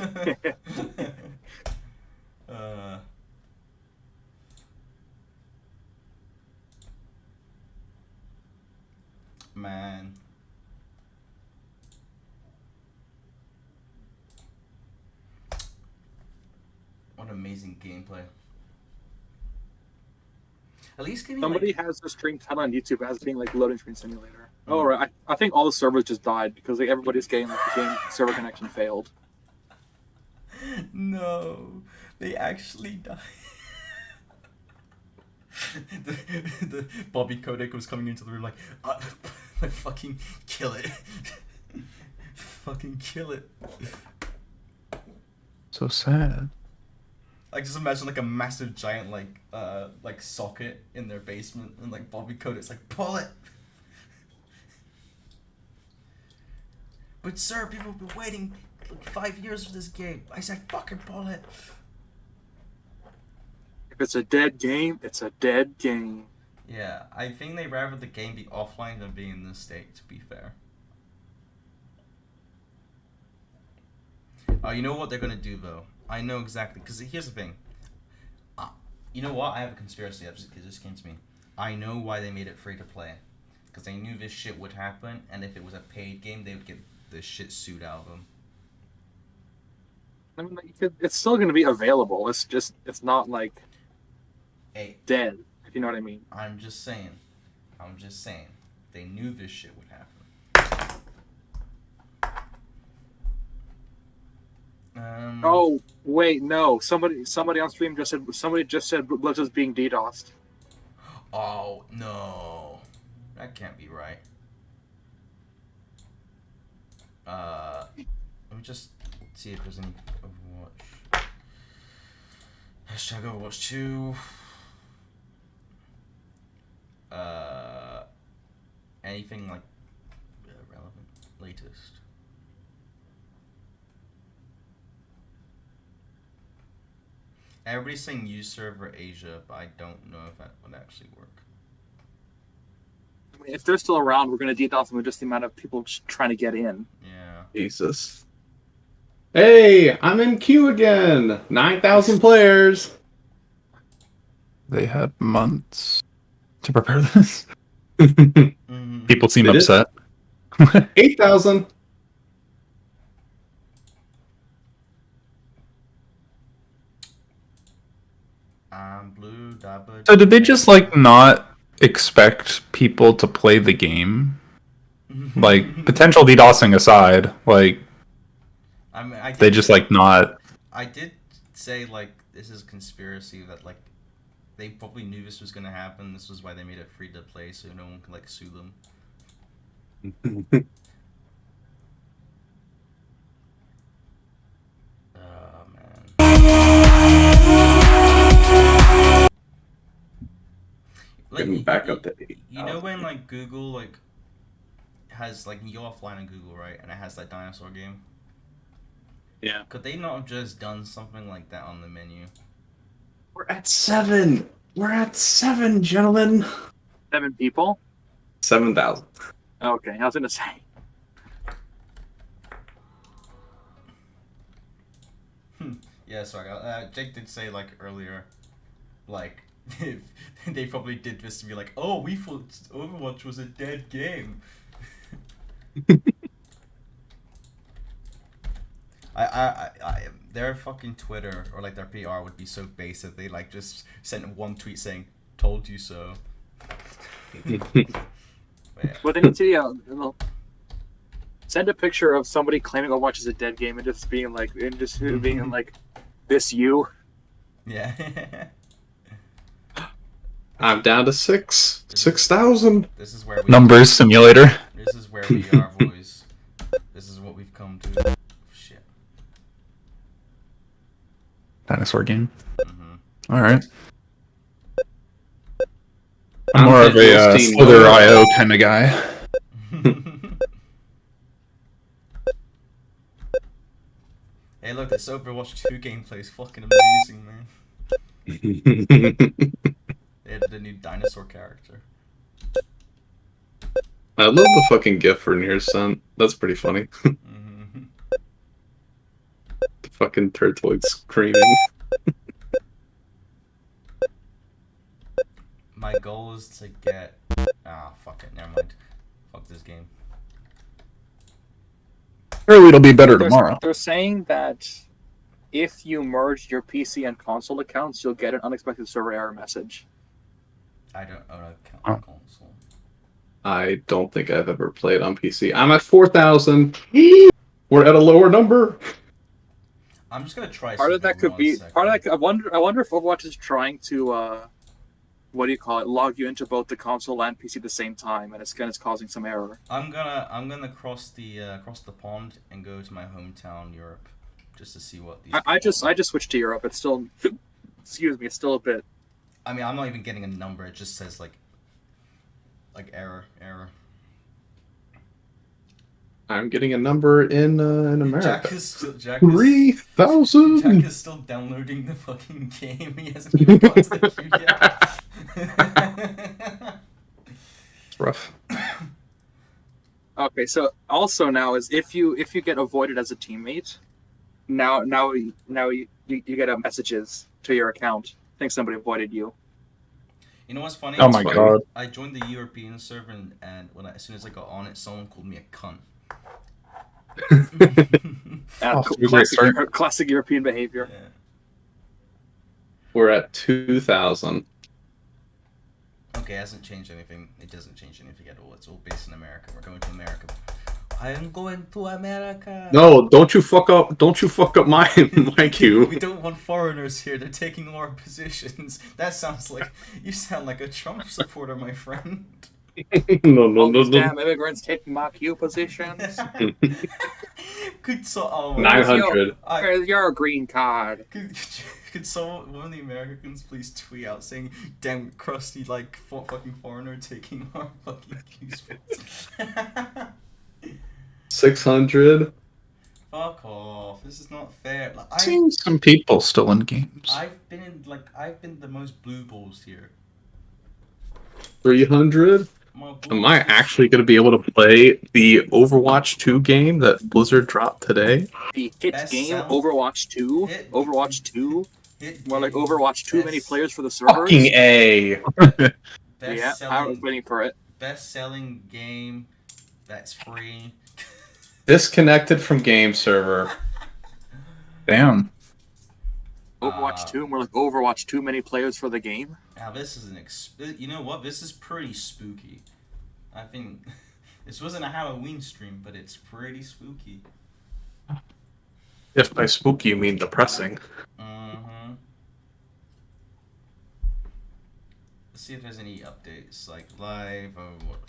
Man. What amazing gameplay. At least give me Somebody has the stream title on YouTube as being like loading screen simulator. Oh right, I think all the servers just died because like everybody's getting like the game server connection failed. No, they actually died. the Bobby Kotick was coming into the room like, fucking kill it. Fucking kill it. So sad. Like, just imagine like a massive giant like socket in their basement and like Bobby Kotick's like, pull it. But sir, people have been waiting like 5 years for this game. I said fucking pull it. If it's a dead game, it's a dead game. Yeah, I think they'd rather the game be offline than be in this state, to be fair. Oh, you know what they're gonna do though? I know exactly, because here's the thing. You know what? I have a conspiracy that just came to me. I know why they made it free to play. Because they knew this shit would happen, and if it was a paid game, they would get the shit sued out of them. I mean, like, it's still going to be available. It's not like Hey, dead, if you know what I mean. I'm just saying. They knew this shit would happen. Oh wait, no. Somebody on stream just said Blizzard's being DDoSed. Oh, no. That can't be right. Let me just see if there's any Overwatch. Hashtag Overwatch 2. Anything like relevant, latest. Everybody's saying use server Asia, but I don't know if that would actually work. I mean, if they're still around, we're going to DDoS them with just the amount of people trying to get in. Yeah. Jesus. Hey, I'm in queue again. 9,000 players. They had months to prepare this. Mm-hmm. People seem They did? upset. 8,000. Blue, Dabba. So did they just like not expect people to play the game? Like potential DDoSing aside, like I mean, they just like not. I did say like this is a conspiracy that like they probably knew this was gonna happen. This was why they made it free to play, so no one can like sue them. Oh man. Like, Getting back up to 8,000. You know when like Google like has like you go offline on Google, right, and it has that dinosaur game. Yeah. Could they not have just done something like that on the menu? We're at 7. We're at 7, gentlemen. 7 people? 7,000. Okay, I was going to say. Yeah, sorry. Jake did say like earlier, like they probably did this to be like, oh, we thought Overwatch was a dead game. Their fucking Twitter or like their PR would be so base that they like just sent one tweet saying, Told you so. But they need to send a picture of somebody claiming Overwatch is a dead game and just being like, this you. Yeah. I'm down to 6,000. This is where we Numbers simulator. This is where we are, boys. This is what we've come to. Shit. Dinosaur game. Mm-hmm. All right. I'm I'm more of a Steam Slither mode. IO kind of guy. Hey, look, this Overwatch 2 gameplay is fucking amazing, man. They added a new dinosaur character. I love the fucking GIF for Near Sent. That's pretty funny. Mm-hmm. The fucking turtloid screaming. My goal is to get... Ah, fuck it, never mind. Fuck this game. Surely it'll be better tomorrow. They're saying that if you merge your PC and console accounts, you'll get an unexpected server error message. I don't own a console. I don't think I've ever played on PC. I'm at 4,000. We're at a lower number. I'm just gonna try Part of that something could be one part of second. that. I wonder if Overwatch is trying to log you into both the console and PC at the same time, and it's causing some error. I'm gonna cross the pond and go to my hometown, Europe, just to see what these. I just switched to Europe. It's still, excuse me, it's still a bit. I mean, I'm not even getting a number. It just says like error. I'm getting a number in America. Jack is 3,000. Jack is still downloading the fucking game. He hasn't even got to the queue yet. Rough. Okay, so also now is if you get avoided as a teammate, now you get messages to your account. I think somebody avoided you. You know what's funny? Oh my god. I joined the European server and as soon as I got on it, someone called me a cunt. Great start. Classic European behavior. Yeah. We're at 2,000. Okay, it hasn't changed anything. It doesn't change anything at all. It's all based in America. We're going to America. I am going to America. No, don't you fuck up my queue. We don't want foreigners here. They're taking our positions. That sounds like you sound like a Trump supporter, my friend. All these damn immigrants taking my queue positions. Oh my 900. Where's your green card? Could someone, one of the Americans, please tweet out saying, "Damn crusty, like fucking foreigner taking our fucking queue spots." 600. Fuck off! This is not fair. Like, I've seen some people still in games. I've been the most blue balls here. 300. Am I actually going to be able to play the Overwatch 2 game that Blizzard dropped today? The hit Best game sound- Overwatch 2. Hit- Overwatch 2. Hit More like game, Overwatch too many best- players for the servers. Fucking A. Best Yeah, I was selling, waiting for it. best selling game that's free. Disconnected from game server. Damn. Overwatch 2, more like Overwatch too many players for the game. Now this is you know what? This is pretty spooky. I think this wasn't a Halloween stream, but it's pretty spooky. If by spooky you mean depressing. Mm-hmm. Let's see if there's any updates, like live or what.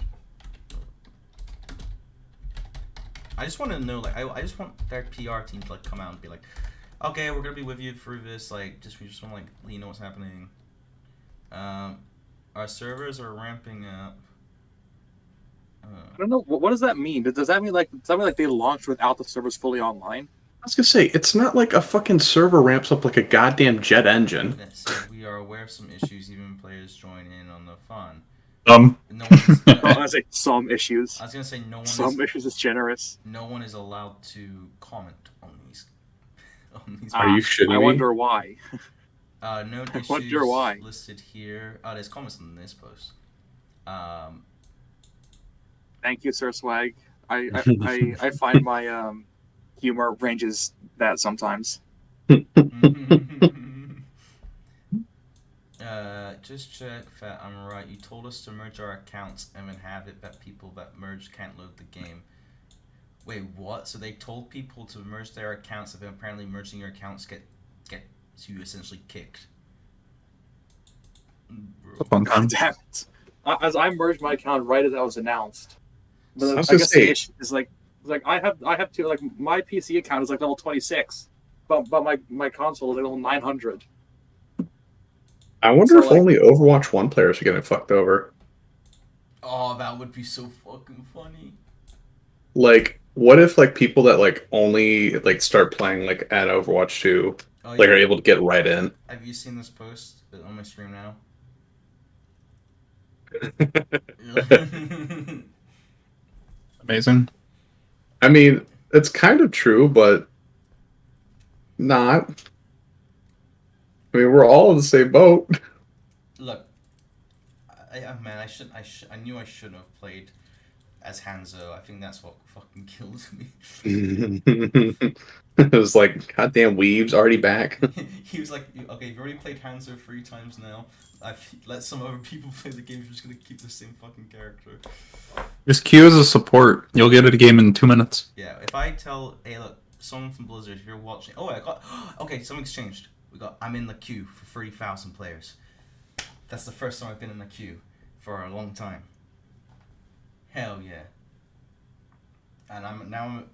I just want to know, like, I just want their PR team to like come out and be like, okay, we're gonna be with you through this. Like, we just want to like let you know what's happening. Our servers are ramping up. I don't know. What does that mean? Does that mean like they launched without the servers fully online? I was gonna say, it's not like a fucking server ramps up like a goddamn jet engine. Yes, we are aware of some issues. Even players join in on the fun. Um, No one's, I was like some issues. I was gonna say Some issues is generous. no one is allowed to comment on these. Are you shitting I me? wonder why. No issues wonder why. listed here. There's comments on this post. Thank you, Sir Swag. I find my humor ranges that sometimes. Just check that I'm right. You told us to merge our accounts and then have it that people that merge can't load the game. Wait, what? So they told people to merge their accounts, and then apparently merging your accounts gets you essentially kicked. It's a fun time. Damn it. As I merged my account right as that was announced. But I was I gonna guess say- the issue is like I have to like my PC account is like level 26, but my console is like level 900. I wonder So, if like- only Overwatch 1 players are getting fucked over. Oh, that would be so fucking funny. Like, what if like people that like only like start playing like at Overwatch 2 Oh, like yeah. are able to get right in? Have you seen this post on my stream now? Amazing. I mean, it's kind of true, but not. I mean, we're all in the same boat. Look, man, I knew I shouldn't have played as Hanzo. I think that's what fucking killed me. It was like, goddamn weebs already back. He was like, okay, you've already played Hanzo 3 times now. I've let some other people play the game. You're just gonna keep the same fucking character. Just queue as a support. You'll get a game in 2 minutes. Yeah, if I tell, hey, look, someone from Blizzard, if you're watching, oh, I got, okay, something's changed. I'm in the queue for 30,000 players. That's the first time I've been in the queue for a long time. Hell yeah. And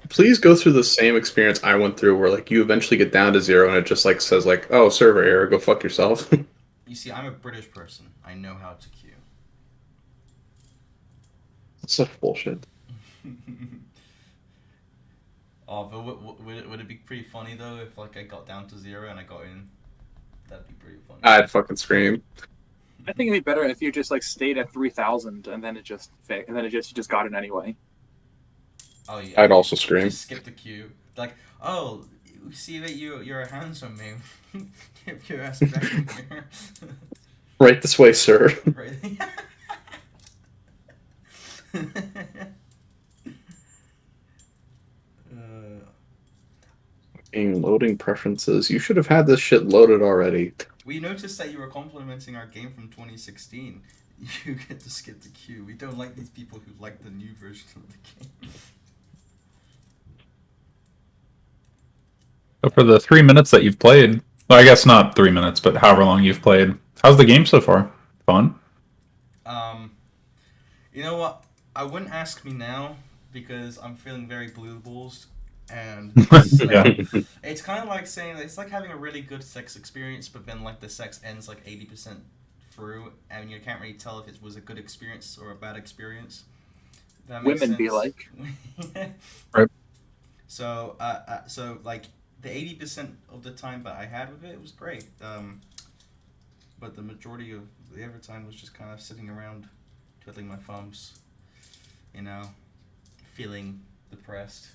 Please go through the same experience I went through, where like you eventually get down to 0 and it just like says like, oh, server error, go fuck yourself. You see, I'm a British person. I know how to queue. That's such bullshit. Oh, but would it be pretty funny though if like I got down to 0 and I got in? That'd be pretty funny. I'd fucking scream. I think it'd be better if you just like stayed at 3,000 and then you just got it anyway. Oh yeah. I'd also scream. Just skip the queue. Like, oh, we see that you're a handsome man. Get your ass back in here. Right this way, sir. Right. Loading preferences. You should have had this shit loaded already. We noticed that you were complimenting our game from 2016. You get to skip the queue. We don't like these people who like the new version of the game. So for the 3 minutes that you've played, well, I guess not 3 minutes, but however long you've played, how's the game so far? Fun? You know what? I wouldn't ask me now because I'm feeling very blue balls, and Yeah. it's kind of like saying it's like having a really good sex experience, but then like the sex ends like 80% through, and you can't really tell if it was a good experience or a bad experience. That makes Women be sense. like. Right. So, so like the 80% of the time that I had with it was great. But the majority of the other time was just kind of sitting around, twiddling my thumbs, you know, feeling depressed.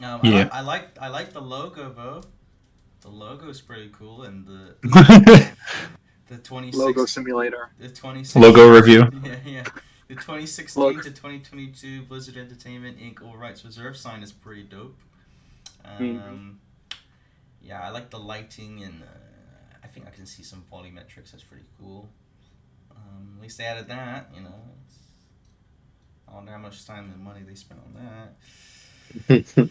Yeah. I like the logo though. The logo's pretty cool, and the 26 Logo simulator. the 2016 Logo review. Yeah. The 2016 to 2022 Blizzard Entertainment Inc. All Rights Reserved sign is pretty dope. Yeah, I like the lighting, and I think I can see some volumetrics. That's pretty cool. At least they added that, you know. I wonder how much time and money they spent on that.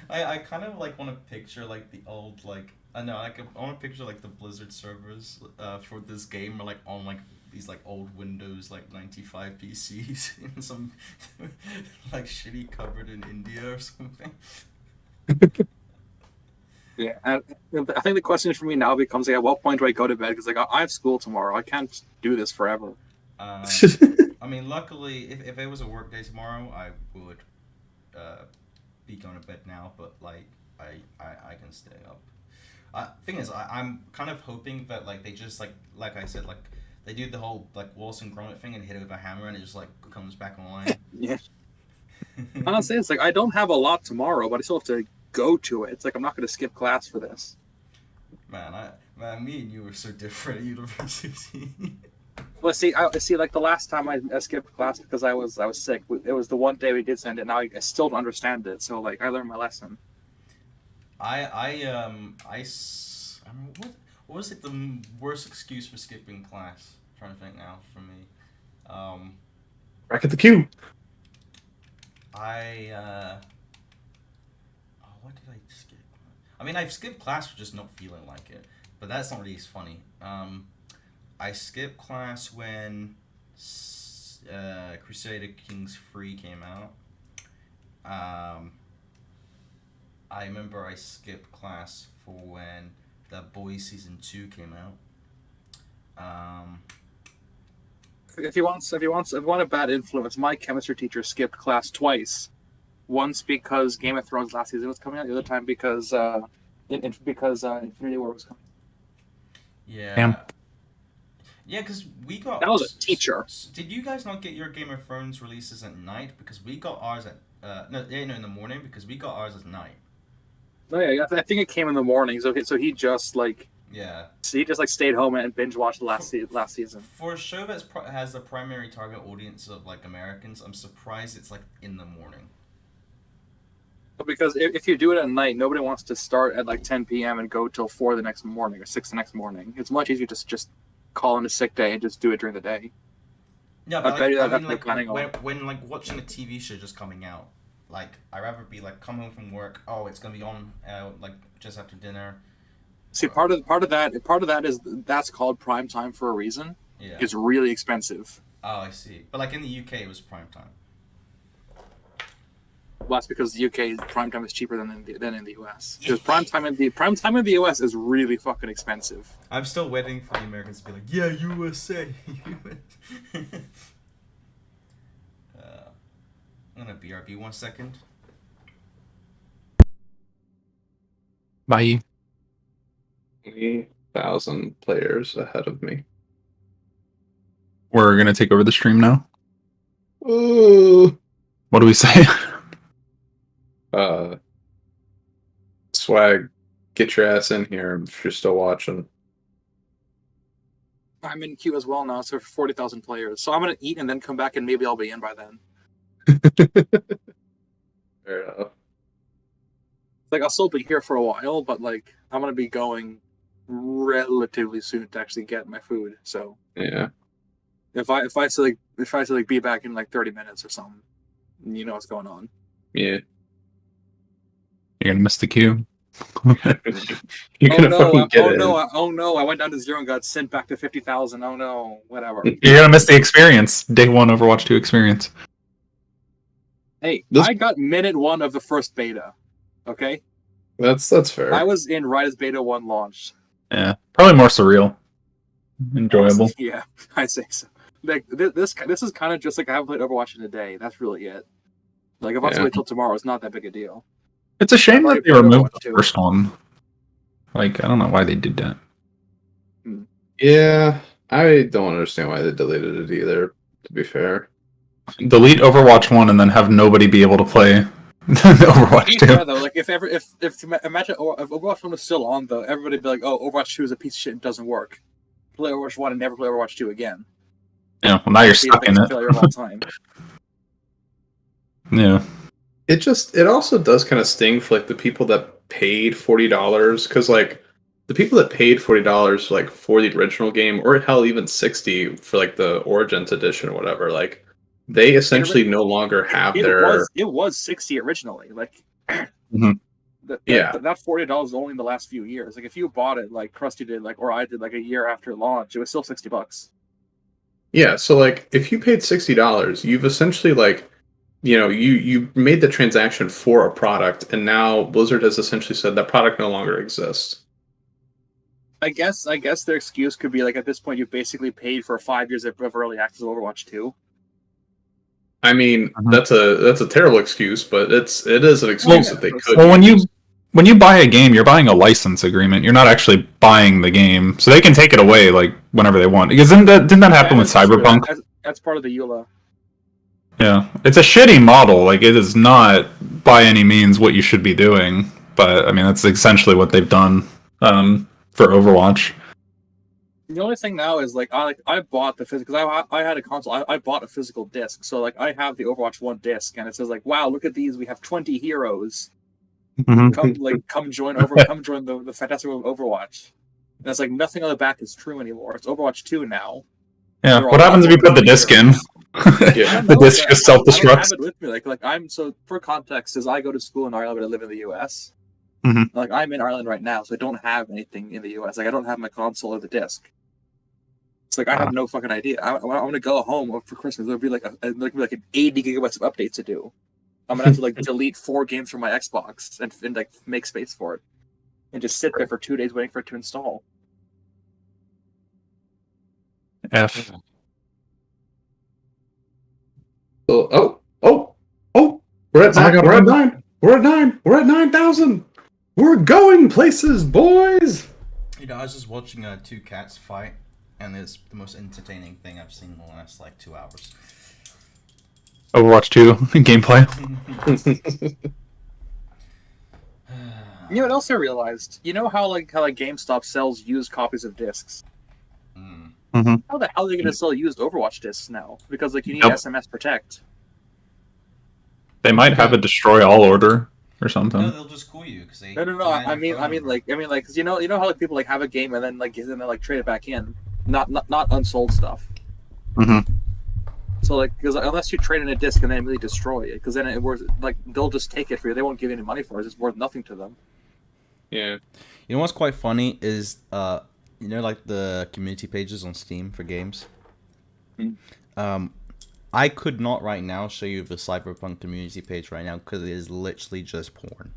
I kind of like want to picture like the old like I want to picture like the Blizzard servers for this game are like on like these like old Windows like 95 PCs in some like shitty cupboard in India or something. Yeah, I think the question for me now becomes like, at what point do I go to bed? Because like I have school tomorrow. I can't do this forever. I mean, luckily, if it was a work day tomorrow, I would be going to bed now. But like, I can stay up. Thing is, I'm kind of hoping that like they just like I said, like they do the whole like Wallace and Gromit thing and hit it with a hammer and it just like comes back online. Yeah. Honestly, it's like I don't have a lot tomorrow, but I still have to go to it. It's like I'm not going to skip class for this. Man, me and you were so different at university. Well, see, like the last time I skipped class because I was sick. It was the one day we did send it. Now I still don't understand it. So like I learned my lesson. I mean, what was like the worst excuse for skipping class? I'm trying to think now for me. Back at the queue. What did I skip? I mean, I've skipped class for just not feeling like it, but that's not really as funny. I skipped class when Crusader Kings 3 came out. I remember I skipped class for when The Boys Season 2 came out. If you want a bad influence, my chemistry teacher skipped class twice. Once because Game of Thrones last season was coming out, the other time because Infinity War was coming. Yeah. Damn. Yeah, because we got... That was a teacher. Did you guys not get your Game of Thrones releases at night? Because we got ours at... in the morning, because we got ours at night. Oh yeah, I think it came in the mornings. Okay, so he just Yeah. So he just stayed home and binge watched the last season. For a show that has a primary target audience of Americans, I'm surprised it's in the morning. Because if you do it at night, nobody wants to start at 10 p.m. and go till 4 the next morning or 6 the next morning. It's much easier to just call in a sick day and just do it during the day. Yeah, but planning on. when watching a TV show just coming out, I'd rather be come home from work. Oh, it's gonna be on just after dinner. See, part of that is that's called prime time for a reason. Yeah. It's really expensive. Oh, I see. But in the UK, it was prime time. Well, that's because the UK prime time is cheaper than in the US. Because prime time in the US is really fucking expensive. I'm still waiting for the Americans to be yeah, USA. I'm gonna BRB 1 second. Bye. 20,000 players ahead of me. We're gonna take over the stream now. Ooh. What do we say? Swag, get your ass in here if you're still watching. I'm in queue as well now, so for 40,000 players. So I'm gonna eat and then come back and maybe I'll be in by then. Fair enough. I'll still be here for a while, but I'm gonna be going relatively soon to actually get my food. So Yeah. if I be back in 30 minutes or something, you know what's going on. Yeah. You're gonna miss the queue. You're gonna fucking get it. Oh no! I went down to 0 and got sent back to 50,000. Oh no! Whatever. You're gonna miss the experience. Day 1 Overwatch 2 experience. Hey, I got minute 1 of the first beta. Okay. That's fair. I was in right as beta 1 launched. Yeah, probably more surreal, enjoyable. Yeah, I say so. This is kind of just I haven't played Overwatch in a day. That's really it. If I have to wait till tomorrow, it's not that big a deal. It's a shame I've that they already played removed Overwatch the 2. first one. I don't know why they did that. Yeah, I don't understand why they deleted it either, to be fair. Delete Overwatch 1 and then have nobody be able to play Overwatch 2. Fair, though, if imagine if Overwatch 1 was still on, though, everybody'd be like, "Oh, Overwatch 2 is a piece of shit and doesn't work. Play Overwatch 1 and never play Overwatch 2 again." Yeah, well, now you're stuck in it. Failure of all time. Yeah. It also does kind of sting for the people that paid $40, because the people that paid $40 for the original game, or hell even $60 for the Origins edition or whatever, they essentially no longer have it their. It was $60 originally. Mhm. That $40 is only in the last few years. If you bought it Krusty did, or I did, a year after launch, it was still $60. Yeah, so if you paid $60, you've essentially you made the transaction for a product, and now Blizzard has essentially said that product no longer exists. I guess their excuse could be at this point you've basically paid for 5 years of early access of Overwatch 2. I mean, that's a terrible excuse, but it is an excuse that they could. Well, when you buy a game, you're buying a license agreement. You're not actually buying the game, so they can take it away whenever they want. Because didn't that happen with Cyberpunk? That's part of the EULA. Yeah, it's a shitty model. It is not by any means what you should be doing. But I mean, that's essentially what they've done for Overwatch. The only thing now is I bought the physical. I had a console. I bought a physical disc, so I have the Overwatch 1 disc, and it says wow, look at these. We have 20 heroes. Come join the fantastic world of Overwatch. And it's like nothing on the back is true anymore. It's Overwatch 2 now. Yeah. They're What all happens if you put the disc in? Yeah. The disc just I don't have self-destructs. it with me. Like I'm so for context, as I go to school in Ireland, but I live in the U.S. Mhm. Like I'm in Ireland right now, so I don't have anything in the U.S. Like I don't have my console or the disc. It's like I have no fucking idea. I want to go home for Christmas. There'll be like an 80 gigabytes of updates to do. I'm gonna have to like delete 4 games from my Xbox and like make space for it, and just sit there for 2 days waiting for it to install. F. Oh! We're at Oh my God, we're at 9. We're at 9. We're at 9,000. We're going places, boys. You know, I was just watching two cats fight, and it's the most entertaining thing I've seen in the last like 2 hours. Overwatch 2 gameplay. You know what else I realized? You know how GameStop sells used copies of discs? How the hell are they going to sell used Overwatch discs now? Because like you need SMS Protect. They might have a destroy all order or something. No, they'll just call you because they. No. I mean, because you know how like people like have a game and then they trade it back in, not unsold stuff. So like, because unless you trade in a disc and then really destroy it, because then it worth like they'll just take it for you. They won't give you any money for it. It's worth nothing to them. Yeah. You know what's quite funny is you know, like the community pages on Steam for games. I could not right now show you the Cyberpunk community page right now because it is literally just porn.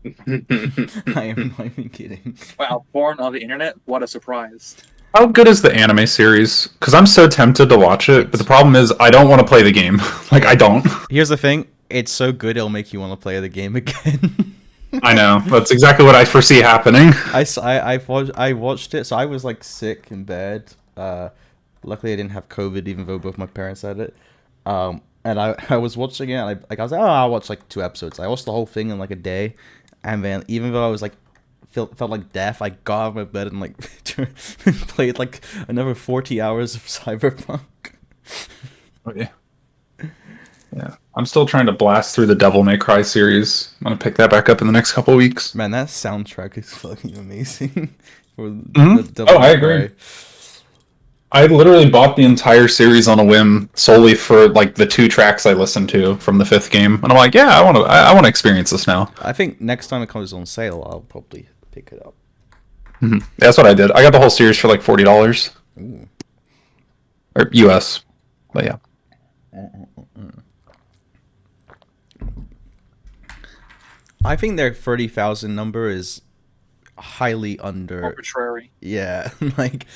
I am not even kidding. Wow, porn on the internet? What a surprise! How good is the anime series? Because I'm so tempted to watch it, but the problem is I don't want to play the game. Like, I don't. Here's the thing. It's so good it'll make you want to play the game again. I know. That's exactly what I foresee happening. I watched it, so I was like sick in bed. Luckily I didn't have COVID, even though both my parents had it. And I was watching it, and I was like, oh, I'll watch like 2 episodes. I watched the whole thing in like a day, and then even though I was like felt like death, I got out of my bed and like played like another 40 hours of Cyberpunk. Oh, yeah. Yeah. I'm still trying to blast through the Devil May Cry series. I'm gonna pick that back up in the next couple of weeks. Man, that soundtrack is fucking amazing. The Devil Oh, I May agree. Cry. I literally bought the entire series on a whim solely for like the 2 tracks I listened to from the 5th game, and I'm like, yeah, I want to experience this now. I think next time it comes on sale, I'll probably pick it up. That's what I did. I got the whole series for like $40, or US, but yeah. I think their 30,000 number is highly under. Arbitrary. Yeah, like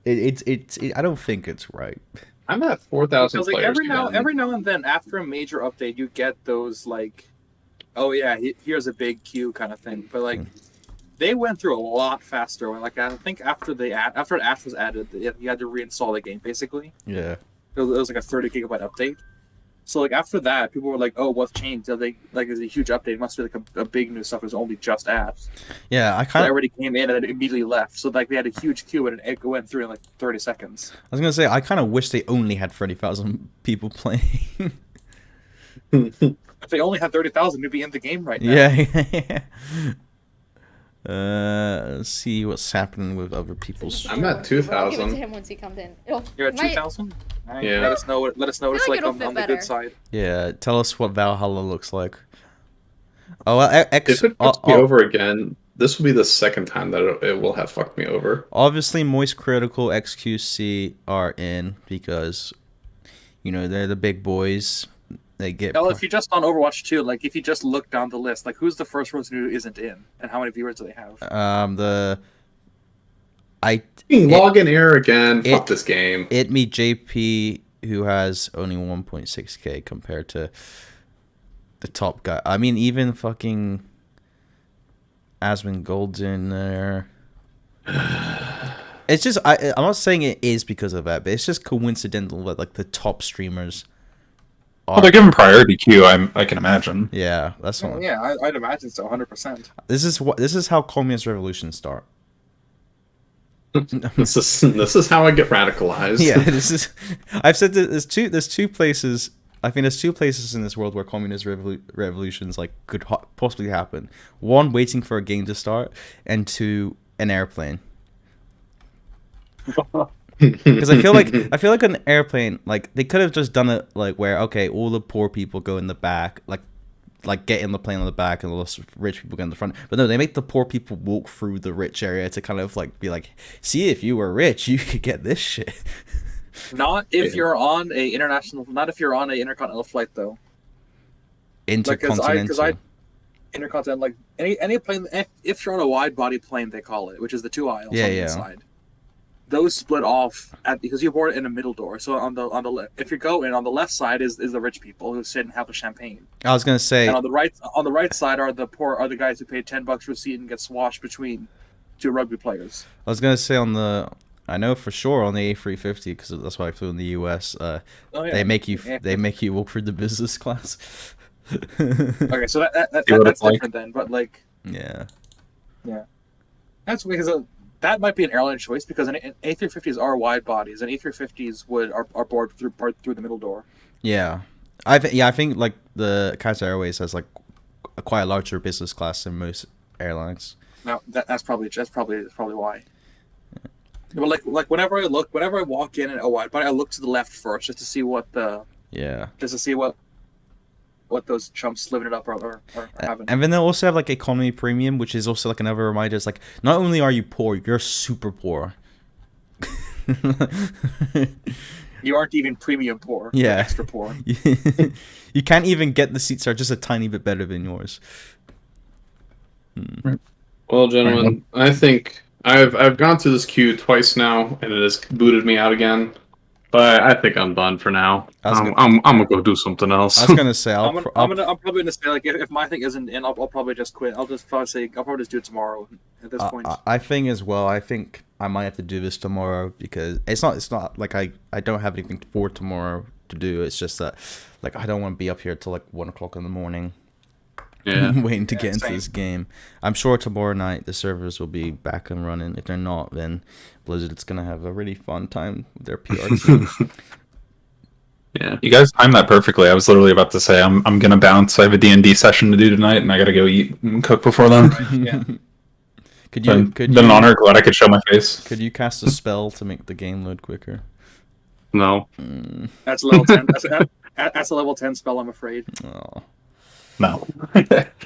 it's. I don't think it's right. I'm at 4,000 Because like players. every now and then, after a major update, you get those like, oh yeah, here's a big queue kind of thing. But like, they went through a lot faster. When like I think after Ash was added, you had to reinstall the game basically. Yeah. It was like a 30 gigabyte update. So like after that, people were like, "Oh, what's changed?" So they like, "There's a huge update. It must be like a big new stuff." It was only just Ash. Yeah, I So kind of. everybody came in and then immediately left. So like they had a huge queue and it went through in like 30 seconds. I was gonna say I kind of wish they only had 30,000 people playing. If they only had 30,000, we'd be in the game right now. Yeah. Let's see what's happening with other people's. I'm at I'll give it to 2,000. him once he comes in. It'll, You're at might- 2,000. Yeah. Let us know. Let us know what it's feel like like it'll on fit the better. good side. Yeah, tell us what Valhalla looks like. Oh, If it fucks me over again, this will be the second time that it will have fucked me over. obviously, Moist Critical, XQC are in because, you know, they're the big boys. They get. Well, if you just on Overwatch 2, like if you just look down the list, like who's the first person who isn't in, and how many viewers do they have? Login error again. Fuck it- this game. It me JP, who has only 1.6k compared to the top guy. I mean, even fucking Asmund Gold's in there. It's just I'm not saying it is because of that, but it's just coincidental that like the top streamers. Well, they're given priority queue. I can imagine. Yeah, that's what. Yeah, I'd imagine so, 100%. This is how communist revolutions start. This is how I get radicalized. Yeah, this is. I've said that there's two places there's two places in this world where communist revolutions like could possibly happen. One, waiting for a game to start, and two, an airplane. Because I feel like an airplane, like they could have just done it like where okay, all the poor people go in the back, like get in the plane on the back, and the rich people get in the front. But no, they make the poor people walk through the rich area to kind of like be like, see, if you were rich, you could get this shit. Not if you're on a intercontinental flight though. Intercontinental. Intercontinental, like any plane. If you're on a wide body plane, they call it, which is the two aisles on the inside. Those split off because you board in a middle door. So on the if you go in on the left side is the rich people who sit and have a champagne. I was gonna say, and on the right side are the poor, are the guys who paid $10 for a seat and get swashed between two rugby players. I was gonna say I know for sure on the A350 because that's why I flew in the US. They make you walk through the business class. Okay, so that's different then. But like, yeah, that's because that might be an airline choice because an A350s are wide bodies and A350s are board through the middle door. Yeah, I think like the Kaiser Airways has like quite a larger business class than most airlines. No, that's probably why. But like whenever I walk in a wide body, I look to the left first just to see what those chumps living it up are having. And then they also have like economy premium, which is also like another reminder. It's like not only are you poor, you're super poor. You aren't even premium poor. Yeah, you're extra poor. You can't even get the seats are just a tiny bit better than yours. Well, gentlemen, I think I've gone through this queue twice now, and it has booted me out again. But I think I'm done for now. I'm gonna go do something else. I was gonna say I'm probably gonna say like if my thing isn't in, I'll probably just quit. I'll probably just do it tomorrow. At this point, I think as well. I think I might have to do this tomorrow because it's not like I don't have anything for tomorrow to do. It's just that like I don't want to be up here till like 1 o'clock in the morning. Yeah, waiting to get into this game. I'm sure tomorrow night the servers will be back and running. If they're not, then Blizzard's gonna have a really fun time with their PR team. Yeah, you guys timed that perfectly. I was literally about to say I'm gonna bounce. I have a D&D session to do tonight, and I gotta go eat and cook before then. Yeah. Could you been an honor. Glad I could show my face. Could you cast a spell to make the game load quicker? No. That's a level 10. That's a level 10 spell, I'm afraid. Oh. No.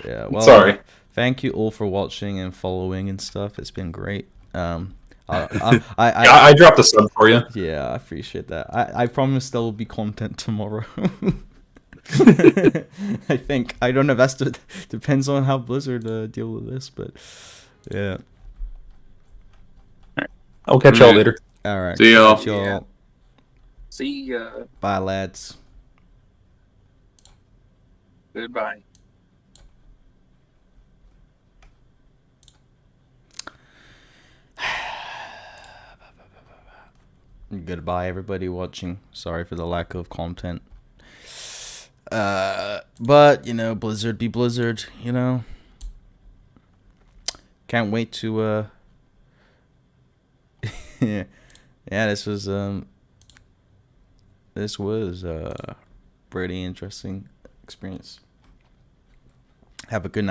Yeah. Well, sorry. Thank you all for watching and following and stuff. It's been great. I dropped a sub for you. Yeah, I appreciate that. I promise there will be content tomorrow. I think. I don't know. Depends on how Blizzard deal with this, but yeah. I'll catch y'all later. All right. See y'all. Catch y'all. Yeah. See ya. Bye, lads. Goodbye. Goodbye, everybody watching. Sorry for the lack of content. But, Blizzard be Blizzard, Can't wait to, yeah, this was pretty interesting experience. Have a good night.